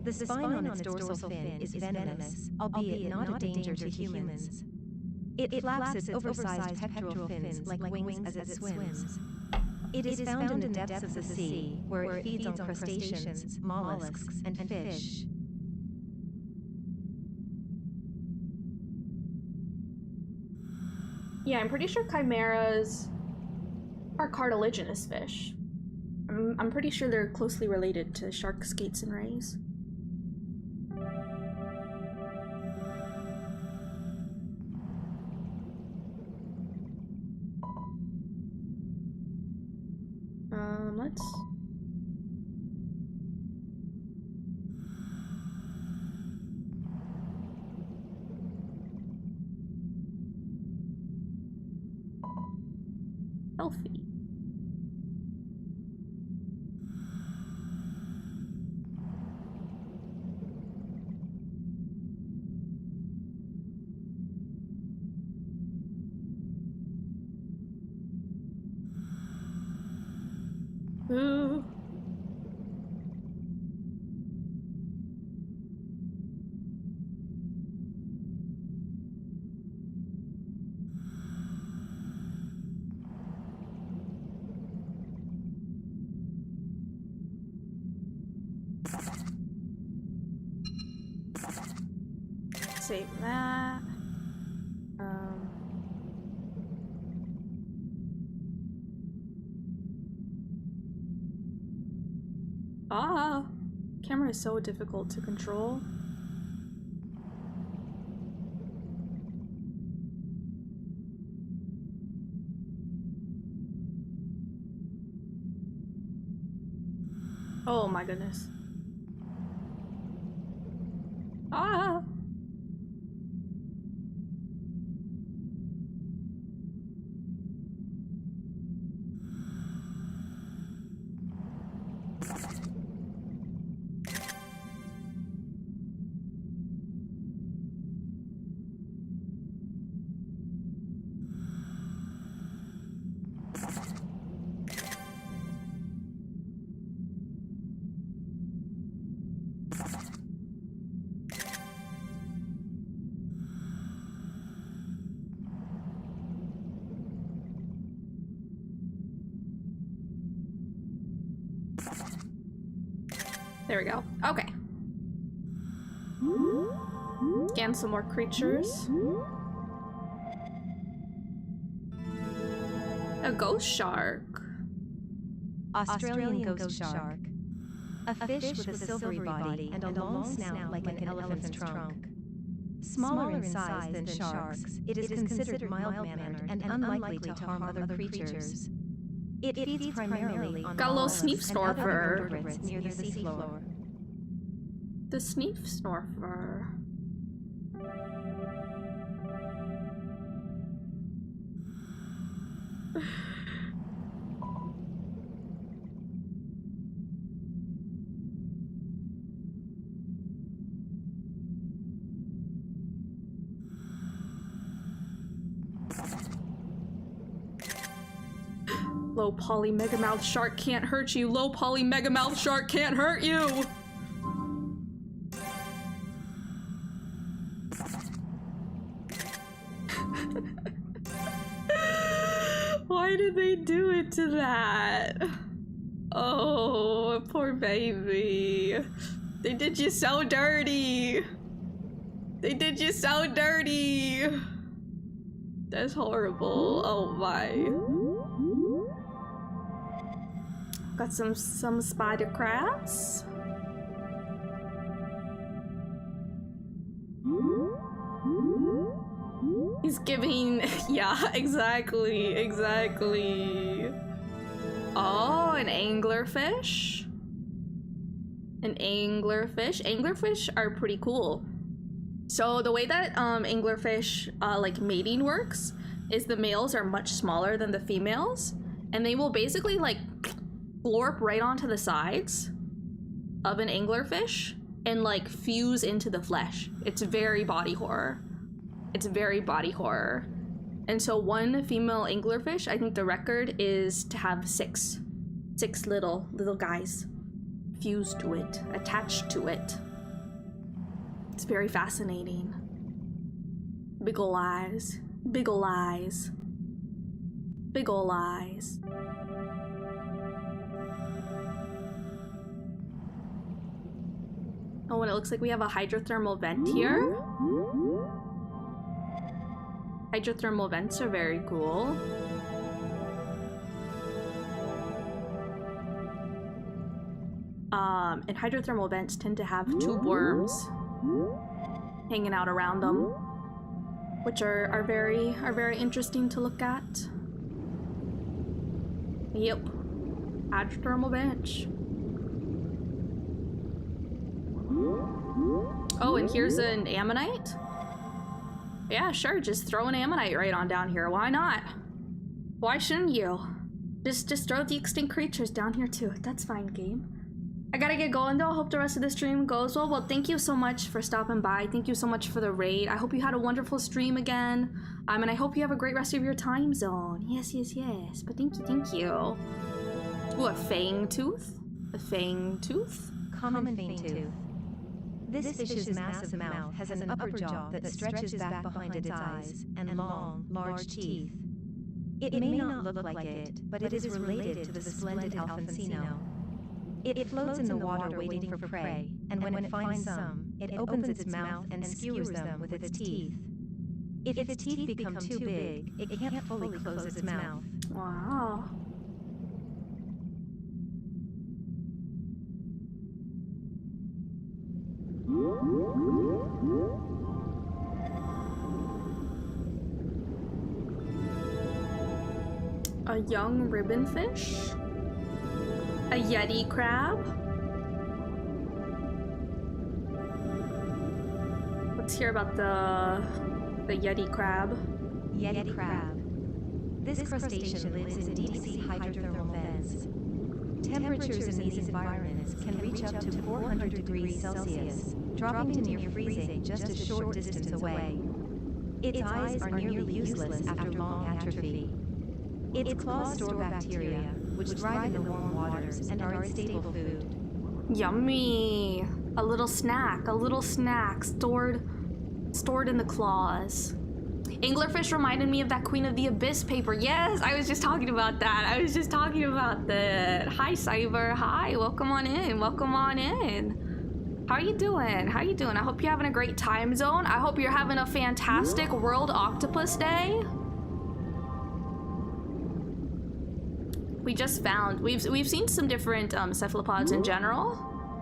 The spine on its dorsal fin is venomous, albeit not a danger to humans. It flaps its oversized pectoral fins like wings as it swims. It is found in the depths of the sea, where it feeds on crustaceans, mollusks, and fish. Yeah, I'm pretty sure chimeras are cartilaginous fish. I'm pretty sure they're closely related to sharks, skates, and rays. Let's... Healthy. Ooh. Save that. Camera is so difficult to control. Oh my goodness. Ah! There we go. Okay. Scan some more creatures. A ghost shark. Australian ghost shark. A fish with a silvery body and a long snout like an elephant's trunk. Smaller in size than sharks, it is considered mild-mannered and unlikely to harm other creatures. It feeds primarily on got a little mollusks sneef and other snorfer. invertebrates near the seafloor. The sneef snorfer. Low poly megamouth shark can't hurt you. Low poly megamouth shark can't hurt you. Why did they do it to that? Oh, poor baby. They did you so dirty. They did you so dirty. That's horrible. Oh my. Got some spider crabs. He's giving, yeah, exactly. Oh, an anglerfish. An anglerfish. Anglerfish are pretty cool. So the way that anglerfish like mating works is the males are much smaller than the females, and they will basically like glorp right onto the sides of an anglerfish and like fuse into the flesh. It's very body horror. It's very body horror. And so one female anglerfish, I think the record is to have six little guys fused to it, attached to it. It's very fascinating. Big ol' eyes, big ol' eyes, big ol' eyes. Oh, and it looks like we have a hydrothermal vent here. Hydrothermal vents are very cool. And hydrothermal vents tend to have tube worms hanging out around them, which are very interesting to look at. Yep, hydrothermal vents. Oh, and here's an ammonite. Yeah, sure, just throw an ammonite right on down here. Why not? Why shouldn't you? Just throw the extinct creatures down here too. That's fine, game. I gotta get going though. Hope the rest of the stream goes well. Well, thank you so much for stopping by. Thank you so much for the raid. I hope you had a wonderful stream again. And I hope you have a great rest of your time zone. Yes. But thank you. Ooh, a fang tooth? A fang tooth? Common fang tooth. This fish's massive mouth has an upper jaw that stretches back behind its eyes, and long, large teeth. It may not look like it, but it is related to the splendid Alfonsino. It floats in the water waiting for prey, and when it finds some, it opens its mouth and skewers them with its teeth. If its teeth become too big, it can't fully close its mouth. Wow. A young ribbonfish? A yeti crab? Let's hear about the yeti crab. Yeti crab. This crustacean lives in deep-sea hydrothermal vents. Temperatures in these environments can reach up to 400 degrees Celsius, dropping to near freezing just a short distance away. Its eyes are nearly useless after long atrophy. Its claws store bacteria, which thrive in the warm waters and are its staple food. Yummy! A little snack stored in the claws. Anglerfish reminded me of that Queen of the Abyss paper. Yes, I was just talking about that. I was just talking about that. Hi, Cyber. Hi, welcome on in. Welcome on in. How are you doing? How are you doing? I hope you're having a great time zone. I hope you're having a fantastic World Octopus Day. We just found, we've seen some different cephalopods in general,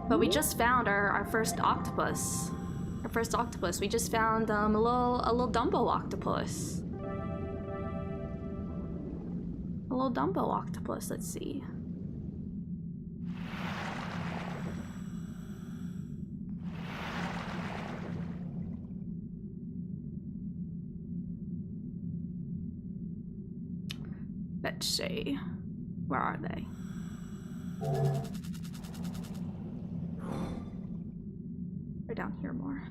but we just found our first octopus. Our first octopus. We just found a little Dumbo octopus. A little Dumbo octopus. Let's see. Let's see. Where are they? They're down here more.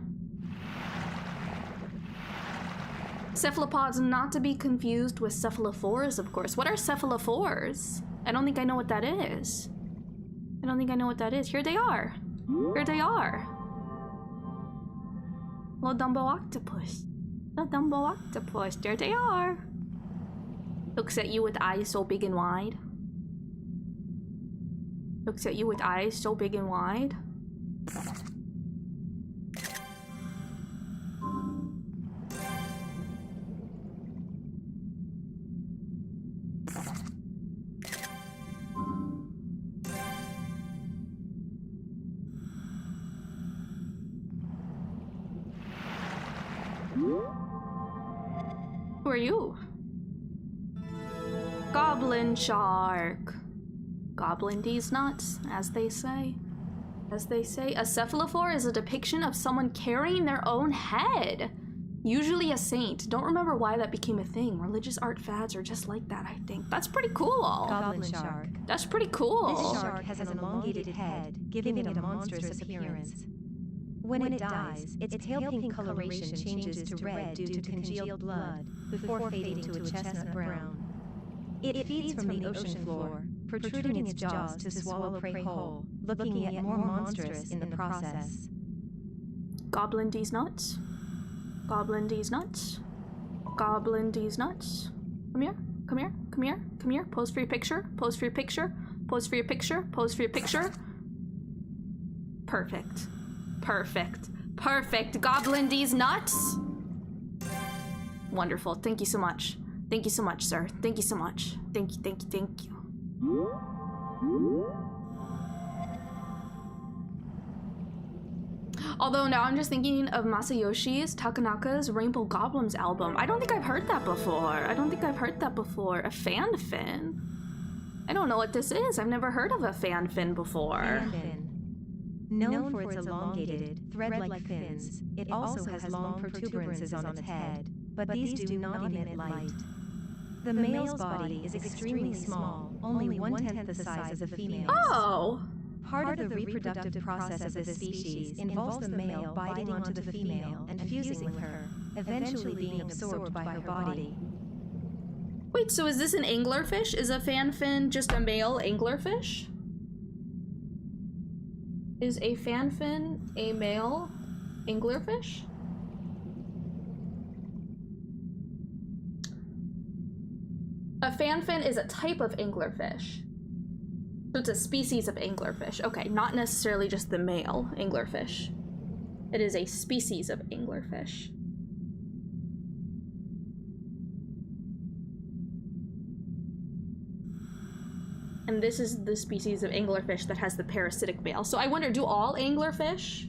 Cephalopods, not to be confused with cephalophores, of course. What are cephalophores? I don't think I know what that is. I don't think I know what that is. Here they are. Here they are. Little Dumbo octopus. Little Dumbo octopus. There they are. Looks at you with eyes so big and wide. Looks at you with eyes so big and wide. Who are you? Goblin shark. Goblin these nuts, as they say. As they say, a cephalophore is a depiction of someone carrying their own head. Usually a saint. Don't remember why that became a thing. Religious art fads are just like that, I think. That's pretty cool. Goblin shark. That's pretty cool. This shark has an elongated head, giving it a monstrous appearance. When it dies, its pale pink coloration changes to red due to congealed blood, before fading to a chestnut brown. It feeds from the ocean floor, protruding its jaws to swallow prey whole, looking yet more monstrous in the process. Goblin these nuts. Goblin these nuts. Goblin these nuts. Come here, come here, come here, come here. Pose for your picture, pose for your picture, pose for your picture, pose for your picture. Perfect. Perfect. Perfect. Goblin these nuts. Wonderful. Thank you so much. Thank you so much, sir. Thank you so much. Thank you, thank you, thank you. Although now I'm just thinking of Masayoshi Takanaka's Rainbow Goblins album. I don't think I've heard that before. I don't think I've heard that before. A fan fin. I don't know what this is. I've never heard of a fan fin before. Fan fin. Known for its elongated, thread-like fins, it also has long protuberances on its head, but these do not emit light. The male's body is extremely small, only 1/10 the size of the female's. Oh! Part of the reproductive process of this species involves the male biting onto the female and fusing with her, eventually being absorbed by her body. Wait, so is this an anglerfish? Is a fan fin just a male anglerfish? Is a fan fin a male anglerfish? A fan fin is a type of anglerfish. So it's a species of anglerfish. Okay, not necessarily just the male anglerfish. It is a species of anglerfish. And this is the species of anglerfish that has the parasitic male. So I wonder, do all anglerfish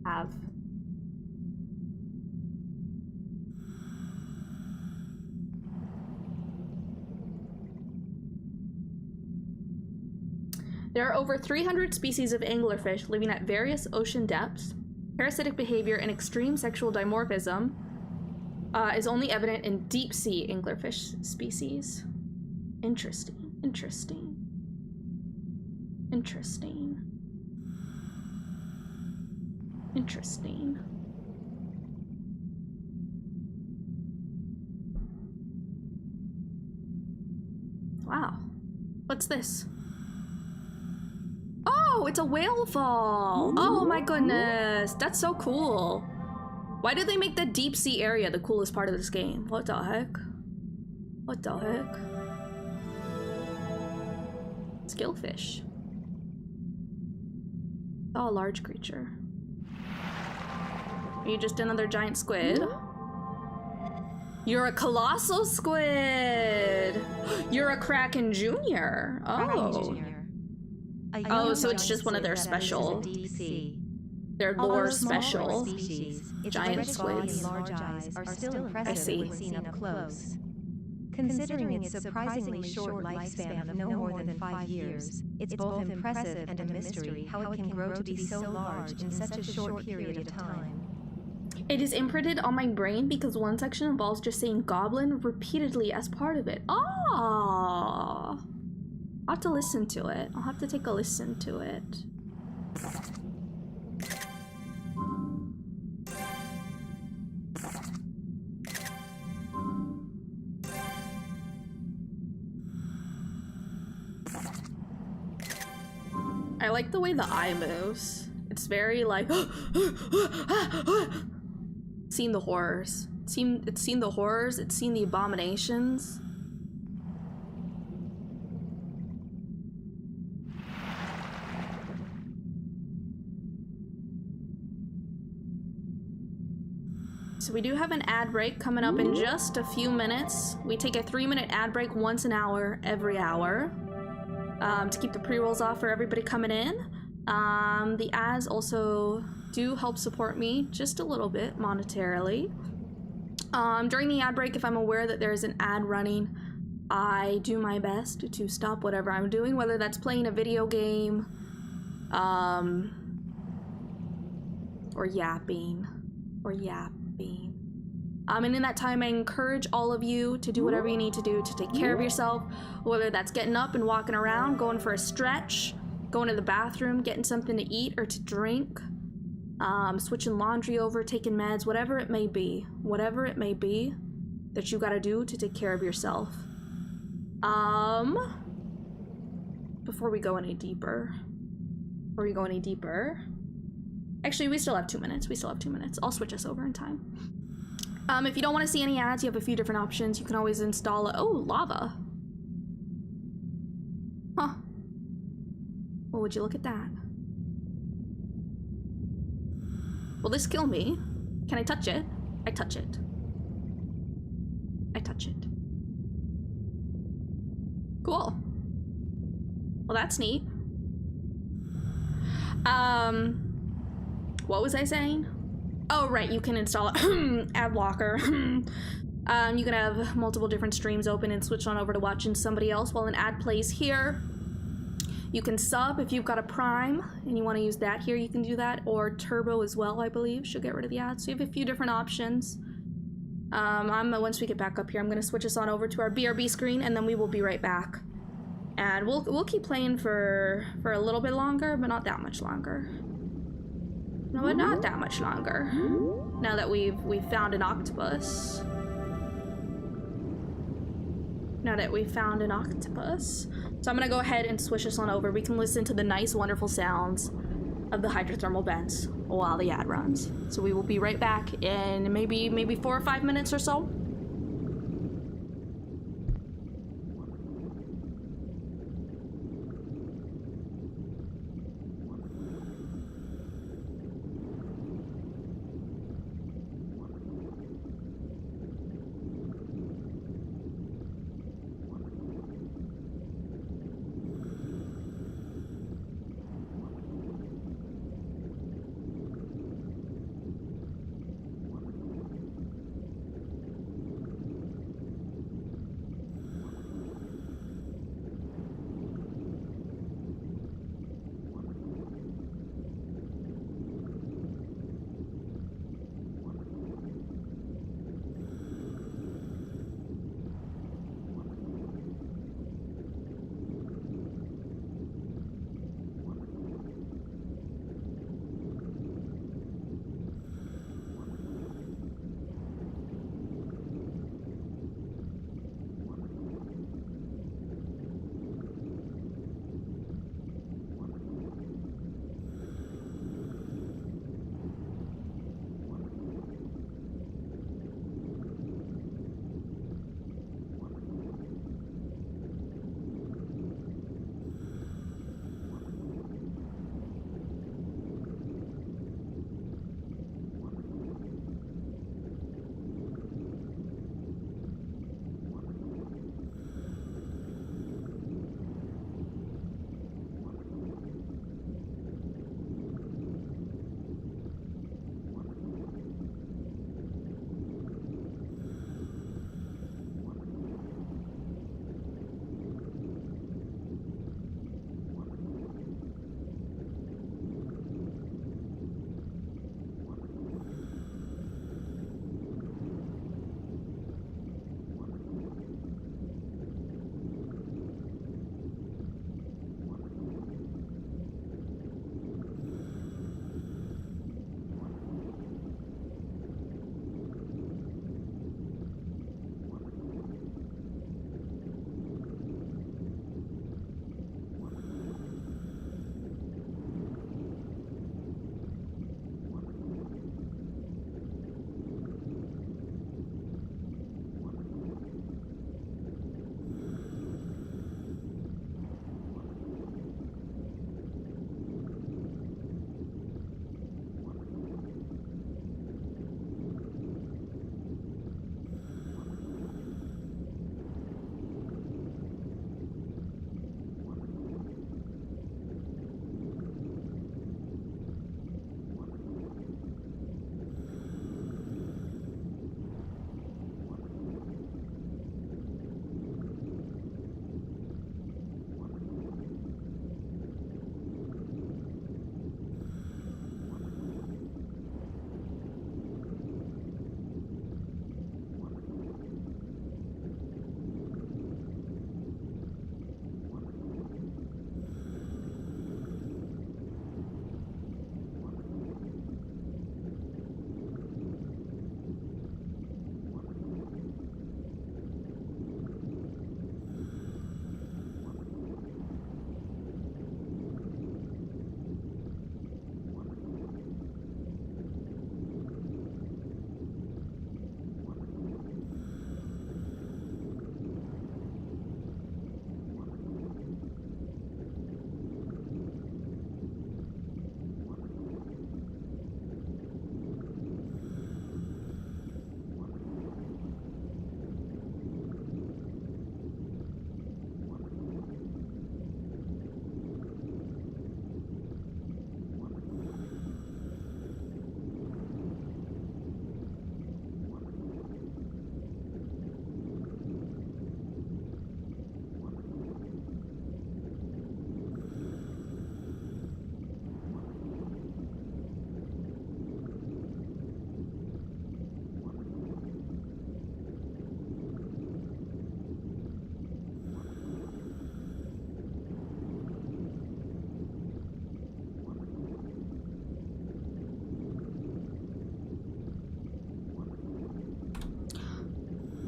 have? There are over 300 species of anglerfish living at various ocean depths. Parasitic behavior and extreme sexual dimorphism is only evident in deep sea anglerfish species. Interesting, interesting, interesting, interesting. Wow, what's this? Oh, it's a whale fall. Oh my goodness, that's so cool. Why did they make the deep sea area the coolest part of this game? What the heck? What the heck? Skillfish. Oh, a large creature. Are you just another giant squid? You're a colossal squid! You're a Kraken Junior. Oh. Oh, so it's just one of their special. Their lore special. Giant squids. Large eyes are still impressive I see. when seen up close. Considering its surprisingly short lifespan of no more than 5 years, it's both impressive and a mystery how it can grow to be so large in such a short period of time. It is imprinted on my brain because one section involves just saying goblin repeatedly as part of it. Oh! I'll have to listen to it. I'll have to take a listen to it. I like the way the eye moves. It's very like seen the horrors. It's seen the horrors, it's seen the abominations. So we do have an ad break coming up in just a few minutes. We take a 3-minute ad break once an hour, every hour, to keep the pre-rolls off for everybody coming in. The ads also do help support me just a little bit monetarily. During the ad break, if I'm aware that there is an ad running, I do my best to stop whatever I'm doing, whether that's playing a video game, or yapping. And in that time, I encourage all of you to do whatever you need to do to take care of yourself, whether that's getting up and walking around, going for a stretch, going to the bathroom, getting something to eat or to drink, switching laundry over, taking meds, whatever it may be that you gotta do to take care of yourself. Before we go any deeper, actually, we still have 2 minutes. I'll switch us over in time. If you don't want to see any ads, you have a few different options. You can always install oh, lava. Huh. Well, would you look at that? Will this kill me? Can I touch it? I touch it. Cool. Well, that's neat. What was I saying? Oh, right, you can install ad blocker. You can have multiple different streams open and switch on over to watching somebody else while an ad plays here. You can sub if you've got a Prime and you want to use that here, you can do that, or Turbo as well, I believe, should get rid of the ads. So you have a few different options. Once we get back up here, I'm going to switch us on over to our BRB screen, and then we will be right back. And we'll keep playing for a little bit longer, but not that much longer. No, but not that much longer. Now that we've found an octopus. So I'm gonna go ahead and switch us on over. We can listen to the nice, wonderful sounds of the hydrothermal vents while the ad runs. So we will be right back in maybe 4 or 5 minutes or so.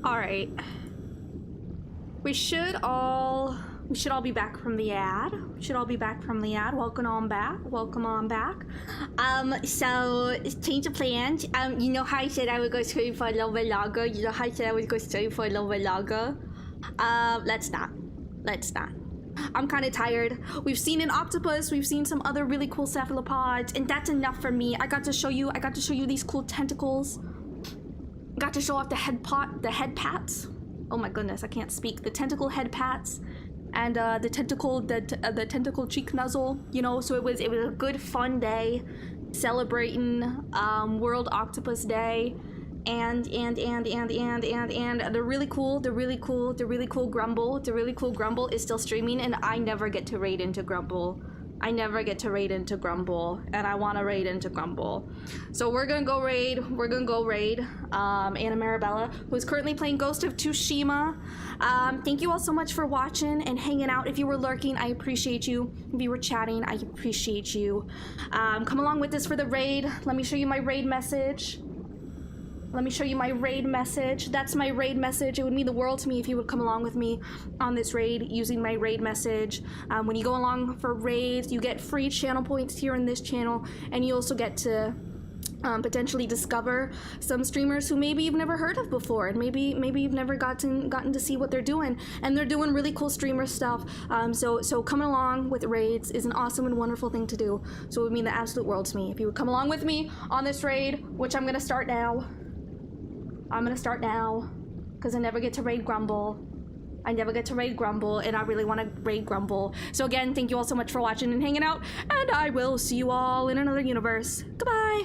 All right. We should all be back from the ad. Welcome on back. So change of plans. You know how I said I would go stream for a little bit longer? Let's not. I'm kind of tired. We've seen an octopus, we've seen some other really cool cephalopods, and that's enough for me. I got to show you these cool tentacles. Got to show off the head pats. Oh my goodness, I can't speak. The tentacle head pats and the tentacle cheek nuzzle, you know, so it was a good fun day celebrating World Octopus Day. And the really cool Grumble is still streaming, and I never get to raid into Grumble. And I want to raid into Grumble. So we're gonna go raid Anna Marabella, who is currently playing Ghost of Tsushima. Thank you all so much for watching and hanging out. If you were lurking, I appreciate you. If you were chatting, I appreciate you. Come along with us for the raid. Let me show you my raid message. That's my raid message. It would mean the world to me if you would come along with me on this raid using my raid message. When you go along for raids, you get free channel points here in this channel, and you also get to potentially discover some streamers who maybe you've never heard of before, and maybe you've never gotten to see what they're doing, and they're doing really cool streamer stuff. So coming along with raids is an awesome and wonderful thing to do. So it would mean the absolute world to me if you would come along with me on this raid, which I'm gonna start now. Because I never get to raid Grumble. And I really want to raid Grumble. So again, thank you all so much for watching and hanging out, and I will see you all in another universe. Goodbye!